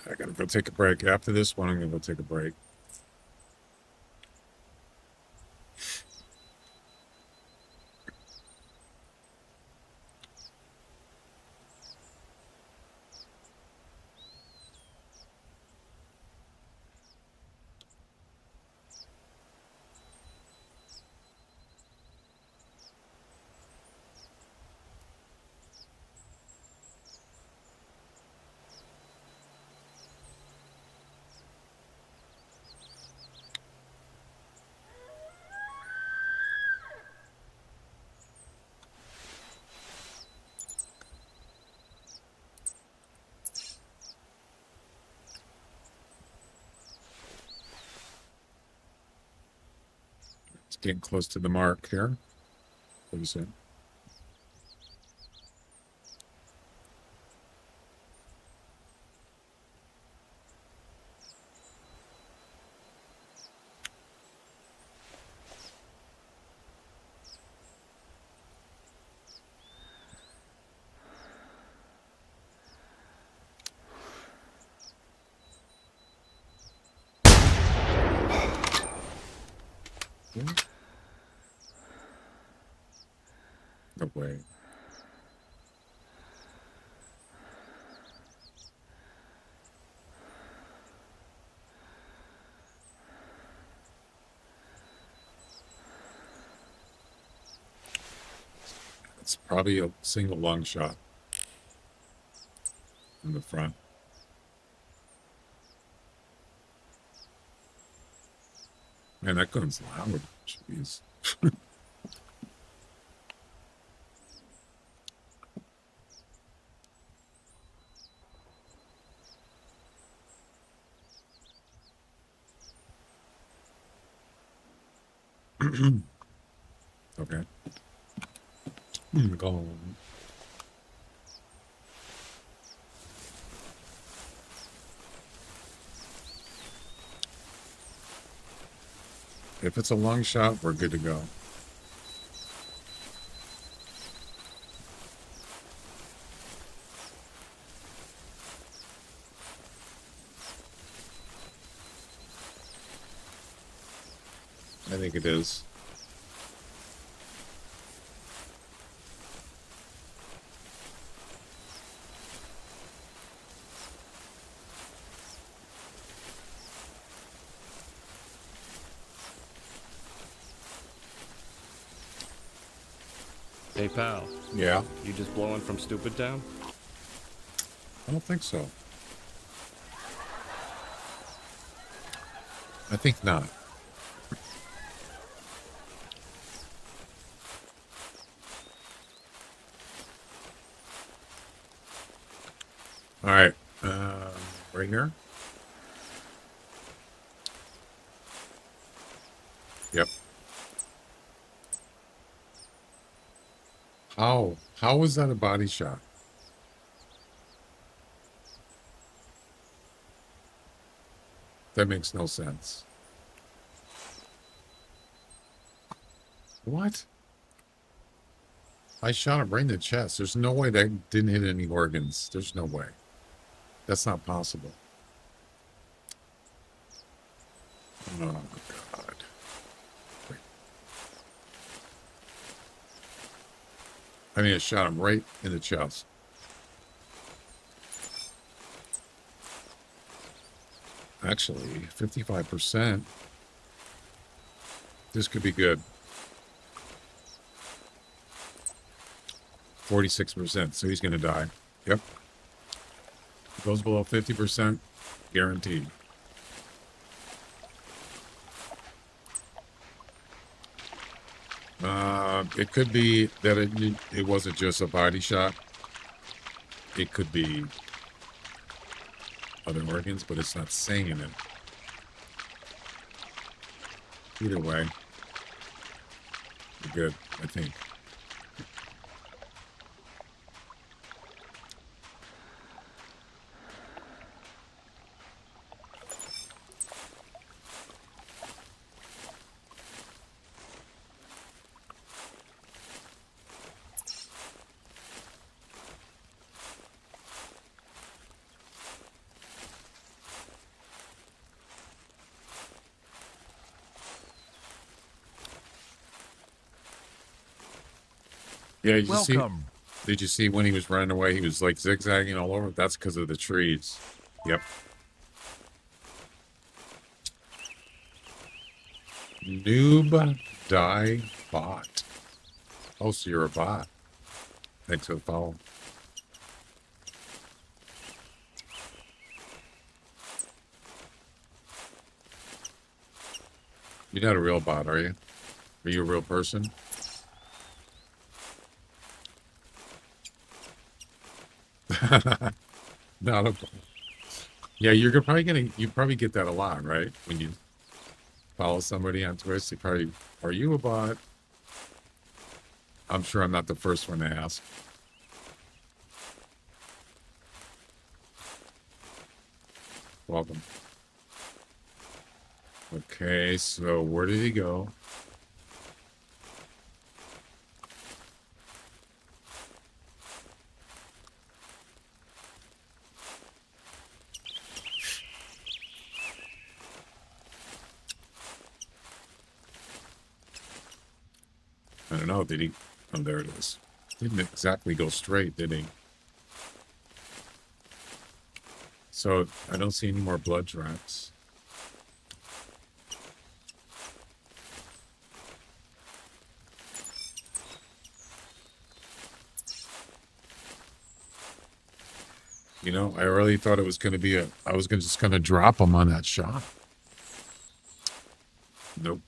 I gotta go take a break. After this one, I'm gonna go take a break. It's getting close to the mark here. What do you say? No way. It's probably a single long shot in the front. Man, that gun's loud. Jeez. Okay. Go on. If it's a long shot, we're good to go. I think it is. Hey, pal. Yeah, You just blowing from Stupid Town? I don't think so. I think not. All right, right here. Yep. How was that a body shot? That makes no sense. What? I shot him right in the chest. There's no way that didn't hit any organs. There's no way. That's not possible. Oh, God. Wait. I mean, I shot him right in the chest. Actually, 55%. This could be good. 46%. So he's going to die. Yep. Goes below 50%. Guaranteed. It could be that it wasn't just a body shot. It could be other organs, but it's not saying it. Either way, we're good, I think. Yeah, did you see when he was running away, he was like zigzagging all over? That's because of the trees. Yep. Noob die bot. Oh, so you're a bot. Thanks for the follow. You're not a real bot, are you? Are you a real person? Not a. Yeah, you probably get that a lot, right? When you follow somebody on Twitch, they probably, are you a bot? I'm sure I'm not the first one to ask. Welcome. Okay, so where did he go? I don't know, did he? Oh, there it is. Didn't exactly go straight, did he? So, I don't see any more blood tracks. You know, I really thought it was going to be I was just going to drop him on that shot. Nope.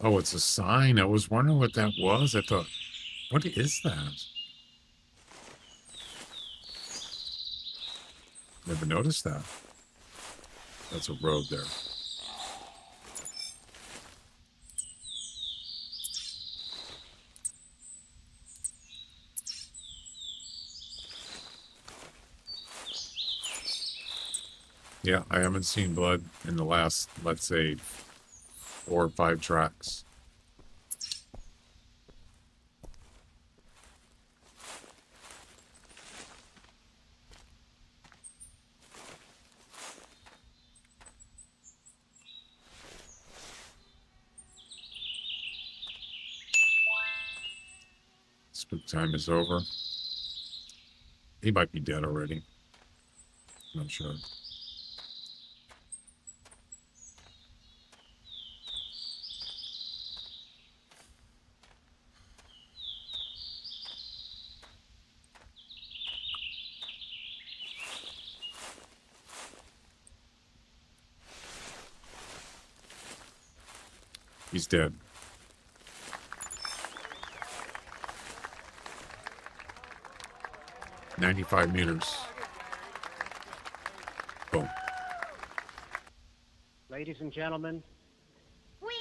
Oh, it's a sign. I was wondering what that was. I thought, what is that? Never noticed that. That's a road there. Yeah, I haven't seen blood in the last, let's say, 4 or 5 tracks. Spook time is over. He might be dead already. Not sure. He's dead. "95 meters. Boom. Ladies and gentlemen,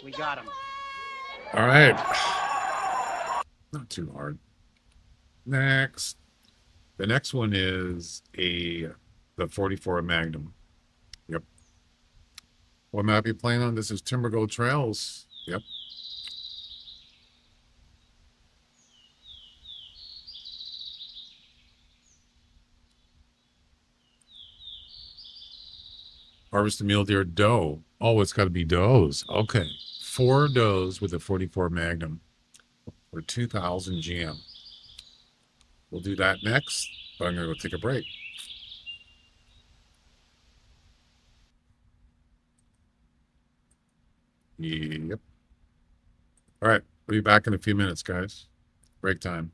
we got him. All right. Not too hard. Next. The next one is the 44 Magnum. Yep. What map you playing on? This is Timber Gold Trails. Yep. Harvest a mule deer doe. Oh, it's got to be does. Okay. 4 does with a 44 Magnum for 2,000 GM. We'll do that next, but I'm going to go take a break. Yep. All right. We'll be back in a few minutes, guys. Break time.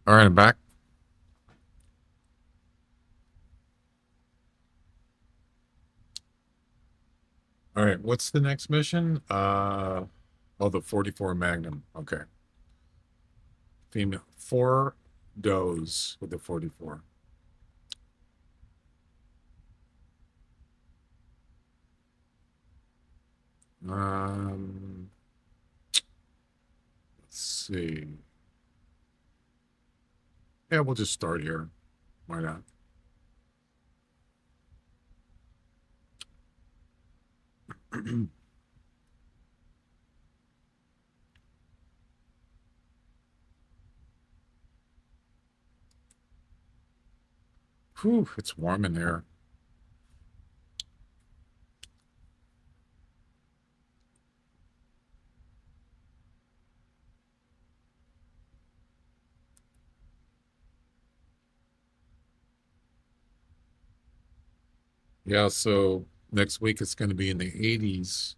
All right, I'm back. All right, what's the next mission? Oh, the 44 Magnum. Okay. Female. 4 does with the 44. Let's see. Yeah, we'll just start here. Why not? Whew, it's warm in here. Yeah, so next week it's going to be in the 80s.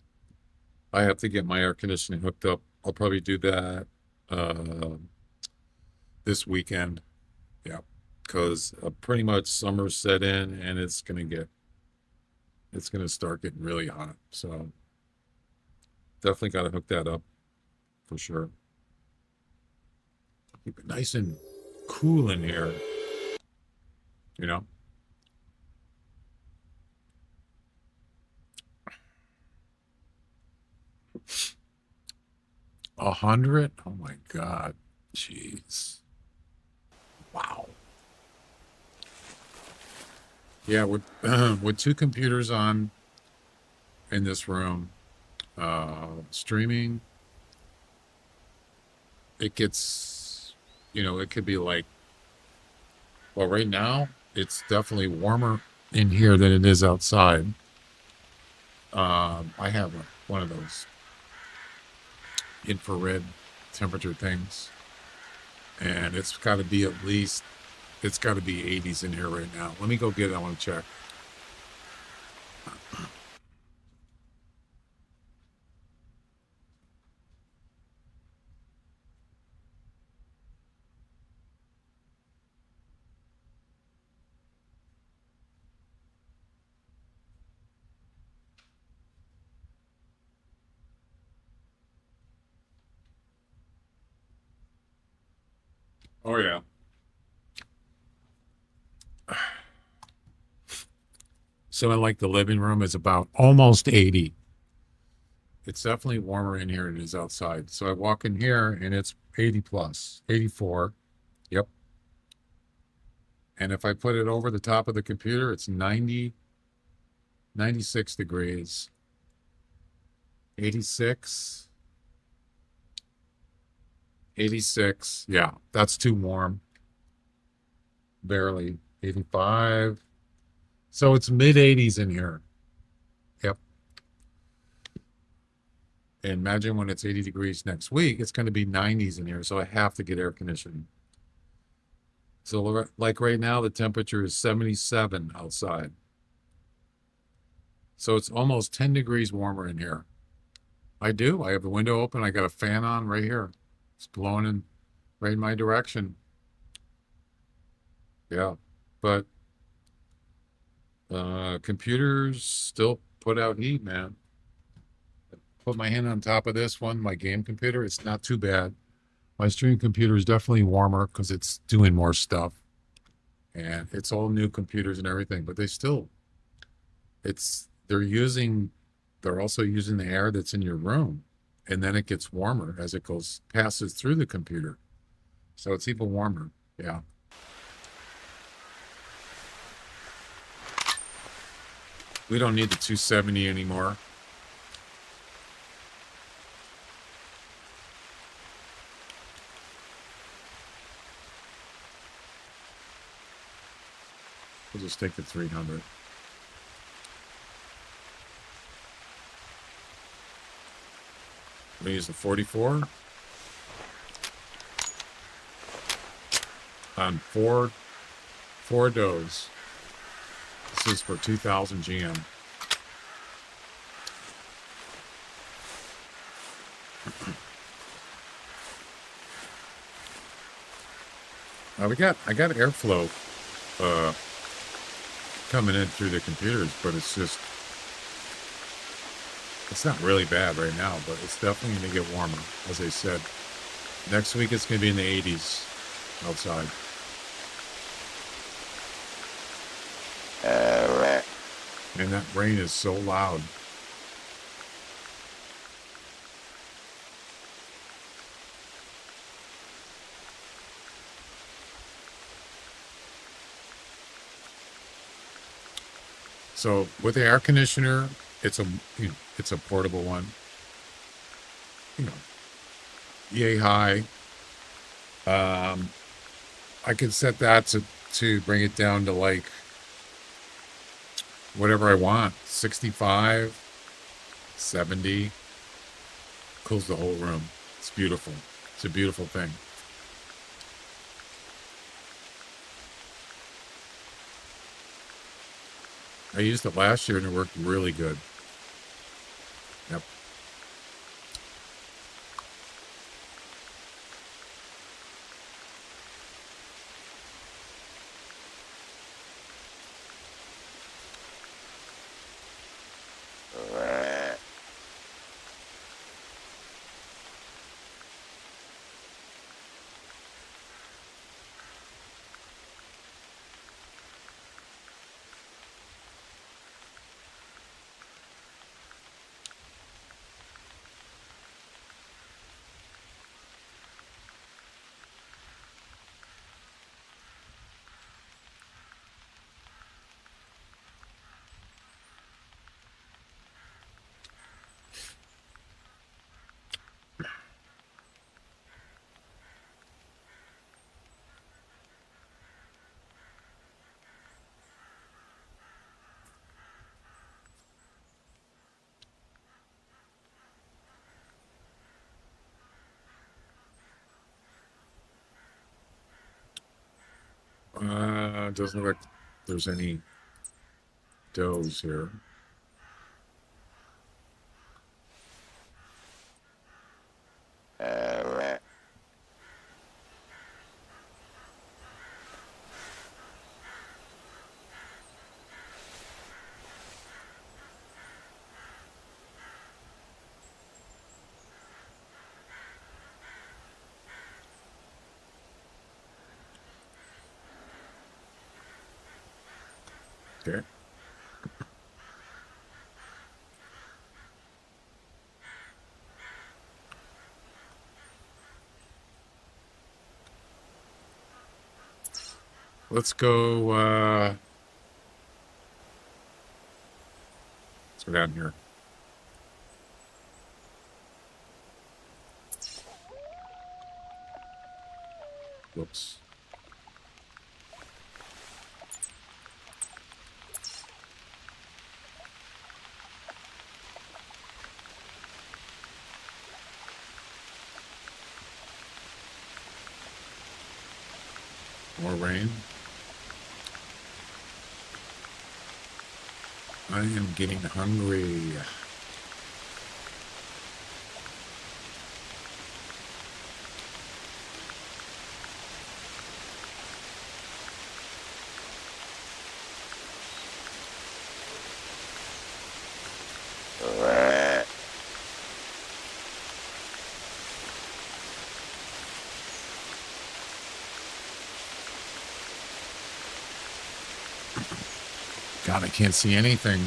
I have to get my air conditioning hooked up. I'll probably do that this weekend. Yeah, because pretty much summer's set in and it's going to start getting really hot. So definitely got to hook that up for sure. Keep it nice and cool in here, you know? $100? Oh my God. Jeez. Wow. Yeah, with with 2 computers on in this room, streaming, it gets, it could be like, well, right now it's definitely warmer in here than it is outside. I have one of those infrared temperature things, and it's got to be 80s in here right now. Let me go get it. I want to check. Oh yeah. So in like the living room is about almost 80. It's definitely warmer in here than it is outside. So I walk in here and it's 80 plus, 84. Yep. And if I put it over the top of the computer, it's 90, 96 degrees, 86, 86. Yeah, that's too warm. Barely. 85. So it's mid 80s in here. Yep. And imagine when it's 80 degrees next week, it's going to be 90s in here. So I have to get air conditioning. So like right now, the temperature is 77 outside. So it's almost 10 degrees warmer in here. I do. I have the window open. I got a fan on right here. It's blowing in right in my direction. Yeah. But computers still put out heat, man. Put my hand on top of this one, my game computer. It's not too bad. My stream computer is definitely warmer because it's doing more stuff. And it's all new computers and everything, but they're also using the air that's in your room. And then it gets warmer as it passes through the computer. So it's even warmer. Yeah. We don't need the 270 anymore. We'll just take the 300. We use the 44 on four does. This is for 2000 GM. I got airflow coming in through the computers, but it's not really bad right now, but it's definitely going to get warmer. As I said, next week it's going to be in the 80s outside. And that rain is so loud. So with the air conditioner, it's it's a portable one. You know, yay high. I could set that to bring it down to like whatever I want, 65, 70. Cools the whole room. It's beautiful. It's a beautiful thing. I used it last year and it worked really good. Yep. Doesn't look like there's any doughs here. Okay. Let's go down here. Whoops. More rain. I am getting hungry. God, I can't see anything.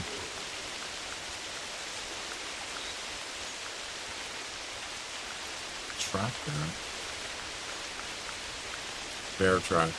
Trap there. Bear trap.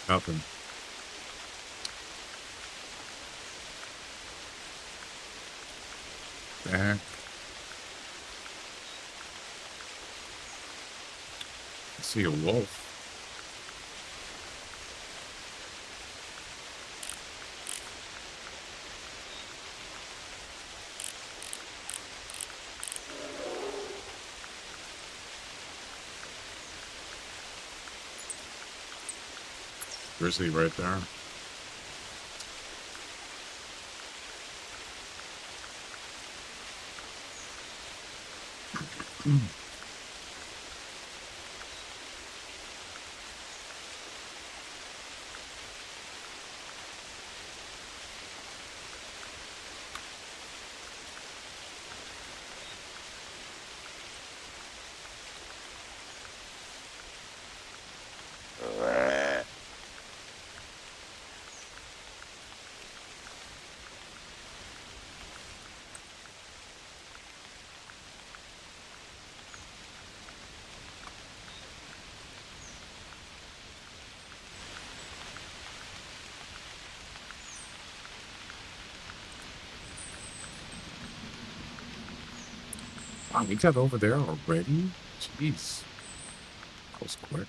Nothing. Back. I see a wolf. Grizzly right there. Wow, we got over there already? Jeez. That was quick.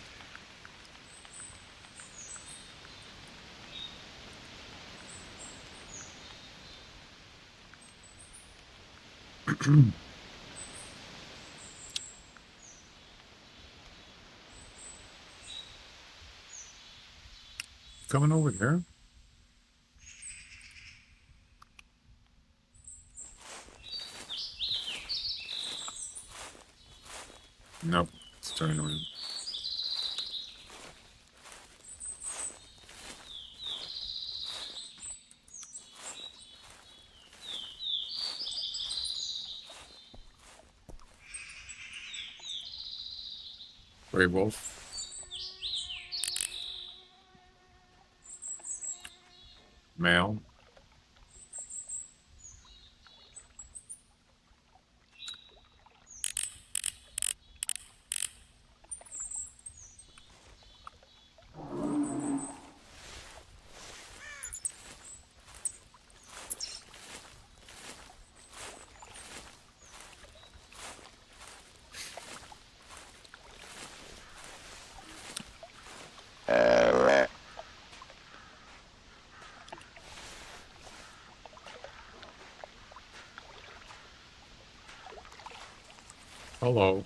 Coming over there? Nope. Let's turn around. Gray wolf. Male. Hello.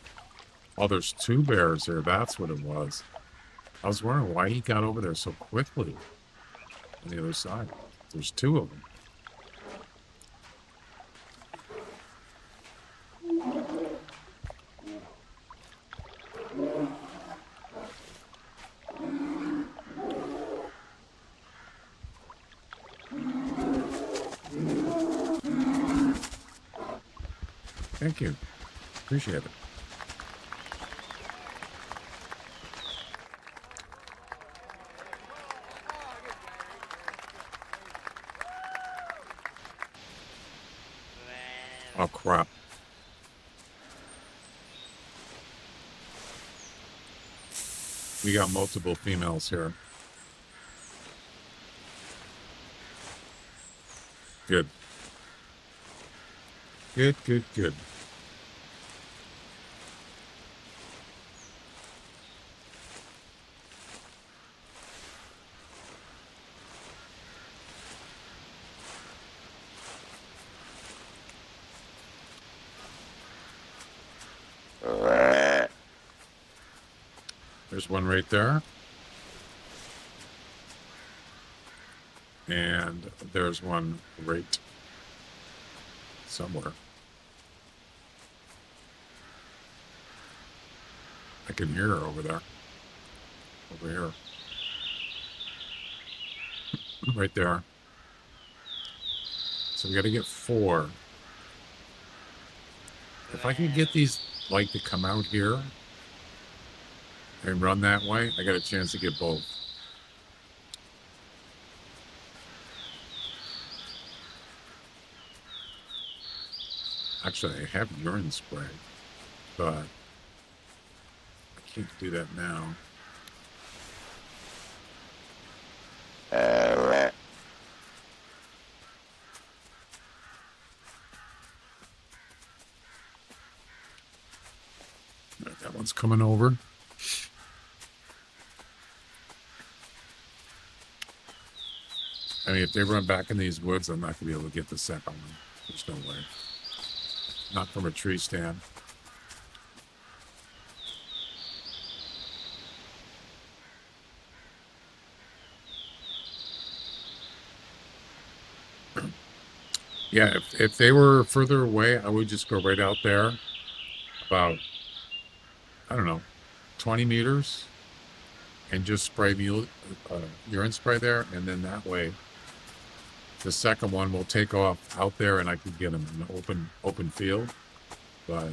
Oh, there's two bears here. That's what it was. I was wondering why he got over there so quickly on the other side. There's two of them. Thank you. Appreciate it. Oh, crap. We got multiple females here. Good. Good, good, good. There's one right there. And there's one right somewhere. I can hear her over there. Over here. Right there. So we got to get 4. If I can get these, like, to come out here and run that way, I got a chance to get both. Actually, I have urine spray, but I can't do that now. That one's coming over. I mean, if they run back in these woods, I'm not going to be able to get the second one. There's no way. Not from a tree stand. Yeah, if they were further away, I would just go right out there about, I don't know, 20 meters and just spray mule, urine spray there. And then that way, the second one will take off out there and I could get them in an open field. But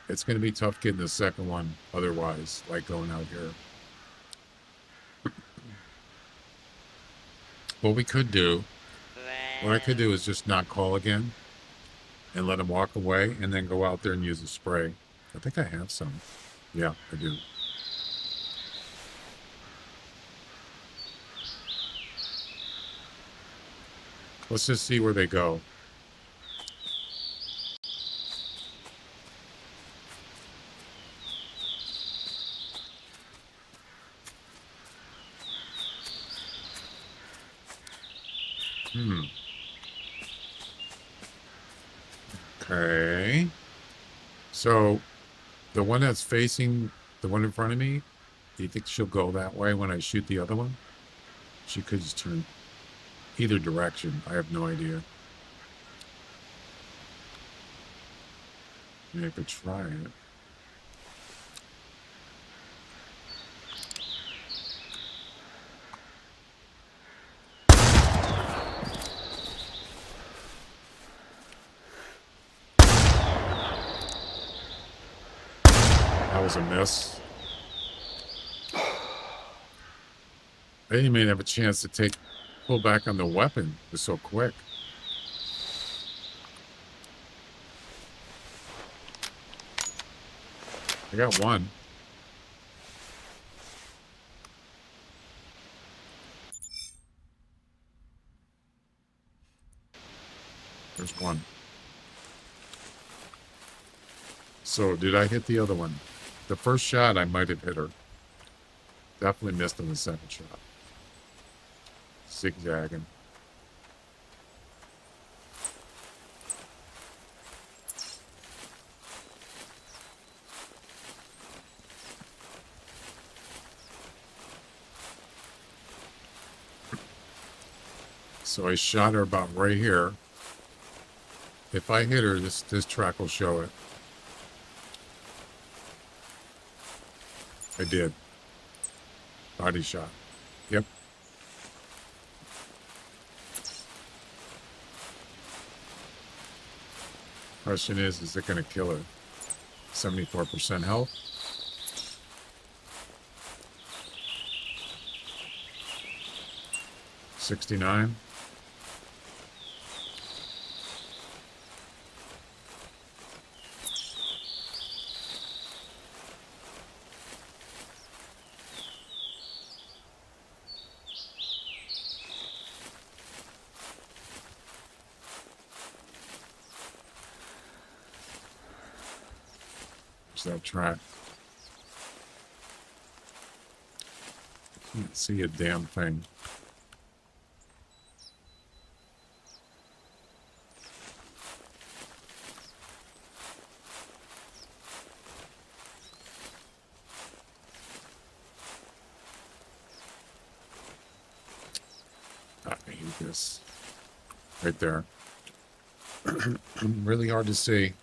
it's going to be tough getting the second one otherwise, like going out here. What I could do is just not call again and let them walk away and then go out there and use a spray. I think I have some. Yeah, I do. Let's just see where they go. Okay. So the one that's facing the one in front of me, do you think she'll go that way when I shoot the other one? She could just turn either direction. I have no idea. Maybe I could try it. That was a miss. I didn't even have a chance to pull back on the weapon. It was so quick. I got one. There's one. So did I hit the other one? The first shot, I might have hit her. Definitely missed on the second shot. Zigzagging. So I shot her about right here. If I hit her, this track will show it. I did. Body shot. Yep. Question is it going to kill her? 74% health. $69. That track. Can't see a damn thing. I hate this. Right there. Really hard to see.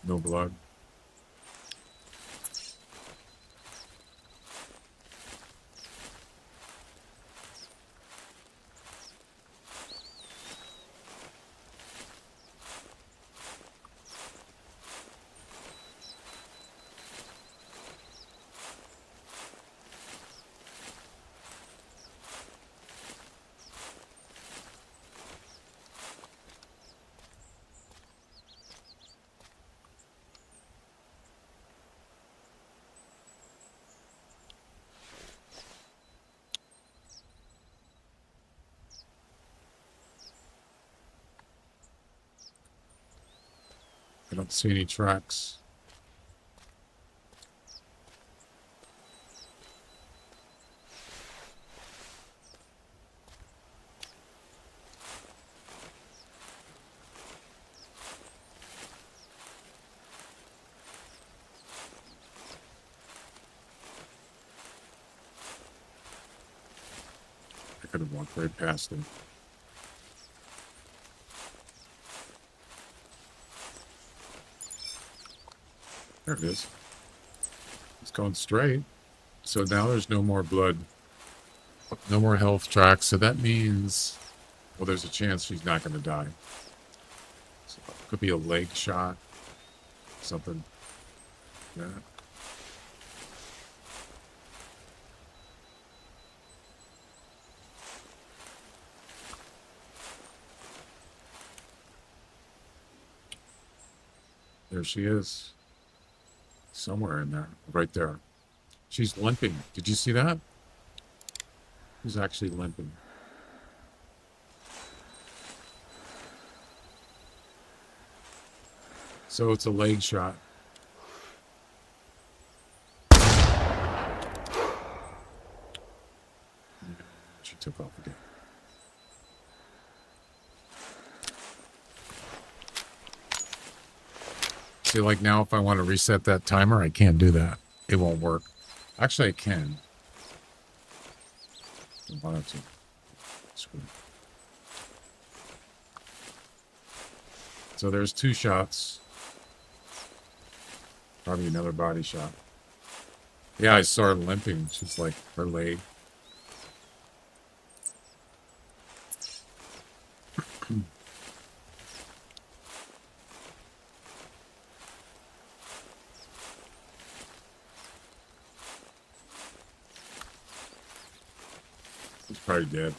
No blood. I don't see any tracks. I could have walked right past him. There it is. It's going straight. So now there's no more blood. No more health tracks. So that means, well, there's a chance she's not going to die. So it could be a leg shot. Something. Yeah. There she is. Somewhere in there. Right there. She's limping. Did you see that? She's actually limping. So it's a leg shot. She took off again. See, like now, if I want to reset that timer, I can't do that. It won't work. Actually, I can. I wanted to. Screw it. So there's 2 shots. Probably another body shot. Yeah, I saw her limping. She's like her leg. He's probably dead.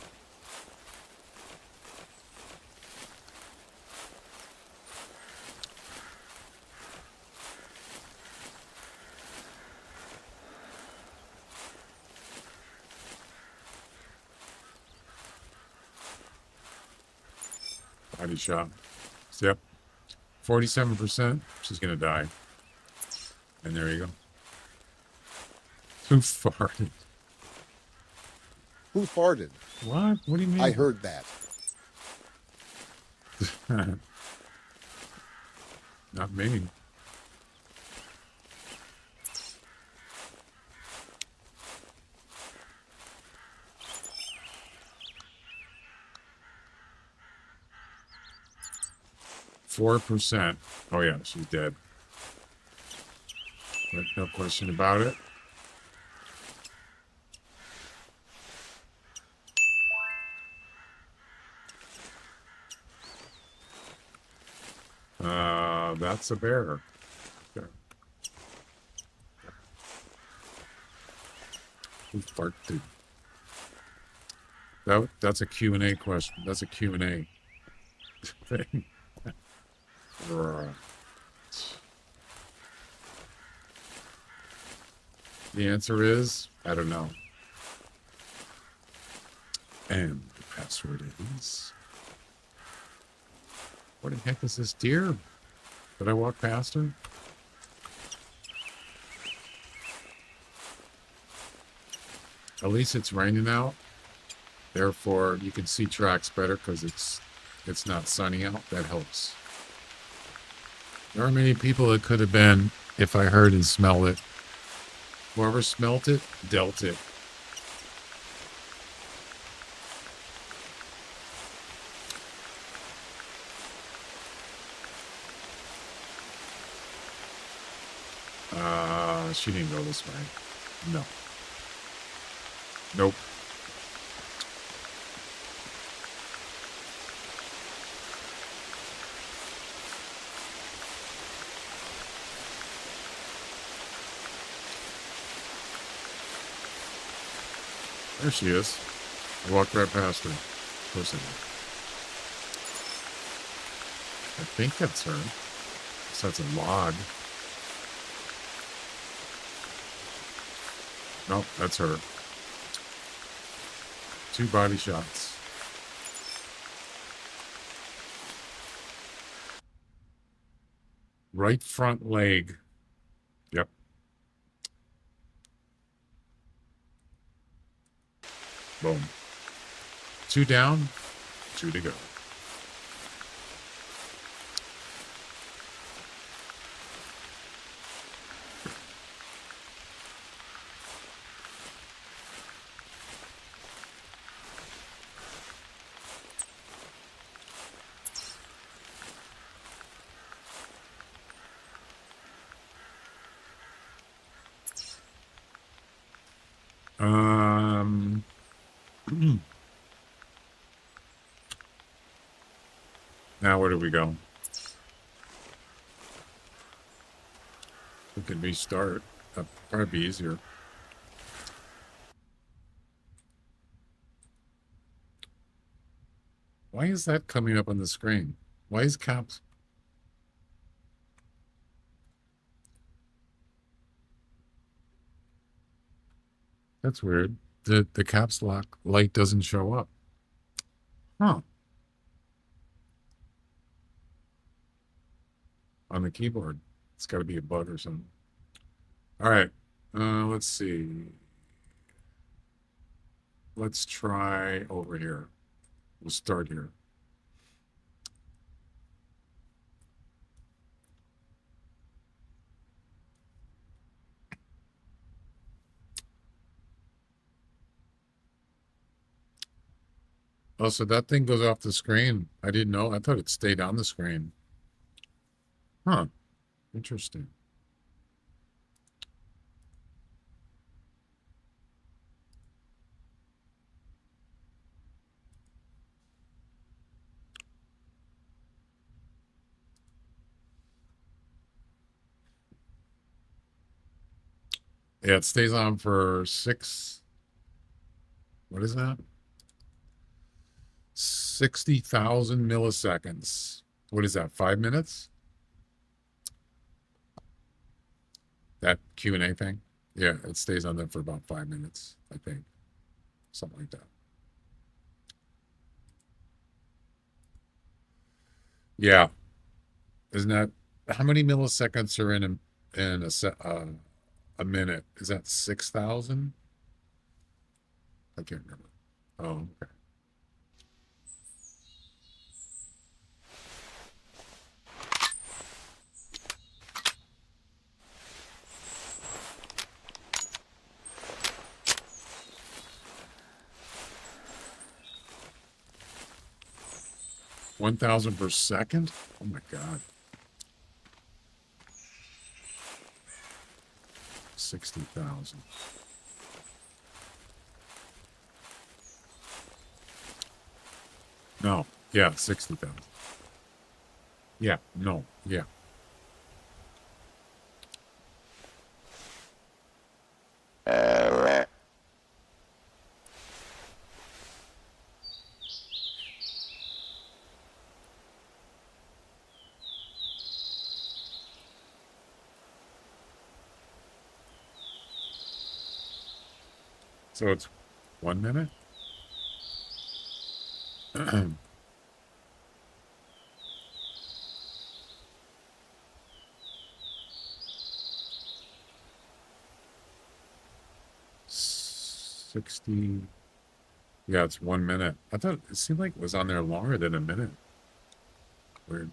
Body shot. Yep. 47%. She's gonna die. And there you go. Who farted? Who farted? What? What do you mean? I heard that. Not me. %. Oh yeah, she's dead. No question about it. That's a bear. Okay. Who farted? That's a Q&A question. That's a Q&A thing. The answer is, I don't know. And the password is... What the heck is this deer? Did I walk past her? At least it's raining out. Therefore, you can see tracks better because it's not sunny out. That helps. There are many people it could have been if I heard and smelled it. Whoever smelt it, dealt it. She didn't go this way. No. Nope. There she is. I walked right past her. Of course I did. I think that's her. So that's a log. Nope, that's her. 2 body shots. Right front leg. Yep. Boom. 2 down, 2 to go. Now where do we go? We can restart. That'd probably be easier. Why is that coming up on the screen? Why is caps? That's weird. The caps lock light doesn't show up. Huh. On the keyboard. It's got to be a bug or something. All right. Let's see. Let's try over here. We'll start here. Oh, so that thing goes off the screen. I didn't know. I thought it stayed on the screen. Huh. Interesting. Yeah, it stays on for 6. What is that? 60,000 milliseconds. What is that? 5 minutes? That Q&A thing? Yeah, it stays on there for about 5 minutes, I think. Something like that. Yeah. Isn't that how many milliseconds are in a minute? Is that 6,000? I can't remember. Oh, okay. $1,000 per second? Oh my God. 60,000. No. Yeah, 60,000. Yeah, no. Yeah. So it's 1 minute? 60. Yeah, it's 1 minute. I thought it seemed like it was on there longer than a minute. Weird.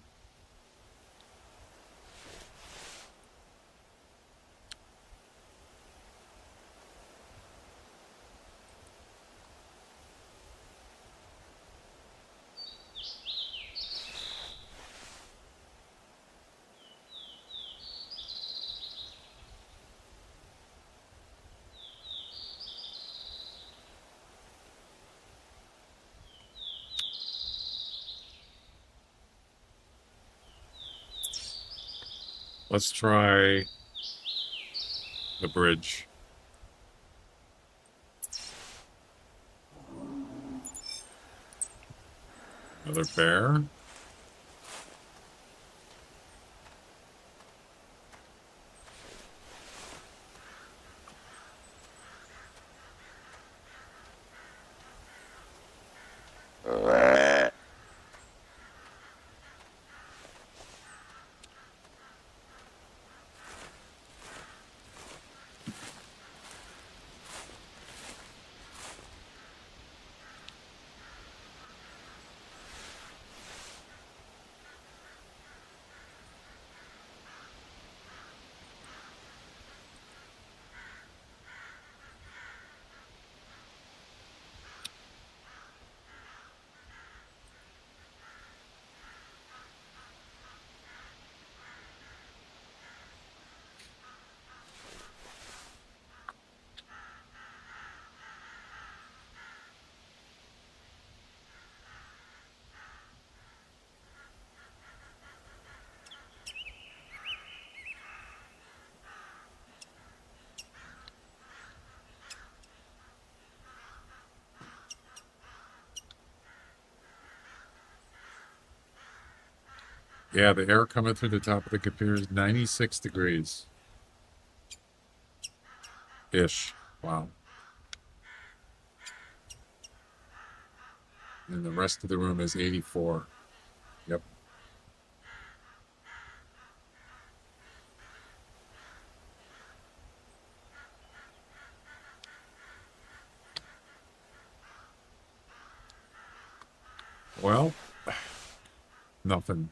Let's try the bridge. Another bear. Yeah, the air coming through the top of the computer is 96 degrees. Ish. Wow. And the rest of the room is 84. Yep. Well, nothing.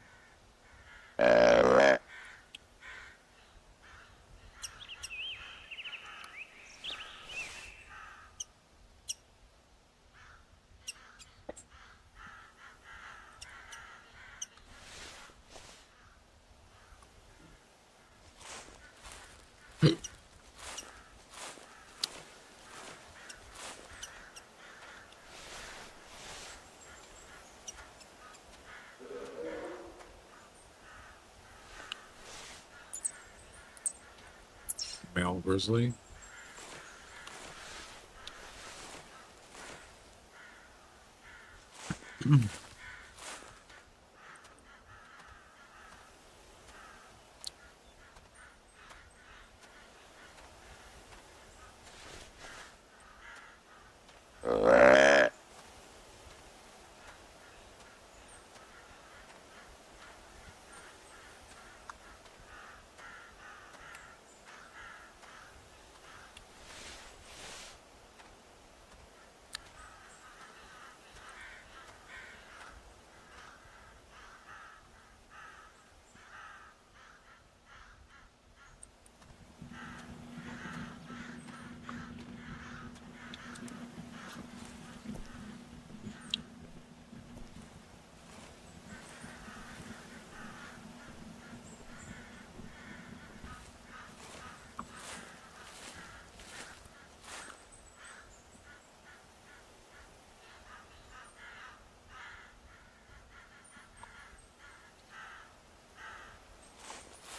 Male grizzly.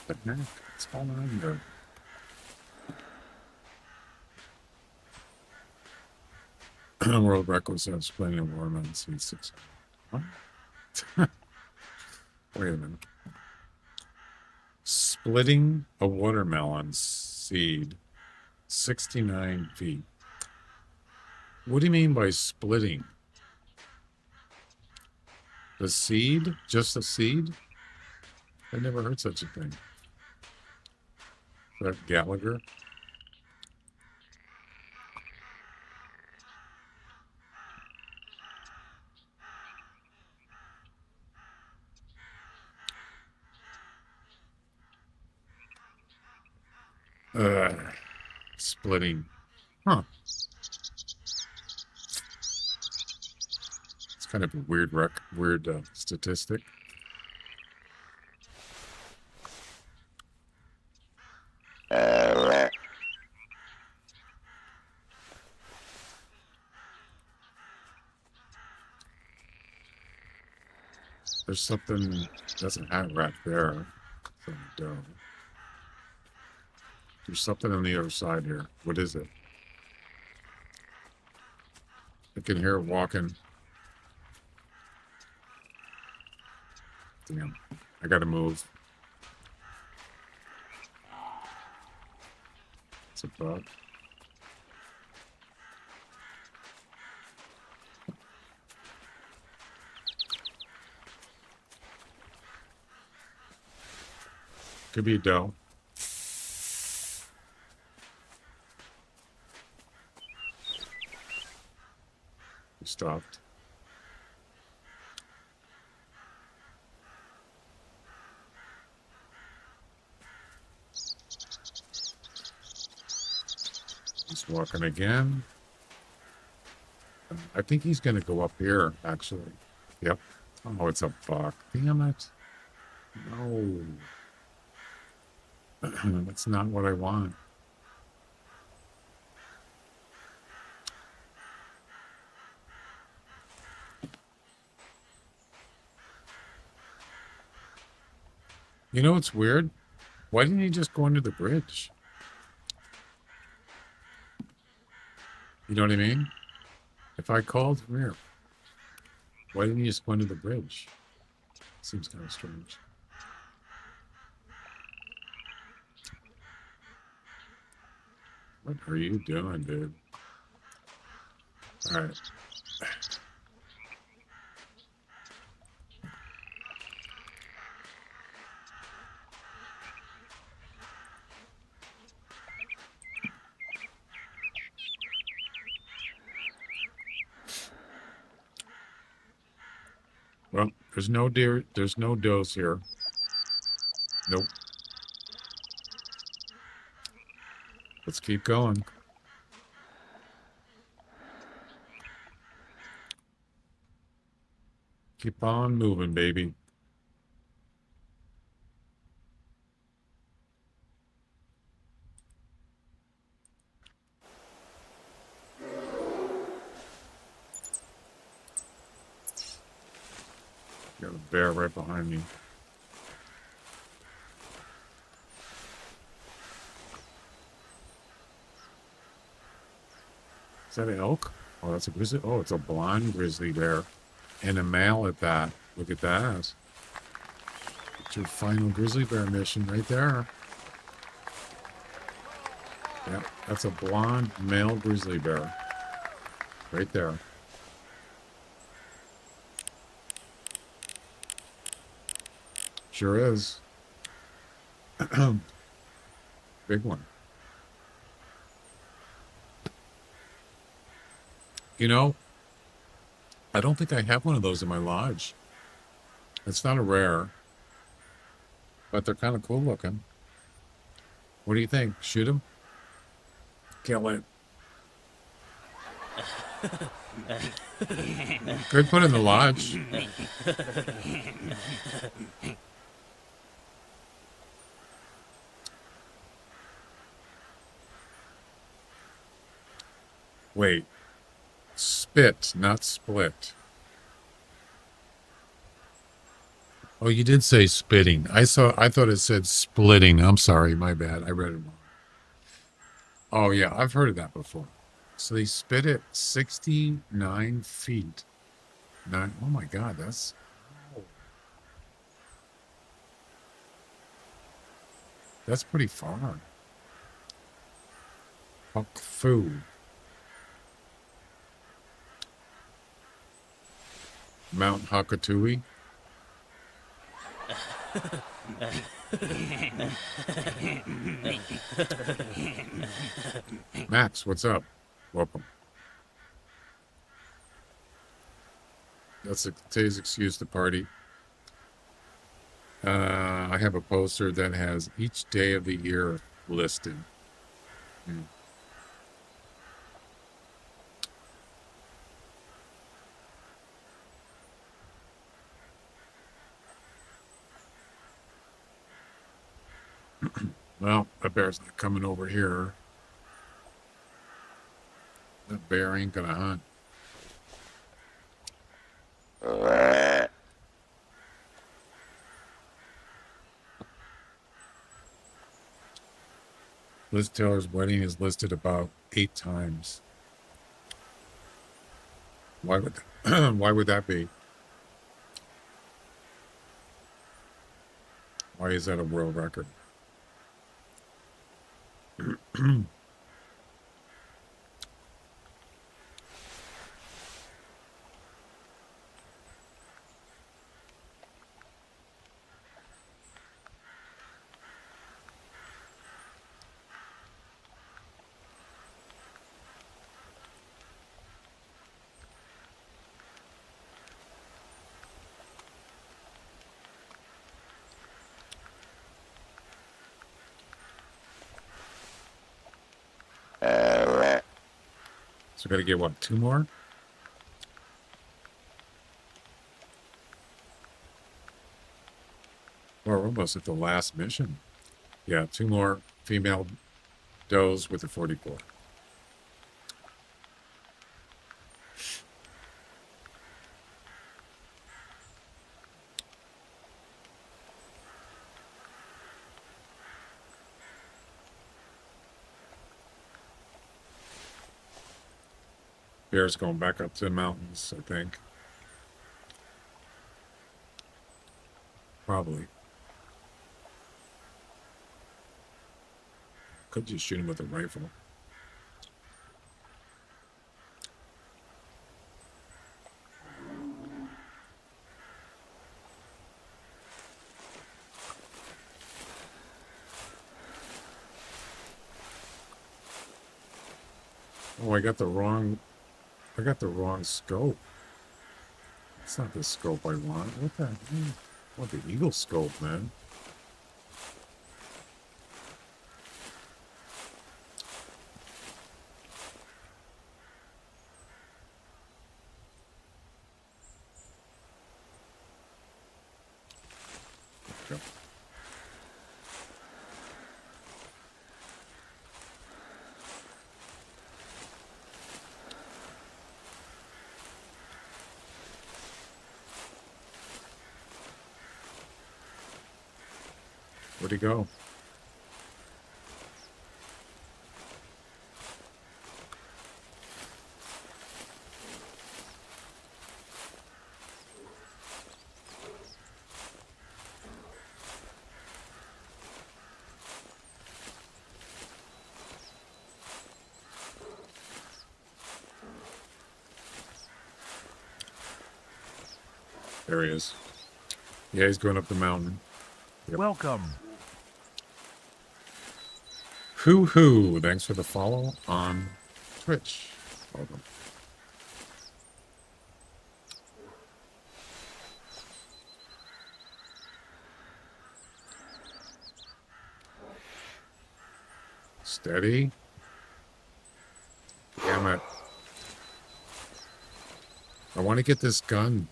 What the heck? What's going on here? World records are splitting a watermelon C6. What? Wait a minute. Splitting a watermelon seed 69 feet. What do you mean by splitting? The seed? Just a seed? I never heard such a thing. Is that Gallagher? Splitting. Huh. It's kind of a weird statistic. There's something that's a hat rack there. Some dough. There's something on the other side here. What is it? I can hear it walking. Damn. I gotta move. It's a bug. Could be a doe. He stopped. He's walking again. I think he's going to go up here, actually. Yep. Oh, it's a buck. Damn it. No. That's not what I want. You know what's weird? Why didn't he just go under the bridge? You know what I mean? If I called from here, why didn't he just go under the bridge? Seems kind of strange. What are you doing, dude? All right. Well, there's no deer. There's no does here. Nope. Let's keep going. Keep on moving, baby. Got a bear right behind me. Is that an elk? Oh, that's a grizzly. Oh, it's a blonde grizzly bear. And a male at that. Look at that. It's your final grizzly bear mission right there. Yep, that's a blonde male grizzly bear. Right there. Sure is. Big one. You know, I don't think I have one of those in my lodge. It's not a rare, but they're kind of cool looking. What do you think? Shoot him? Kill it. Good put in the lodge. Wait. Spit, not split. Oh, you did say spitting. I thought it said splitting. I'm sorry, my bad. I read it wrong. Oh yeah, I've heard of that before. So they spit it 69 feet. Oh my God, that's pretty far. Huck Fu. Mount Hakatui. Max, what's up? Welcome. That's today's excuse to party. I have a poster that has each day of the year listed. Well, that bear's not coming over here. That bear ain't gonna hunt. Liz Taylor's wedding is listed about 8 times. Why would why would that be? Why is that a world record? So we gotta get what, 2 more? Well, we're almost at the last mission. Yeah, 2 more female does with the 44. Bear's going back up to the mountains, I think. Probably. Could just shoot him with a rifle. Oh, I got the wrong scope. It's not the scope I want. What the heck? I want the eagle scope, man. Okay. Where'd he go? There he is. Yeah, he's going up the mountain. Yep. Welcome. Hoo-hoo. Thanks for the follow on Twitch. Welcome. Steady. Damn it. I want to get this gun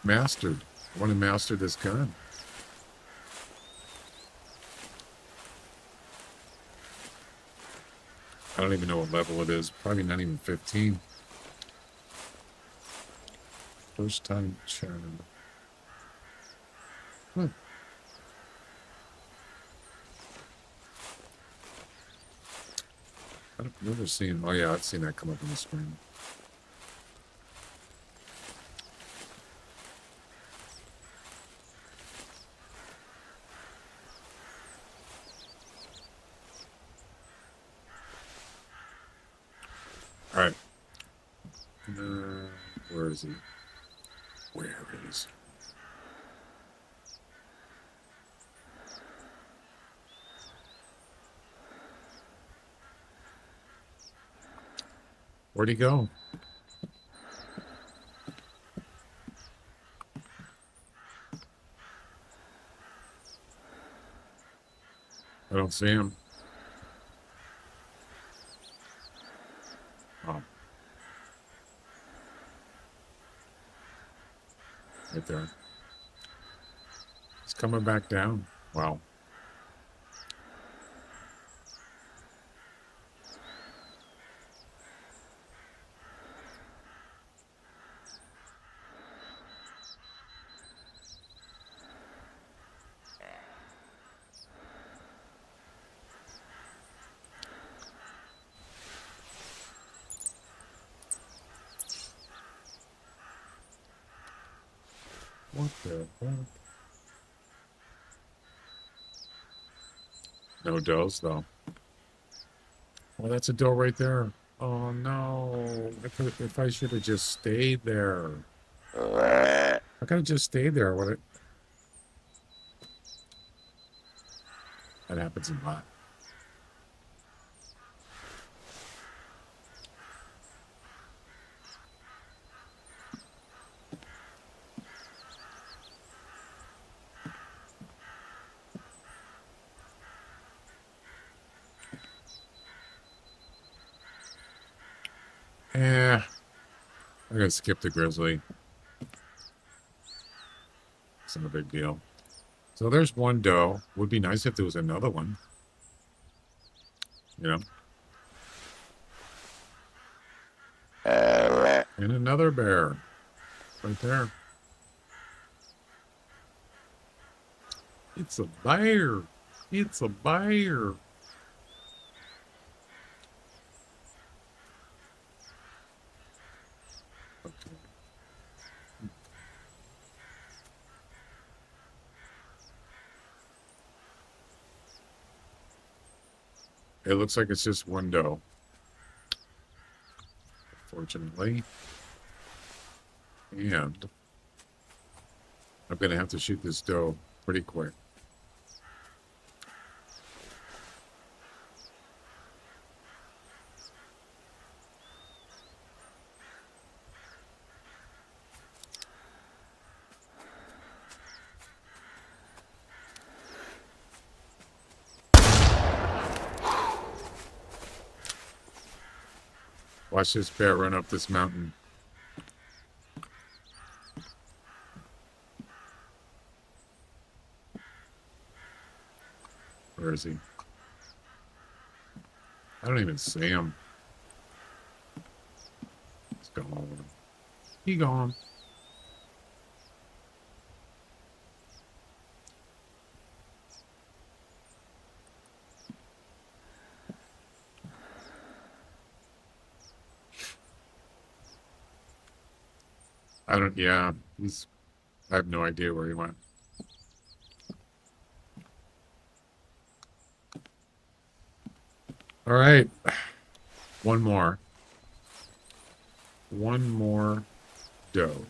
mastered. I want to master this gun. I don't even know what level it is. Probably not even 15. First time chatting. I've never seen... Oh, yeah, I've seen that come up on the screen. All right. Where is he? Where is he? Where'd he go? I don't see him. Oh. Right there. He's coming back down. Wow. What the heck? No does, though. Well, that's a doe right there. Oh, no. If I should have just stayed there. I could have just stayed there. That happens a lot. I'm gonna skip the grizzly. It's not a big deal. So there's one doe. Would be nice if there was another one. You know? And another bear. Right there. It's a bear. It's a bear. Okay. It looks like it's just one doe. Fortunately. And I'm going to have to shoot this doe pretty quick. Watch this bear run up this mountain. Where is he? I don't even see him. He's gone. He gone. Yeah, I have no idea where he went. All right. One more doe.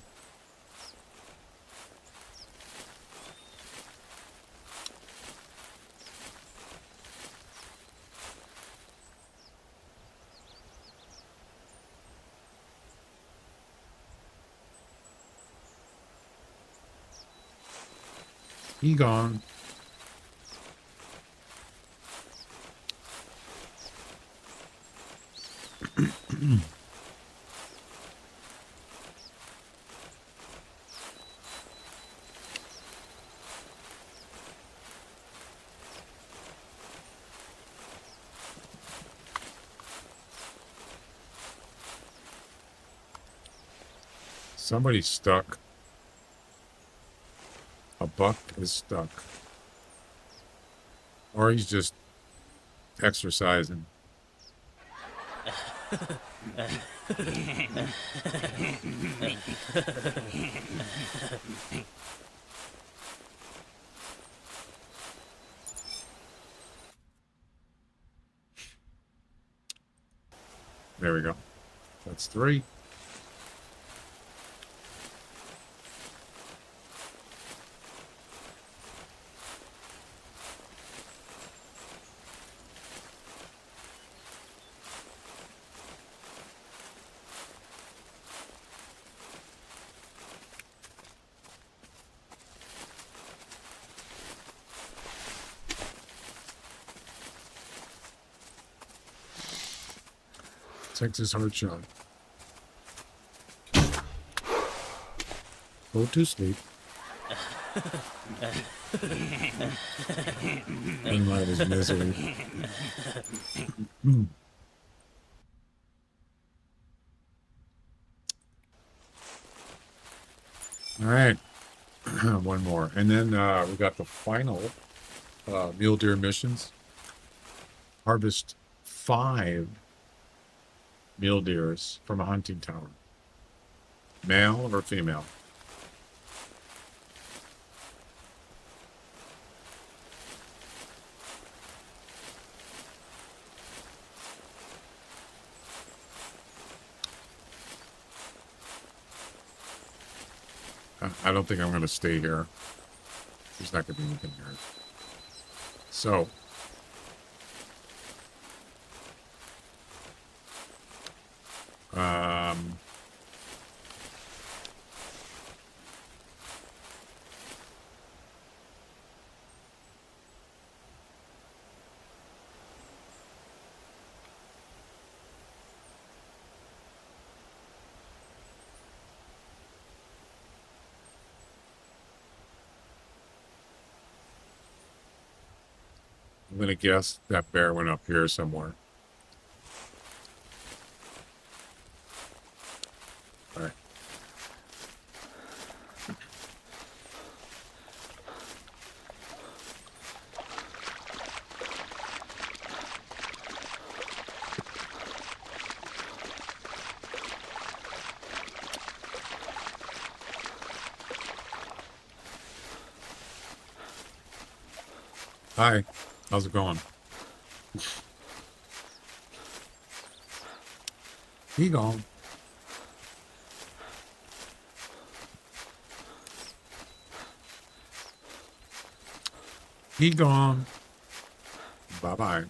He gone. Somebody's stuck. A buck is stuck. Or he's just exercising. There we go. That's 3. Texas hard shot. Go to sleep. In light is misery. All right. One more. And then we got the final mule deer missions. Harvest 5 mule deers from a hunting tower. Male or female? I don't think I'm going to stay here. There's not going to be anything here. So, I'm going to guess that bear went up here somewhere. All right. Hi. How's it going? He gone. He gone. Bye-bye.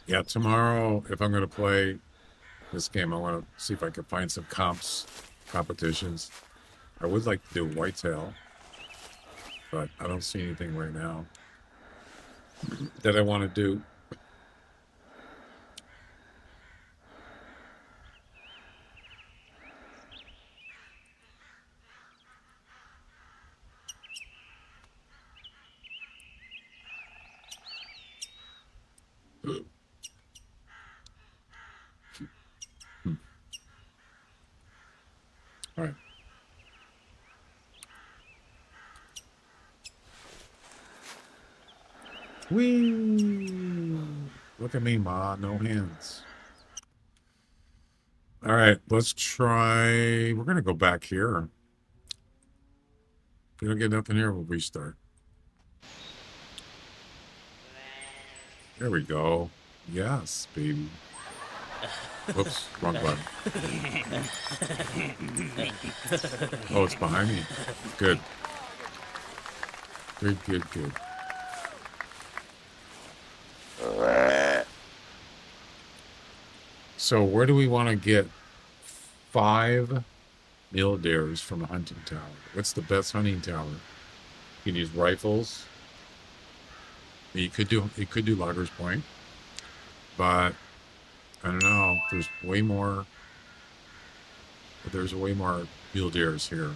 Yeah, tomorrow, if I'm going to play this game, I want to see if I can find some competitions. I would like to do whitetail, but I don't see anything right now that I want to do. All right. Whee! Look at me, Ma. No hands. All right, let's try. We're going to go back here. If we don't get nothing here, we'll restart. There we go. Yes, baby. Whoops, wrong button. Oh, it's behind me. Good. Good, good, good. So where do we want to get 5 mule deers from a hunting tower? What's the best hunting tower? You can use rifles. You could do Loggers Point, but I don't know. There's way more mule deers here.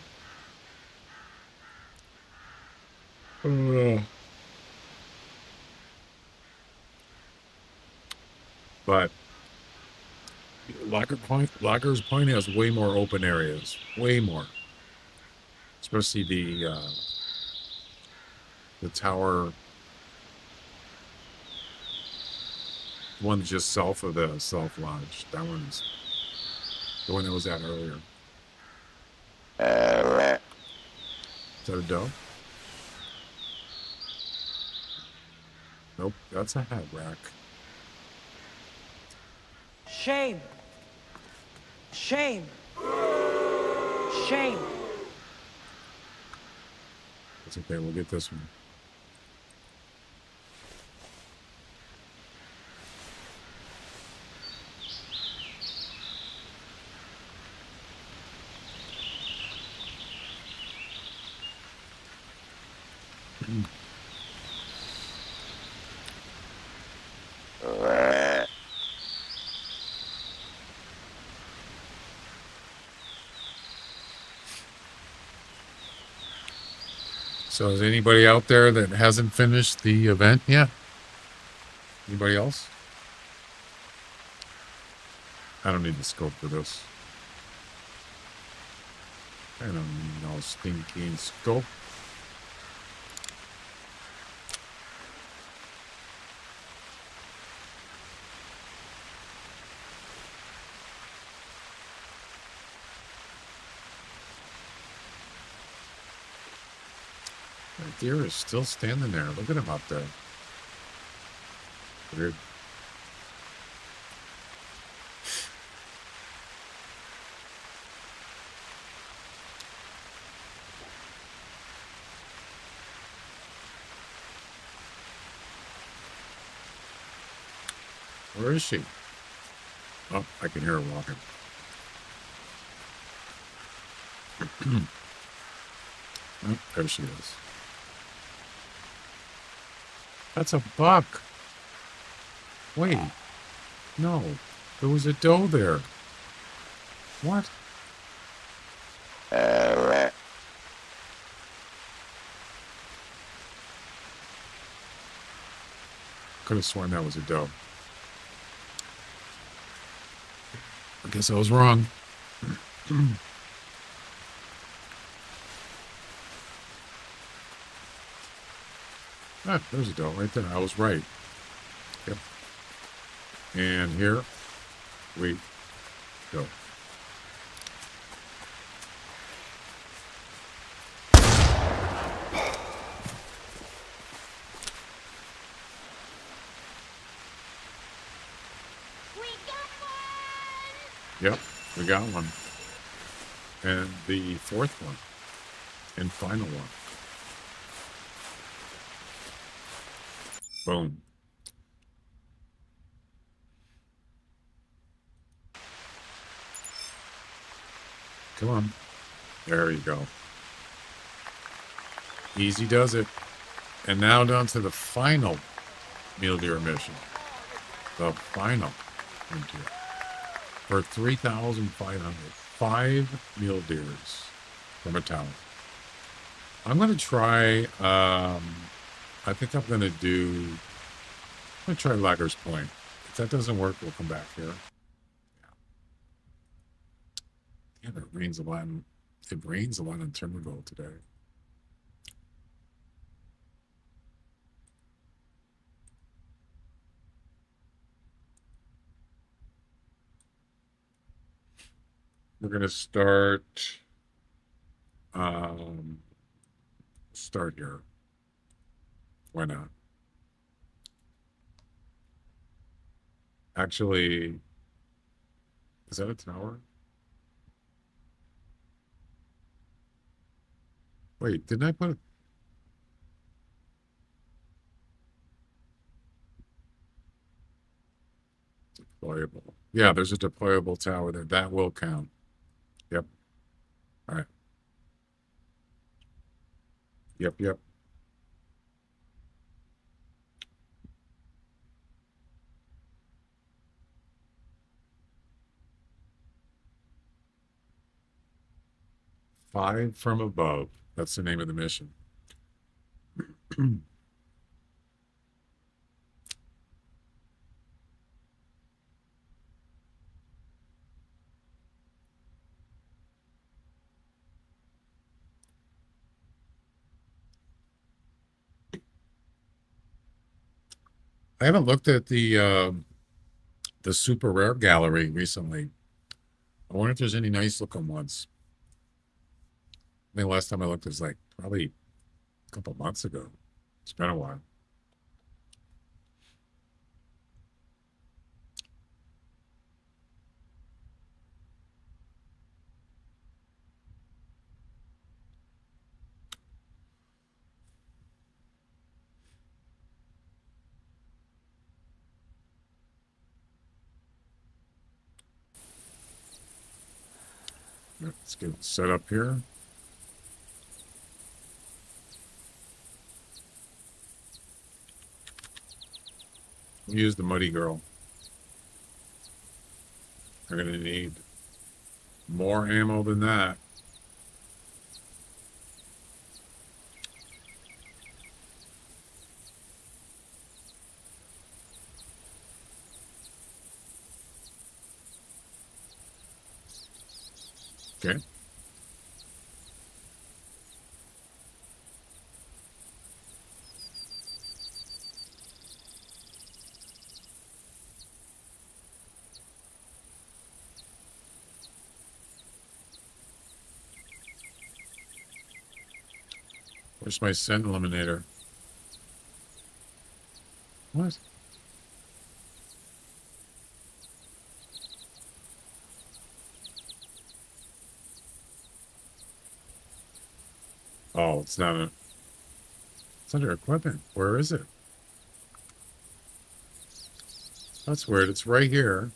But Loggers Point has way more open areas. Way more. Especially the tower, the one just south of the Self Lodge. That one's the one that was at earlier. Is that a doe? Nope, that's a hat rack. Shame. Shame. Shame. It's okay, we'll get this one. So is anybody out there that hasn't finished the event yet? Anybody else? I don't need the scope for this. I don't need no stinking scope. That deer is still standing there. Look at him up there. Weird. Where is she? Oh, I can hear her walking. Oh, there she is. That's a buck. Wait. No. There was a doe there. What? Could have sworn that was a doe. I guess I was wrong. Ah, there's a doe right there. I was right. Yep. And here we go. We got one! Yep, we got one. And the fourth one. And final one. Boom. Come on. There you go. Easy does it. And now down to the final mule deer mission. The final frontier. For 3,500. 5 mule deers from a tower. I'm going to try, I think I'm going to try Lagger's Point. If that doesn't work, we'll come back here. Yeah, it rains a lot. It rains a lot in Timberville today. We're gonna start here. Why not? Actually, is that a tower? Wait, didn't I put it? Deployable. Yeah, there's a deployable tower there. That will count. Yep. All right. Yep. Five from above. That's the name of the mission. I haven't looked at the super rare gallery recently. I wonder if there's any nice looking ones. I think last time I looked was like probably a couple months ago. It's been a while. Let's get it set up here. Use the Muddy Girl. We're going to need more ammo than that. Okay. Where's my scent eliminator? What? Oh, it's not a... It's under equipment. Where is it? That's weird. It's right here.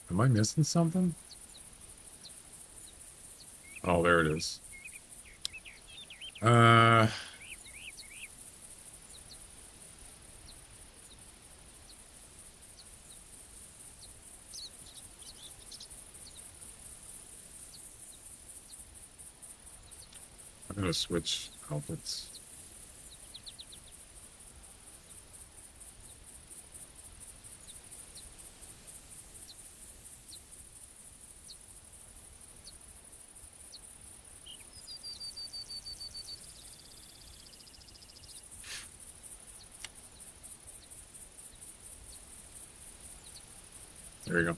Am I missing something? Oh, there it is. I'm gonna switch outfits. There you go.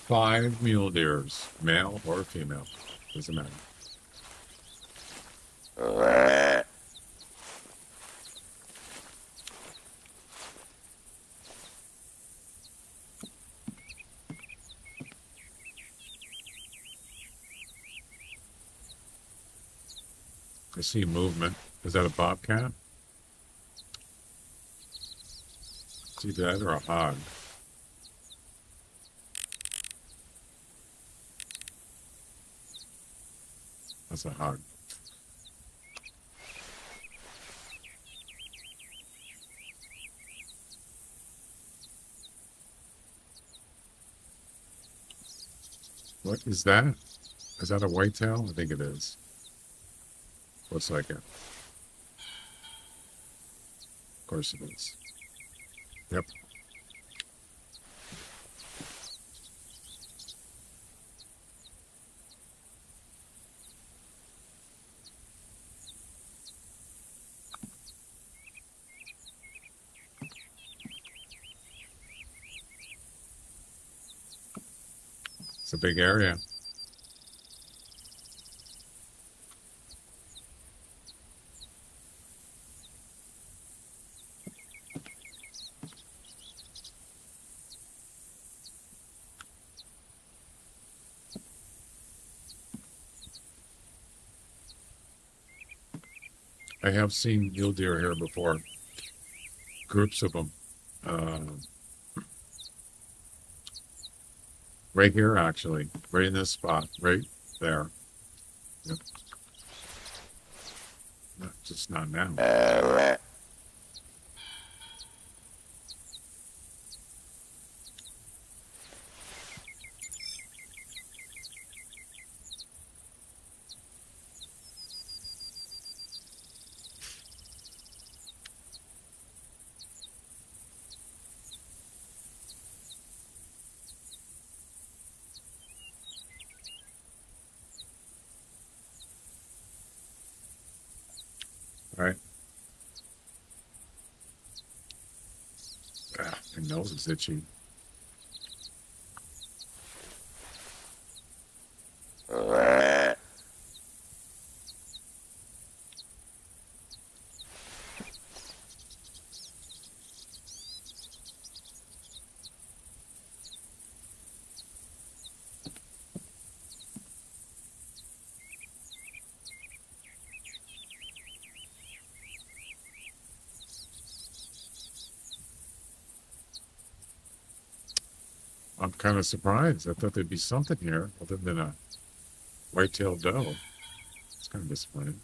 Five mule deers, male or female, doesn't matter. I see movement. Is that a bobcat? See that or a hog? That's a hog. What is that? Is that a whitetail? I think it is. Looks like it. Of course it is. Yep. It's a big area. I have seen mule deer here before. Groups of them. Right here, actually. Right in this spot. Right there. Yep. Just not now. All right. Ah, my nose is itchy. I'm kind of surprised. I thought there'd be something here other than a white-tailed doe. It's kind of disappointing.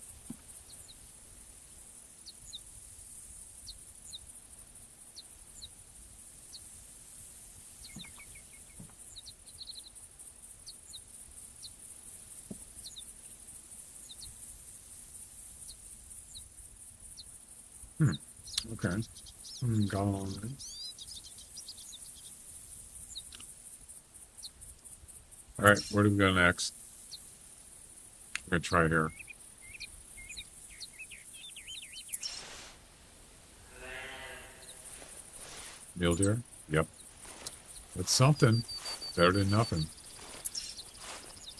Okay. Gone. All right, where do we go next? We're gonna try here. Mule deer? Yep. That's something. Better than nothing.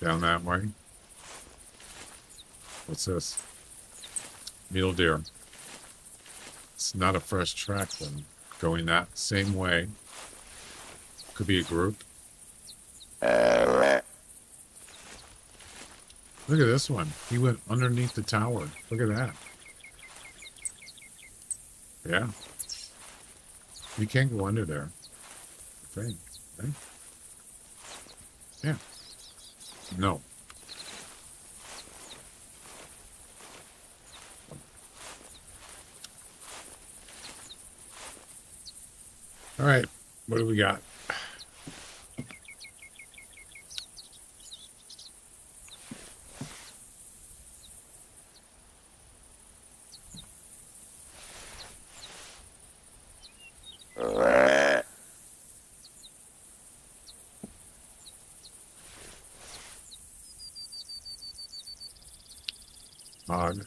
Down that way. What's this? Mule deer. It's not a fresh track, though. Going that same way. Could be a group. Look at this one. He went underneath the tower. Look at that. Yeah. You can't go under there. I think. Right? Yeah. No. All right. What do we got? Hog.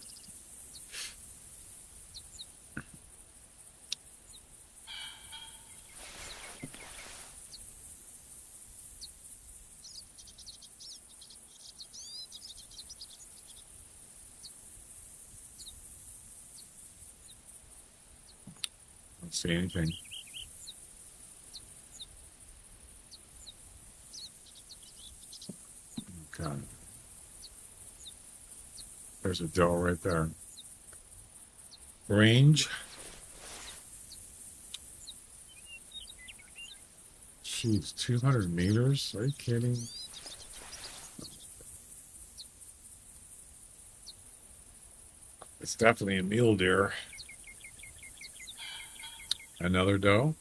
Don't see anything. Okay. There's a doe right there. Range. Jeez, 200 meters? Are you kidding? It's definitely a mule deer. Another doe.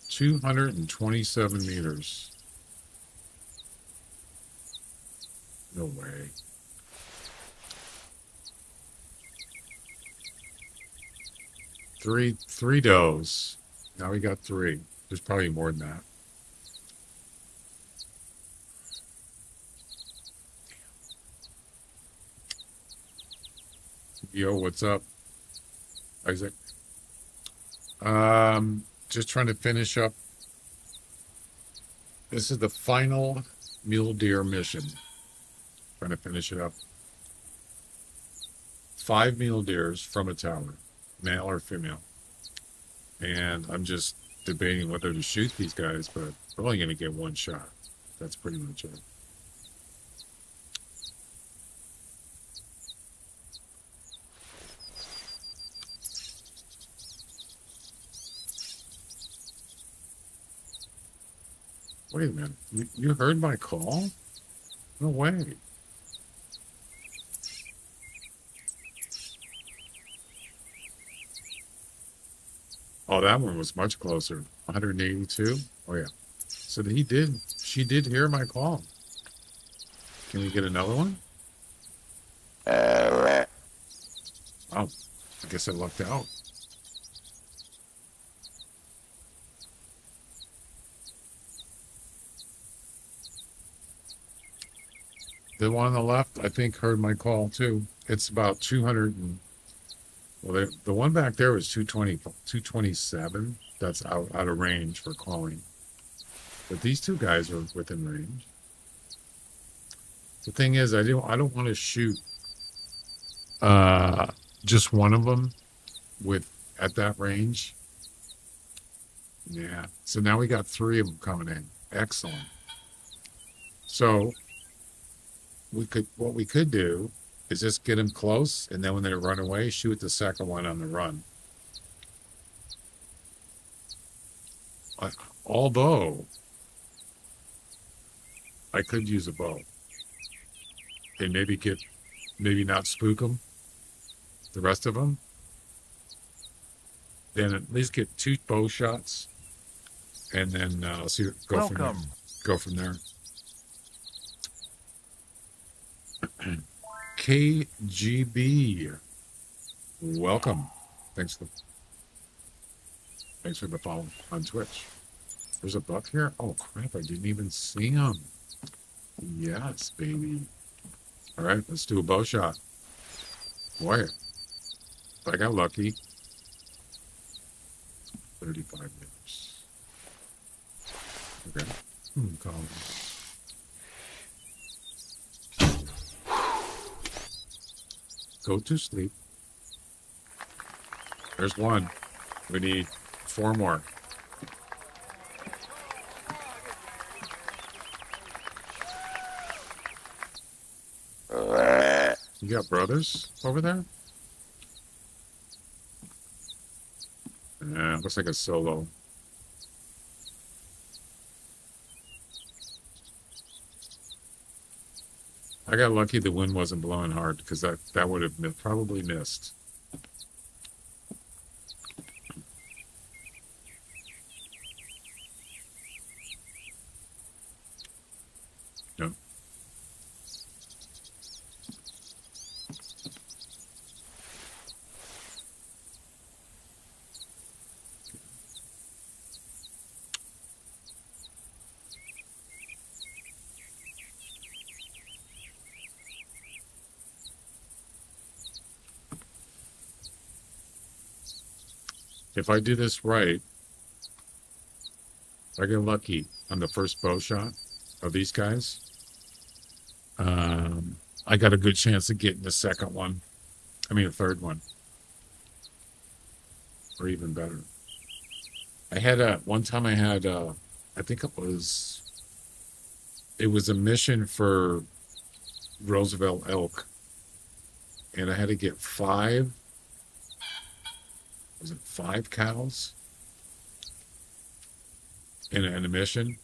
$227 meters. No way. Three does. Now we got three. There's probably more than that. Yo, what's up, Isaac? Just trying to finish up. This is the final mule deer mission. Trying to finish it up. 5 mule deers from a tower, male or female. And I'm just debating whether to shoot these guys, but we're only going to get one shot. That's pretty much it. Wait a minute. You heard my call? No way. Oh, that one was much closer. 182? Oh, yeah. So she did hear my call. Can we get another one? Oh, I guess I lucked out. The one on the left, I think, heard my call too. It's about 200 and, well, the one back there was 220, 227. That's out of range for calling. But these two guys are within range. The thing is, I don't want to shoot just one of them at that range. Yeah. So now we got 3 of them coming in. Excellent. So what we could do is just get them close, and then when they run away, shoot the second one on the run. Although I could use a bow and maybe not spook them, the rest of them, then at least get 2 bow shots, and then see go from there. Go from there. KGB, welcome. Thanks for the follow on Twitch. There's a buck here. Oh crap! I didn't even see him. Yes, baby. All right, let's do a bow shot. Boy, I got lucky. 35 minutes. Okay. Colin. Go to sleep. There's one. We need 4 more. You got brothers over there? Looks like a solo. I got lucky the wind wasn't blowing hard, because that would have probably missed. No. If I do this right, if I get lucky on the first bow shot of these guys, I got a good chance of getting the second one. I mean, the third one. Or even better. I had one time I had, I think it was It was a mission for Roosevelt elk, and I had to get five. Was it 5 cows in a mission?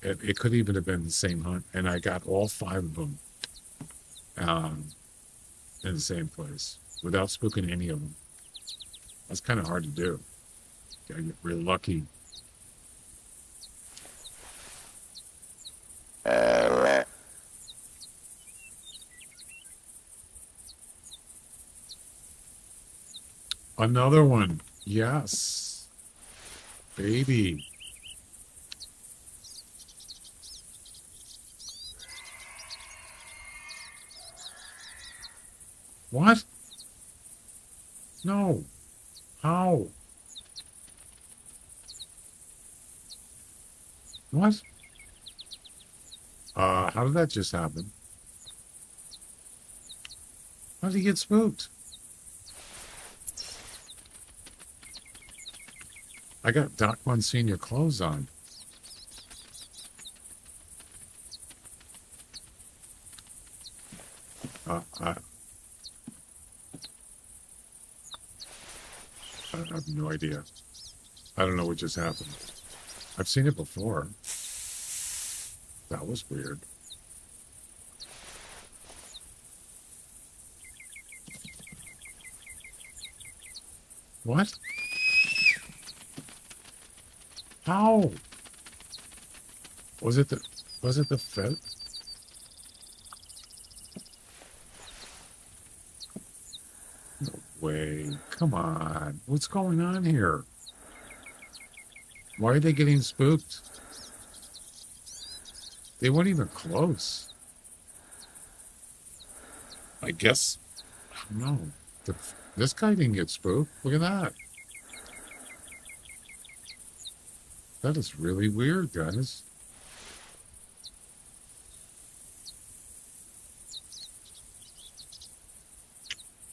It could even have been the same hunt, and I got all 5 of them in the same place without spooking any of them. That's kind of hard to do. Gotta get real lucky. Another one. Yes. Baby. What? No. How? What? How did that just happen? How did he get spooked? I got Doc Monsignor clothes on. I have no idea. I don't know what just happened. I've seen it before. That was weird. What? How? Was it the Fed? No way. Come on. What's going on here? Why are they getting spooked? They weren't even close. I guess. I don't know. This guy didn't get spooked. Look at that. That is really weird, guys.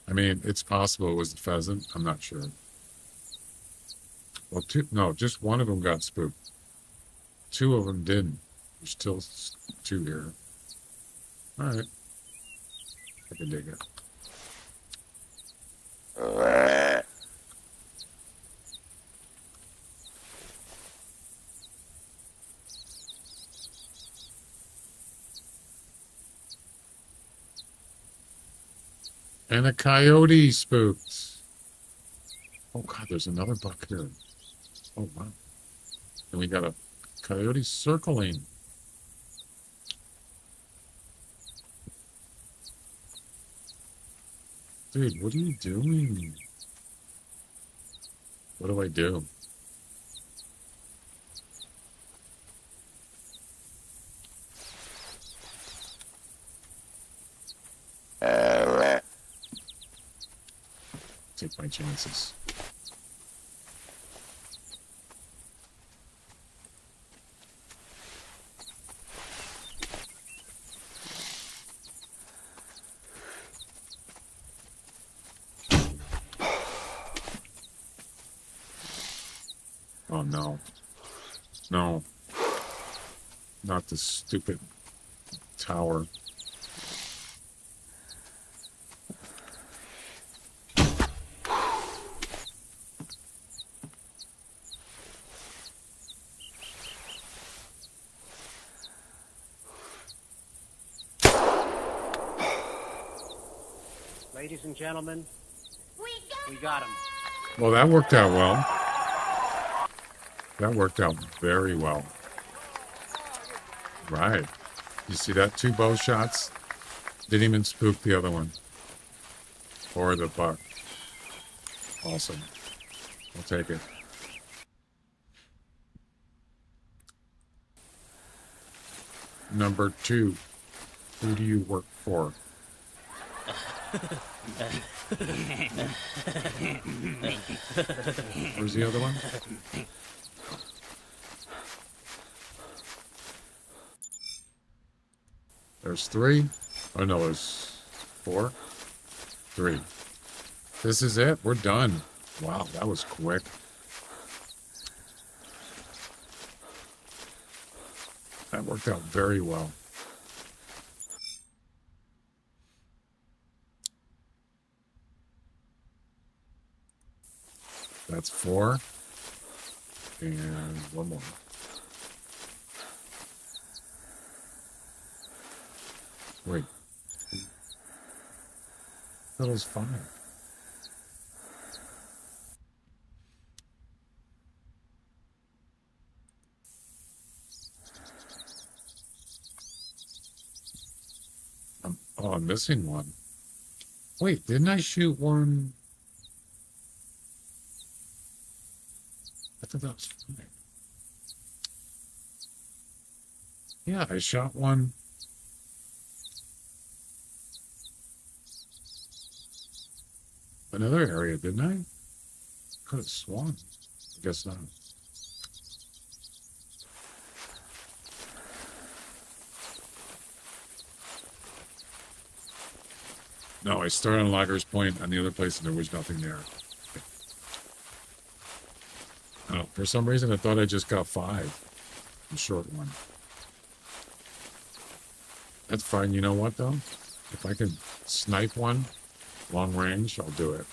I mean, it's possible it was the pheasant. I'm not sure. Well, just one of them got spooked. 2 of them didn't. There's still 2 here. All right. I can dig it. And a coyote spooked. Oh, God, there's another buck here. Oh, wow. And we got a coyote circling. Dude, what are you doing? What do I do? Take my chances. Oh no. No. Not the stupid tower. Ladies and gentlemen, we got him. Well, that worked out well. That worked out very well. Right. You see that? 2 bow shots. Didn't even spook the other one. Or the buck. Awesome. I'll take it. Number 2. Who do you work for? Where's the other one? There's 3. Oh no, there's 4. 3. This is it. We're done. Wow, that was quick. That worked out very well. That's 4. And one more. Wait. That was 5. I'm missing one. Wait, didn't I shoot one? I thought that was 5. Yeah, I shot one. Another area, didn't I? Could have sworn. I guess not. No, I started on Lagger's Point on the other place and there was nothing there. Oh, for some reason I thought I just got 5. The short one. That's fine. You know what, though? If I can snipe one long range, I'll do it.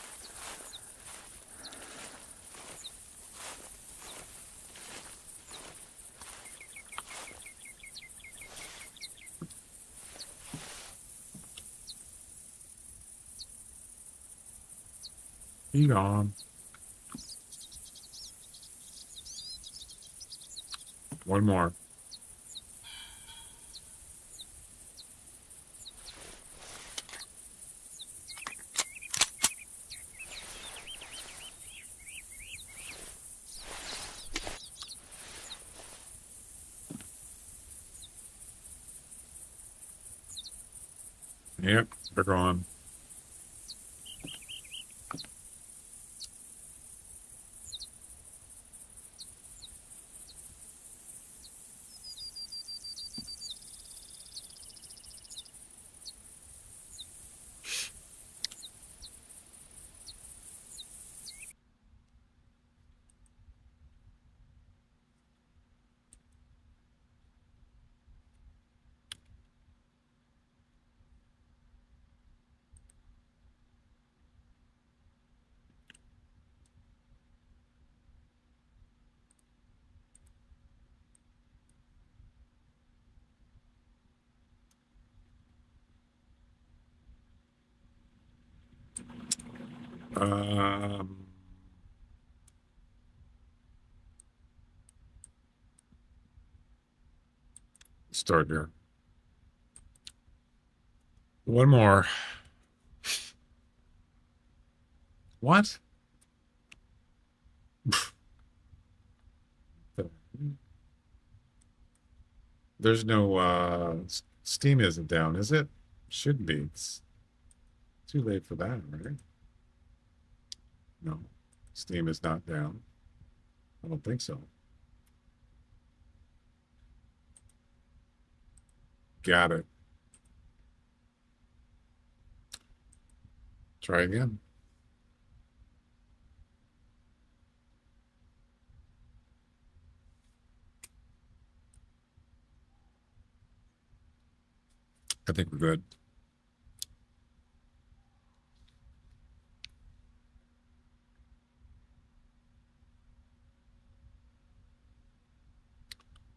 Eat on. One more. Yep, they're gone. Um, Start here. One more. What? There's no Steam isn't down, is it? Should be. It's too late for that, right? No. Steam is not down. I don't think so. Got it. Try again. I think we're good.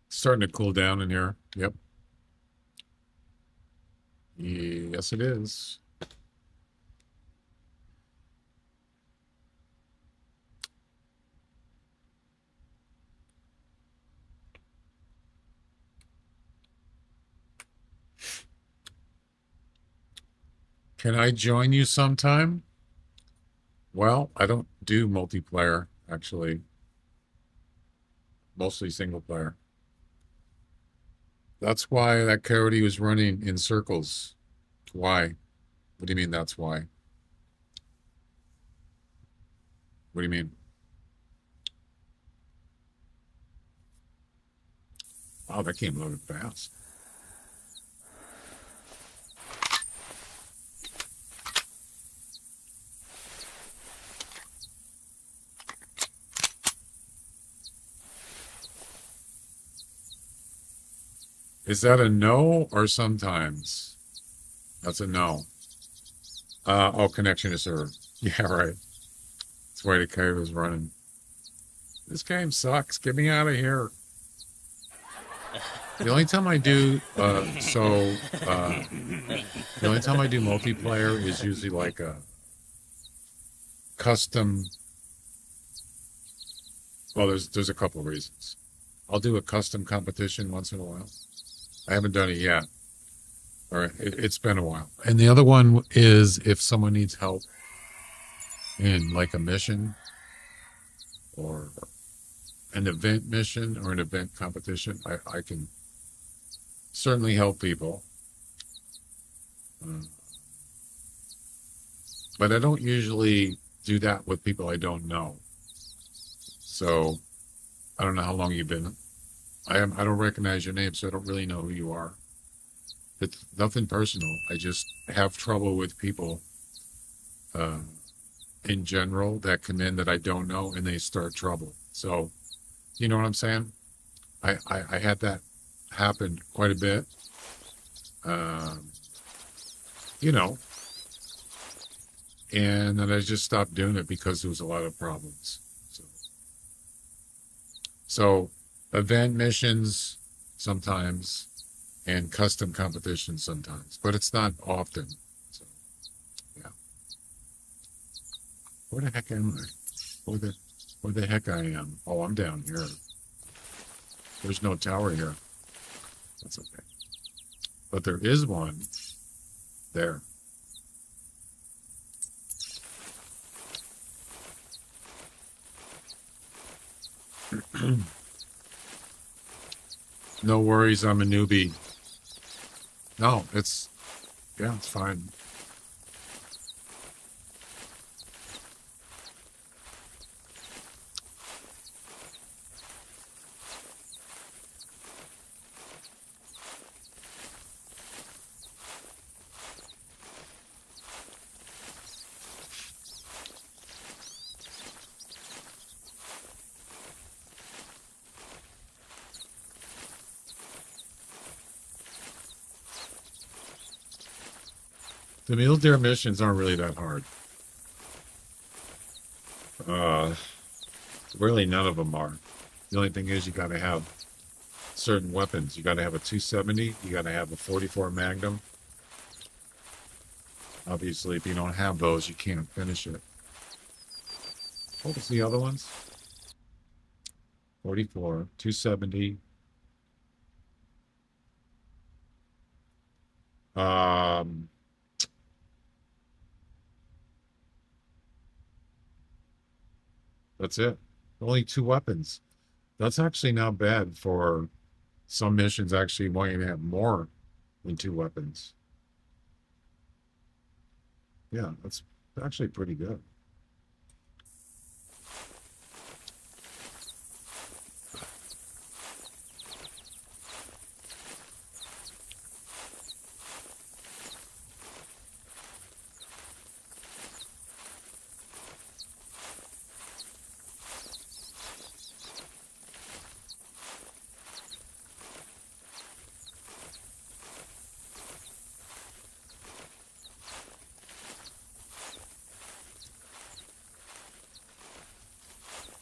Starting to cool down in here. Yep. Yes, it is. Can I join you sometime? Well, I don't do multiplayer, actually. Mostly single player. That's why that coyote was running in circles. Why? What do you mean that's why? What do you mean? Wow, that came loaded fast. Is that a no or sometimes? That's a no. Oh, connection to server. Yeah, right. That's why the code was running. This game sucks. Get me out of here. The only time I do, the only time I do multiplayer is usually like a custom. Well, there's a couple of reasons. I'll do a custom competition once in a while. I haven't done it yet. Or it's been a while. And the other one is if someone needs help in like a mission or an event mission or an event competition, I can certainly help people. But I don't usually do that with people I don't know. So I don't know how long you've been. I don't recognize your name, so I don't really know who you are. It's nothing personal. I just have trouble with people in general that come in that I don't know and they start trouble. So, you know what I'm saying? I had that happen quite a bit. You know, and then I just stopped doing it because there was a lot of problems. So event missions sometimes and custom competitions sometimes, but it's not often. So, yeah. Where the heck am I? Where the heck I am? Oh, I'm down here. There's no tower here. That's okay. But there is one there. No worries, I'm a newbie. No, it's fine. The mule deer missions aren't really that hard. Really none of them are. The only thing is you got to have certain weapons. You got to have a 270. You got to have a 44 Magnum. Obviously, if you don't have those, you can't finish it. What was the other ones? 44, 270. That's it. Only 2 weapons. That's actually not bad for some missions actually wanting to have more than 2 weapons. Yeah, that's actually pretty good.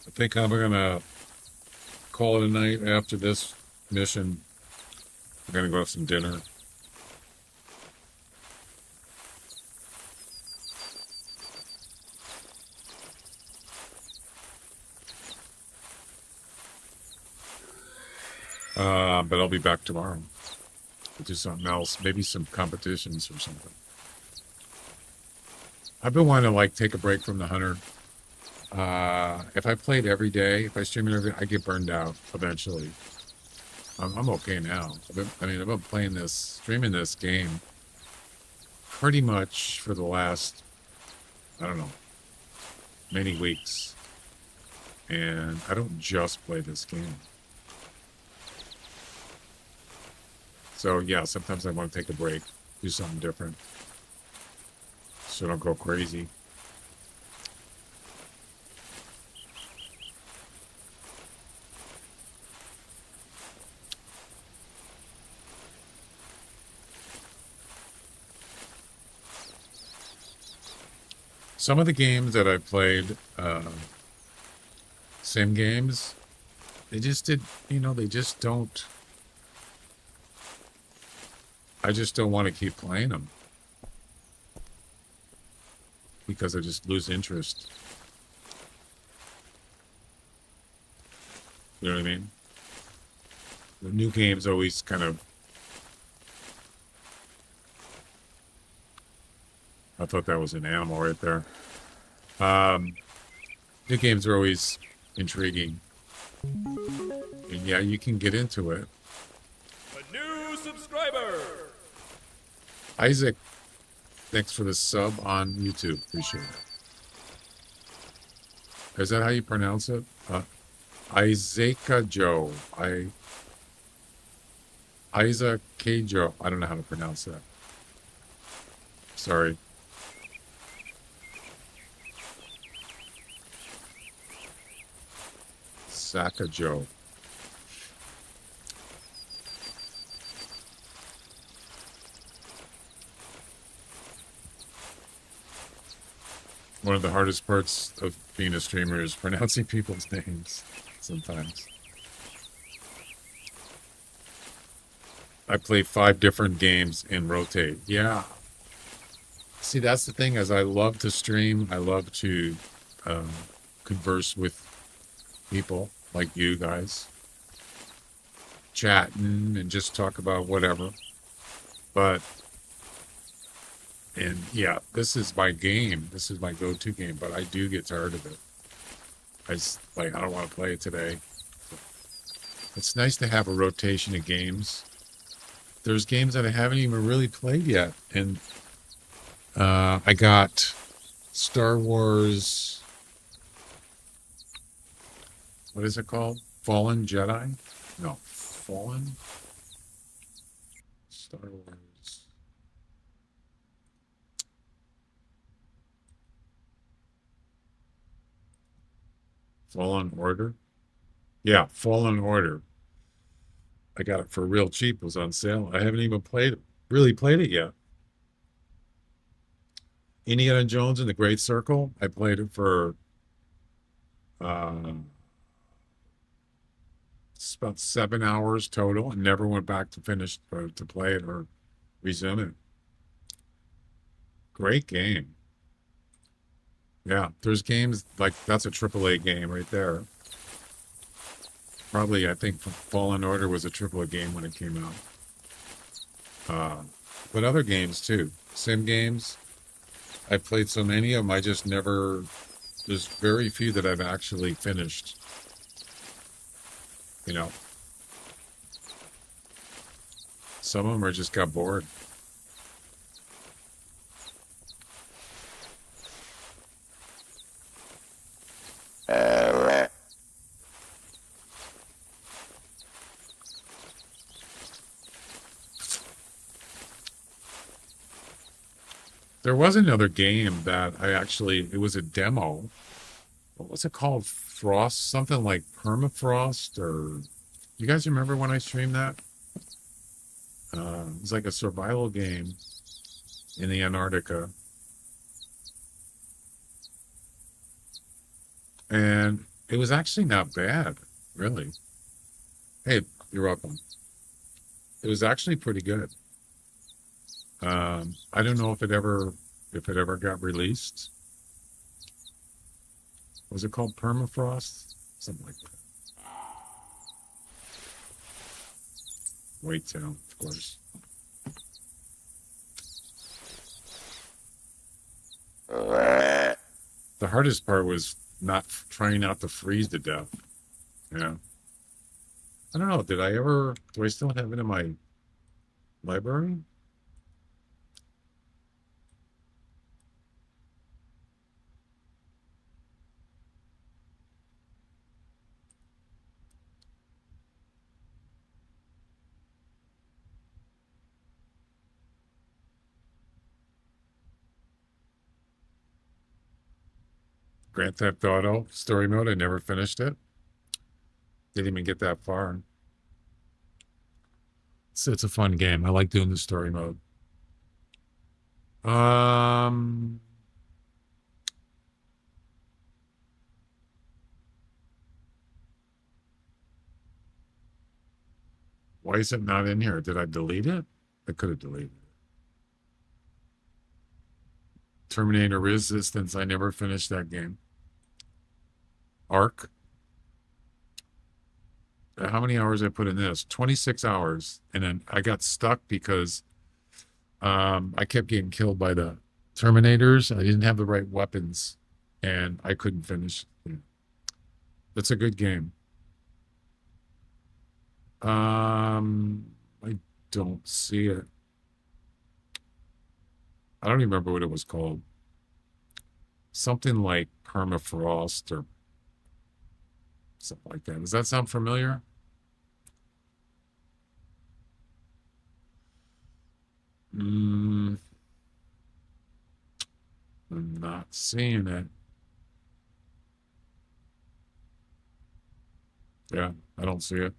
I think I'm gonna call it a night after this mission. We're gonna go have some dinner. But I'll be back tomorrow. We'll do something else, maybe some competitions or something. I've been wanting to like take a break from the hunter. If I played every day, if I stream it every day, I get burned out eventually. I'm okay now. I've been streaming this game pretty much for the last, I don't know, many weeks. And I don't just play this game. So yeah, sometimes I want to take a break, do something different. So I don't go crazy. Some of the games that I played, sim games, they just did, they just don't. I just don't want to keep playing them because I just lose interest. You know what I mean? The new games always kind of. I thought that was an animal right there. New games are always intriguing. And yeah, you can get into it. A new subscriber! Isaac, thanks for the sub on YouTube. Appreciate it. Is that how you pronounce it? Isaaca Joe. Isaac K. Joe. I don't know how to pronounce that. Sorry. Saka Joe. One of the hardest parts of being a streamer is pronouncing people's names sometimes. I play 5 different games and rotate. Yeah. See, that's the thing, is I love to stream. I love to converse with people like you guys. Chatting and just talk about whatever. And yeah, this is my game. This is my go-to game, but I do get tired of it. I don't want to play it today. It's nice to have a rotation of games. There's games that I haven't even really played yet. And I got Star Wars, what is it called? Fallen Jedi? No, Fallen? Star Wars. Fallen Order? Yeah, Fallen Order. I got it for real cheap. It was on sale. I haven't even really played it yet. Indiana Jones and the Great Circle. I played it for it's about 7 hours total, and never went back to finish to play it or resume it. Great game. Yeah, there's games like that's a AAA game right there. Probably, I think Fallen Order was a AAA game when it came out. But other games too, sim games. I've played so many of them. I just never. There's very few that I've actually finished. Some of them I just got bored. There was another game that it was a demo. What was it called? Frost, something like Permafrost, or you guys remember when I streamed that? It was like a survival game in the Antarctica. And it was actually not bad, really. Hey, you're welcome. It was actually pretty good. I don't know if it ever got released. Was it called Permafrost? Something like that. Wait till, of course. The hardest part was trying not to freeze to death. Yeah. I don't know. Do I still have it in my library? Grand Theft Auto story mode. I never finished it. Didn't even get that far. It's a fun game. I like doing the story mode. Why is it not in here? Did I delete it? I could have deleted it. Terminator Resistance. I never finished that game. Ark. How many hours I put in this? 26 hours. And then I got stuck because I kept getting killed by the Terminators. I didn't have the right weapons and I couldn't finish. That's a good game. I don't see it. I don't even remember what it was called. Something like Permafrost or something like that. Does that sound familiar? I'm not seeing it. Yeah, I don't see it.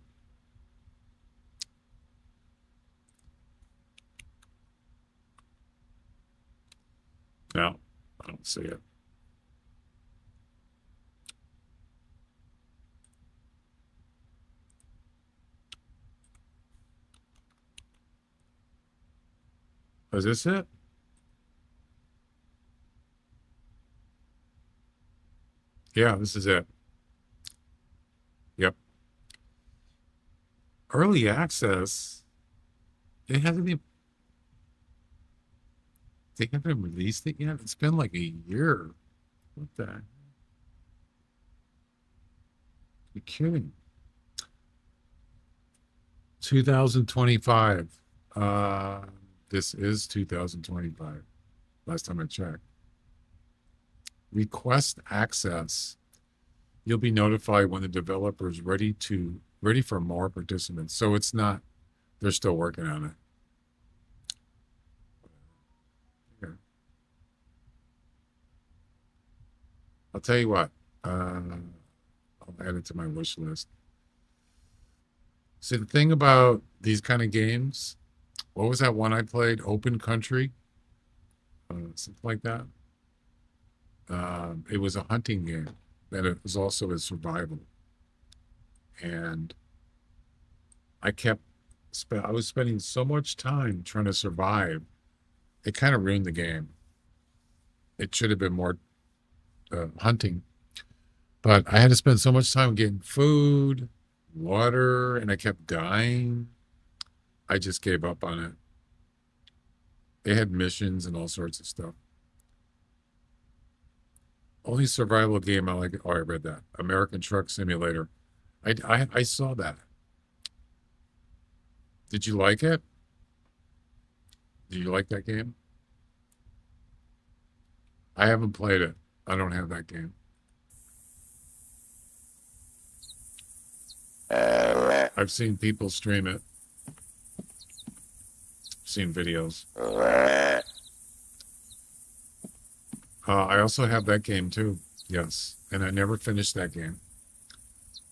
No, I don't see it. Is this it? Yeah, this is it. Yep. Early access. They haven't released it yet. It's been like a year. What the heck? You're kidding. 2025. This is 2025. Last time I checked. Request access. You'll be notified when the developer is ready for more participants. So it's not, they're still working on it. Okay. I'll tell you what, I'll add it to my wish list. See, the thing about these kind of games, what was that one I played? Open Country? Something like that. It was a hunting game, and it was also a survival. And I was spending so much time trying to survive, it kind of ruined the game. It should have been more hunting. But I had to spend so much time getting food, water, and I kept dying. I just gave up on it. They had missions and all sorts of stuff. Only survival game I like. Oh, I read that. American Truck Simulator. I saw that. Did you like it? Do you like that game? I haven't played it. I don't have that game. I've seen people stream it. Seen videos. I also have that game too. Yes. And I never finished that game.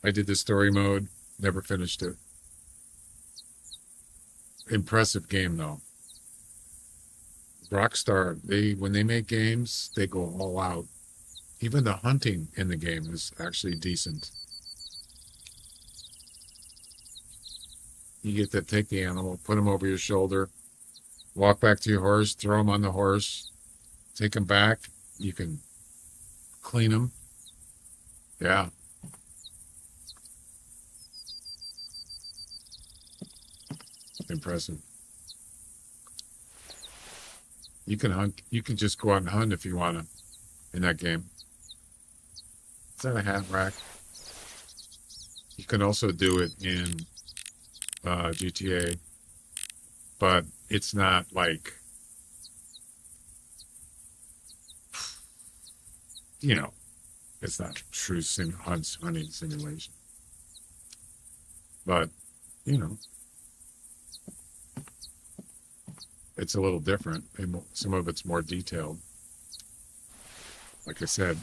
I did the story mode, never finished it. Impressive game though. Rockstar, when they make games, they go all out. Even the hunting in the game is actually decent. You get to take the animal, put him over your shoulder, walk back to your horse, throw him on the horse, take him back. You can clean him. Yeah. Impressive. You can hunt. You can just go out and hunt if you want to in that game. Is that a hat rack? You can also do it in GTA, but it's not like, it's not true hunting simulation. But, it's a little different. And some of it's more detailed. Like I said,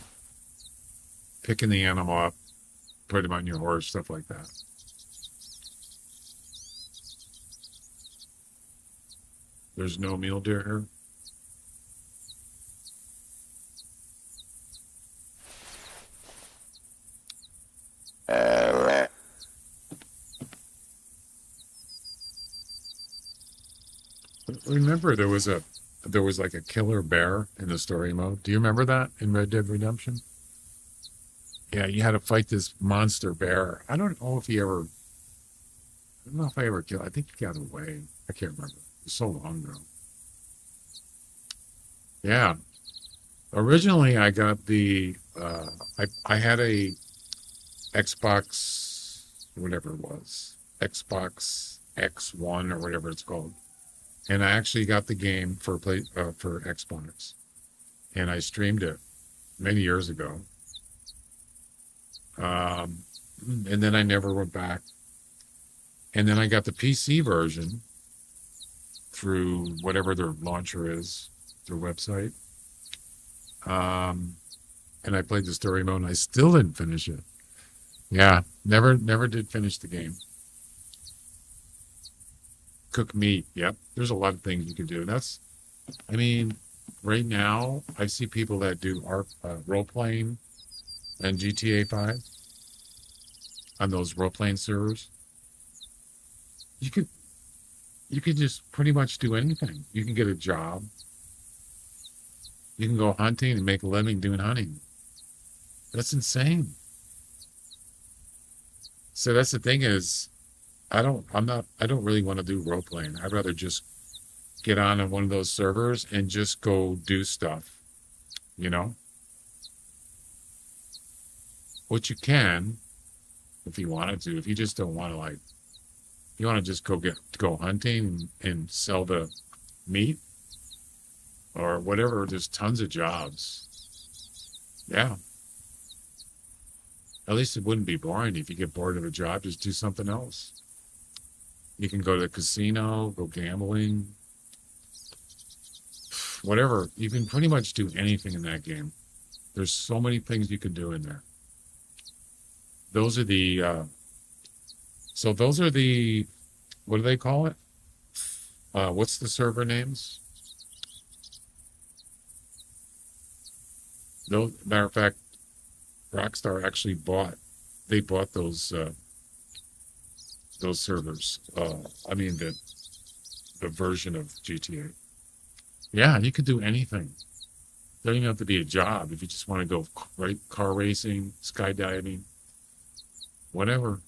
picking the animal up, put him on your horse, stuff like that. There's no mule deer here. Remember there was like a killer bear in the story mode. Do you remember that in Red Dead Redemption? Yeah, you had to fight this monster bear. I don't know if I ever killed. I think he got away. I can't remember. It was so long ago. Yeah. Originally, I got I had a Xbox, whatever it was, Xbox X1 or whatever it's called, and I actually got the game for Xbox, and I streamed it many years ago. And then I never went back. And then I got the PC version through whatever their launcher is, their website. And I played the story mode and I still didn't finish it. Yeah, never did finish the game. Cook meat. Yep. There's a lot of things you can do. Right now I see people that do role playing and GTA 5 on those role playing servers. You could just pretty much do anything. You can get a job. You can go hunting and make a living doing hunting. That's insane. So that's the thing is, I don't really want to do role playing. I'd rather just get on one of those servers and just go do stuff, you know? Which you can, if you wanted to. If you just don't want to, you want to just go hunting and sell the meat or whatever. There's tons of jobs. Yeah. At least it wouldn't be boring. If you get bored of a job, just do something else. You can go to the casino, go gambling, whatever. You can pretty much do anything in that game. There's so many things you can do in there. Those are the, what do they call it? What's the server names? No, matter of fact, Rockstar actually bought those servers. The version of GTA. Yeah, you could do anything. Doesn't even have to be a job. If you just want to go car racing, skydiving, whatever.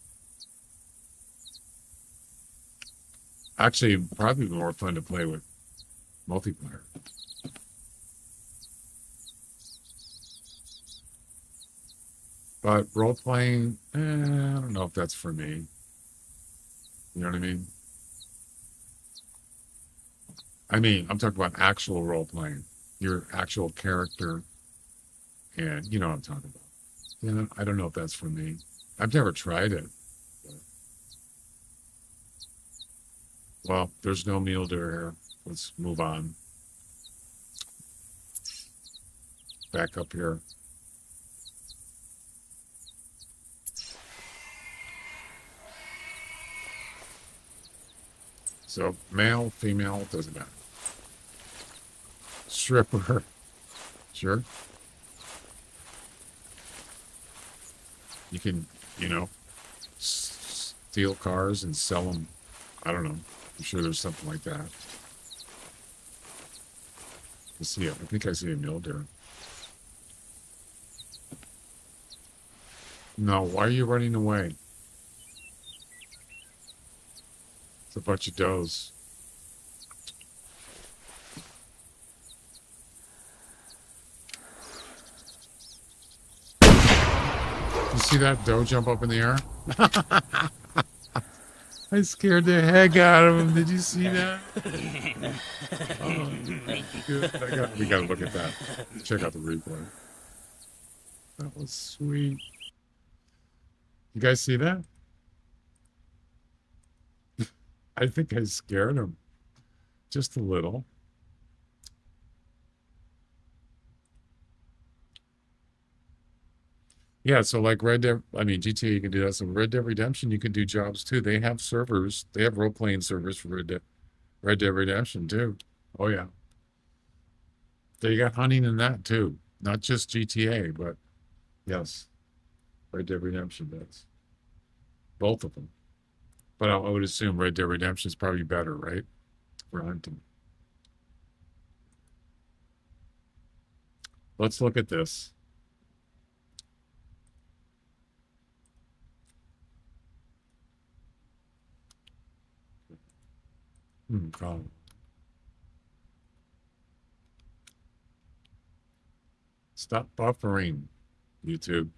Actually, probably more fun to play with multiplayer. But role playing, I don't know if that's for me. You know what I mean? I'm talking about actual role playing, your actual character, and you know what I'm talking about. You know, I don't know if that's for me. I've never tried it. Well, there's no mule deer here. Let's move on. Back up here. So male, female, doesn't matter. Stripper, sure. You can, steal cars and sell them. I don't know. I'm sure there's something like that. Let's see it. I think I see a mule deer. No, why are you running away? It's a bunch of does. You see that doe jump up in the air? I scared the heck out of him. Did you see that? Oh, good. We gotta look at that. Check out the replay. That was sweet. You guys see that? I think I scared him. Just a little. Yeah, so like GTA, you can do that. So Red Dead Redemption, you can do jobs too. They have servers. They have role-playing servers for Red Dead Redemption too. Oh yeah. They got hunting in that too. Not just GTA, but yes, Red Dead Redemption does. Both of them. But I would assume Red Dead Redemption is probably better, right? For hunting. Let's look at this. Colin. Stop buffering, YouTube.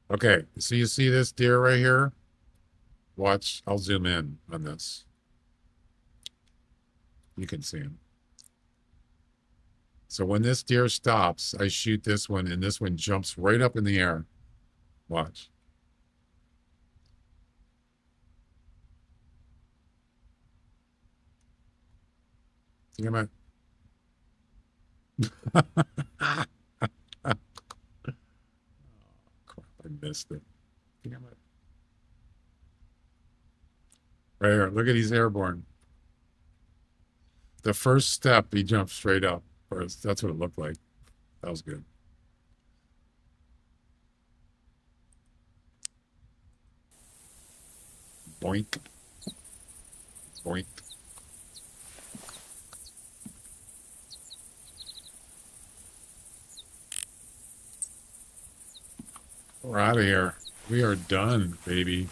Okay, so you see this deer right here? Watch, I'll zoom in on this. You can see him. So when this deer stops, I shoot this one, and this one jumps right up in the air. Watch. Damn it. Crap, I missed it. Damn it. Right here. Look at he's airborne. The first step, he jumped straight up. First. That's what it looked like. That was good. Boink. Boink. We're out of here. We are done, baby.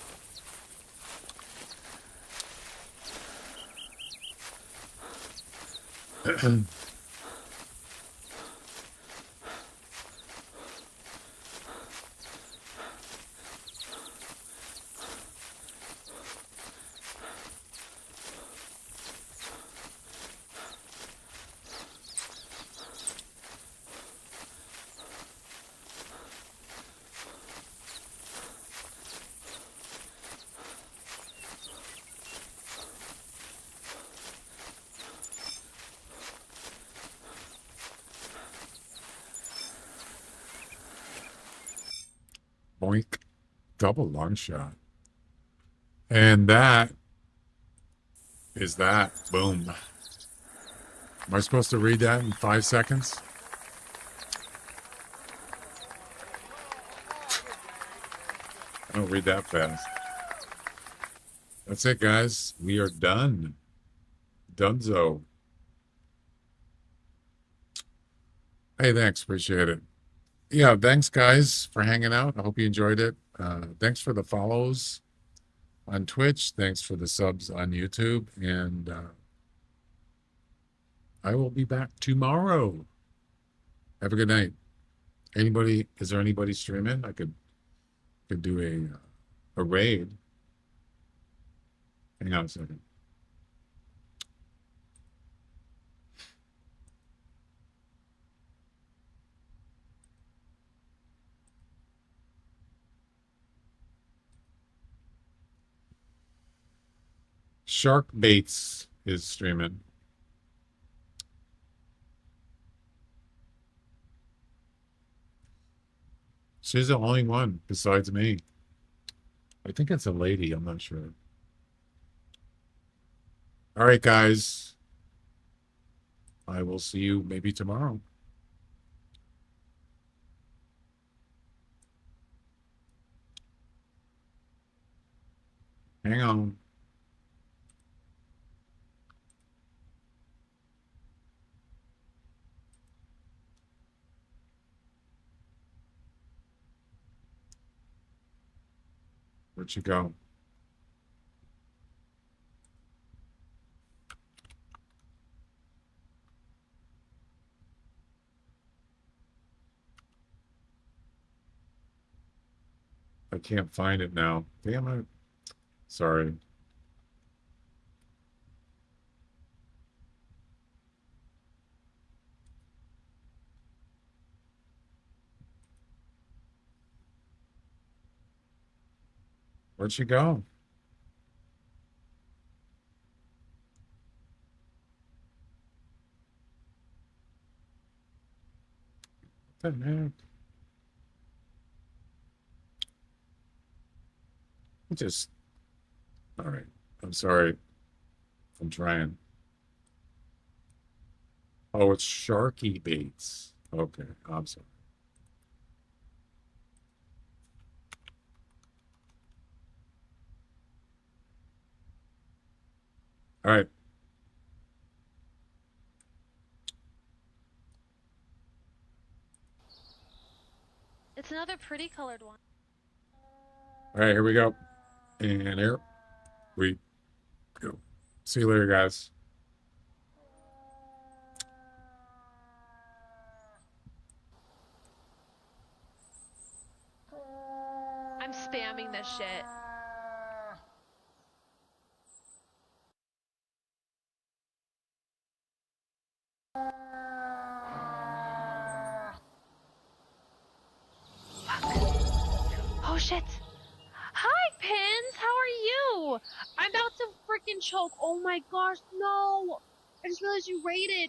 Boink. Double long shot. And that is that. Boom. Am I supposed to read that in 5 seconds? I don't read that fast. That's it, guys. We are done. Dunzo. Hey, thanks. Appreciate it. Yeah, thanks, guys, for hanging out. I hope you enjoyed it. Thanks for the follows on Twitch. Thanks for the subs on YouTube. And I will be back tomorrow. Have a good night. Anybody? Is there anybody streaming? I could do a raid. Hang on a second. Shark Baits is streaming. She's the only one besides me. I think it's a lady. I'm not sure. All right, guys. I will see you maybe tomorrow. Hang on. Where'd you go? I can't find it now. Damn it. Sorry. Where'd she go? What the heck? All right. I'm sorry. I'm trying. Oh, it's Sharky Baits. Okay. I'm sorry. All right. It's another pretty colored one. All right, here we go. And here we go. See you later, guys. I'm spamming this shit. Oh shit. Hi, Pins. How are you? I'm about to freaking choke. Oh my gosh, no. I just realized you raided.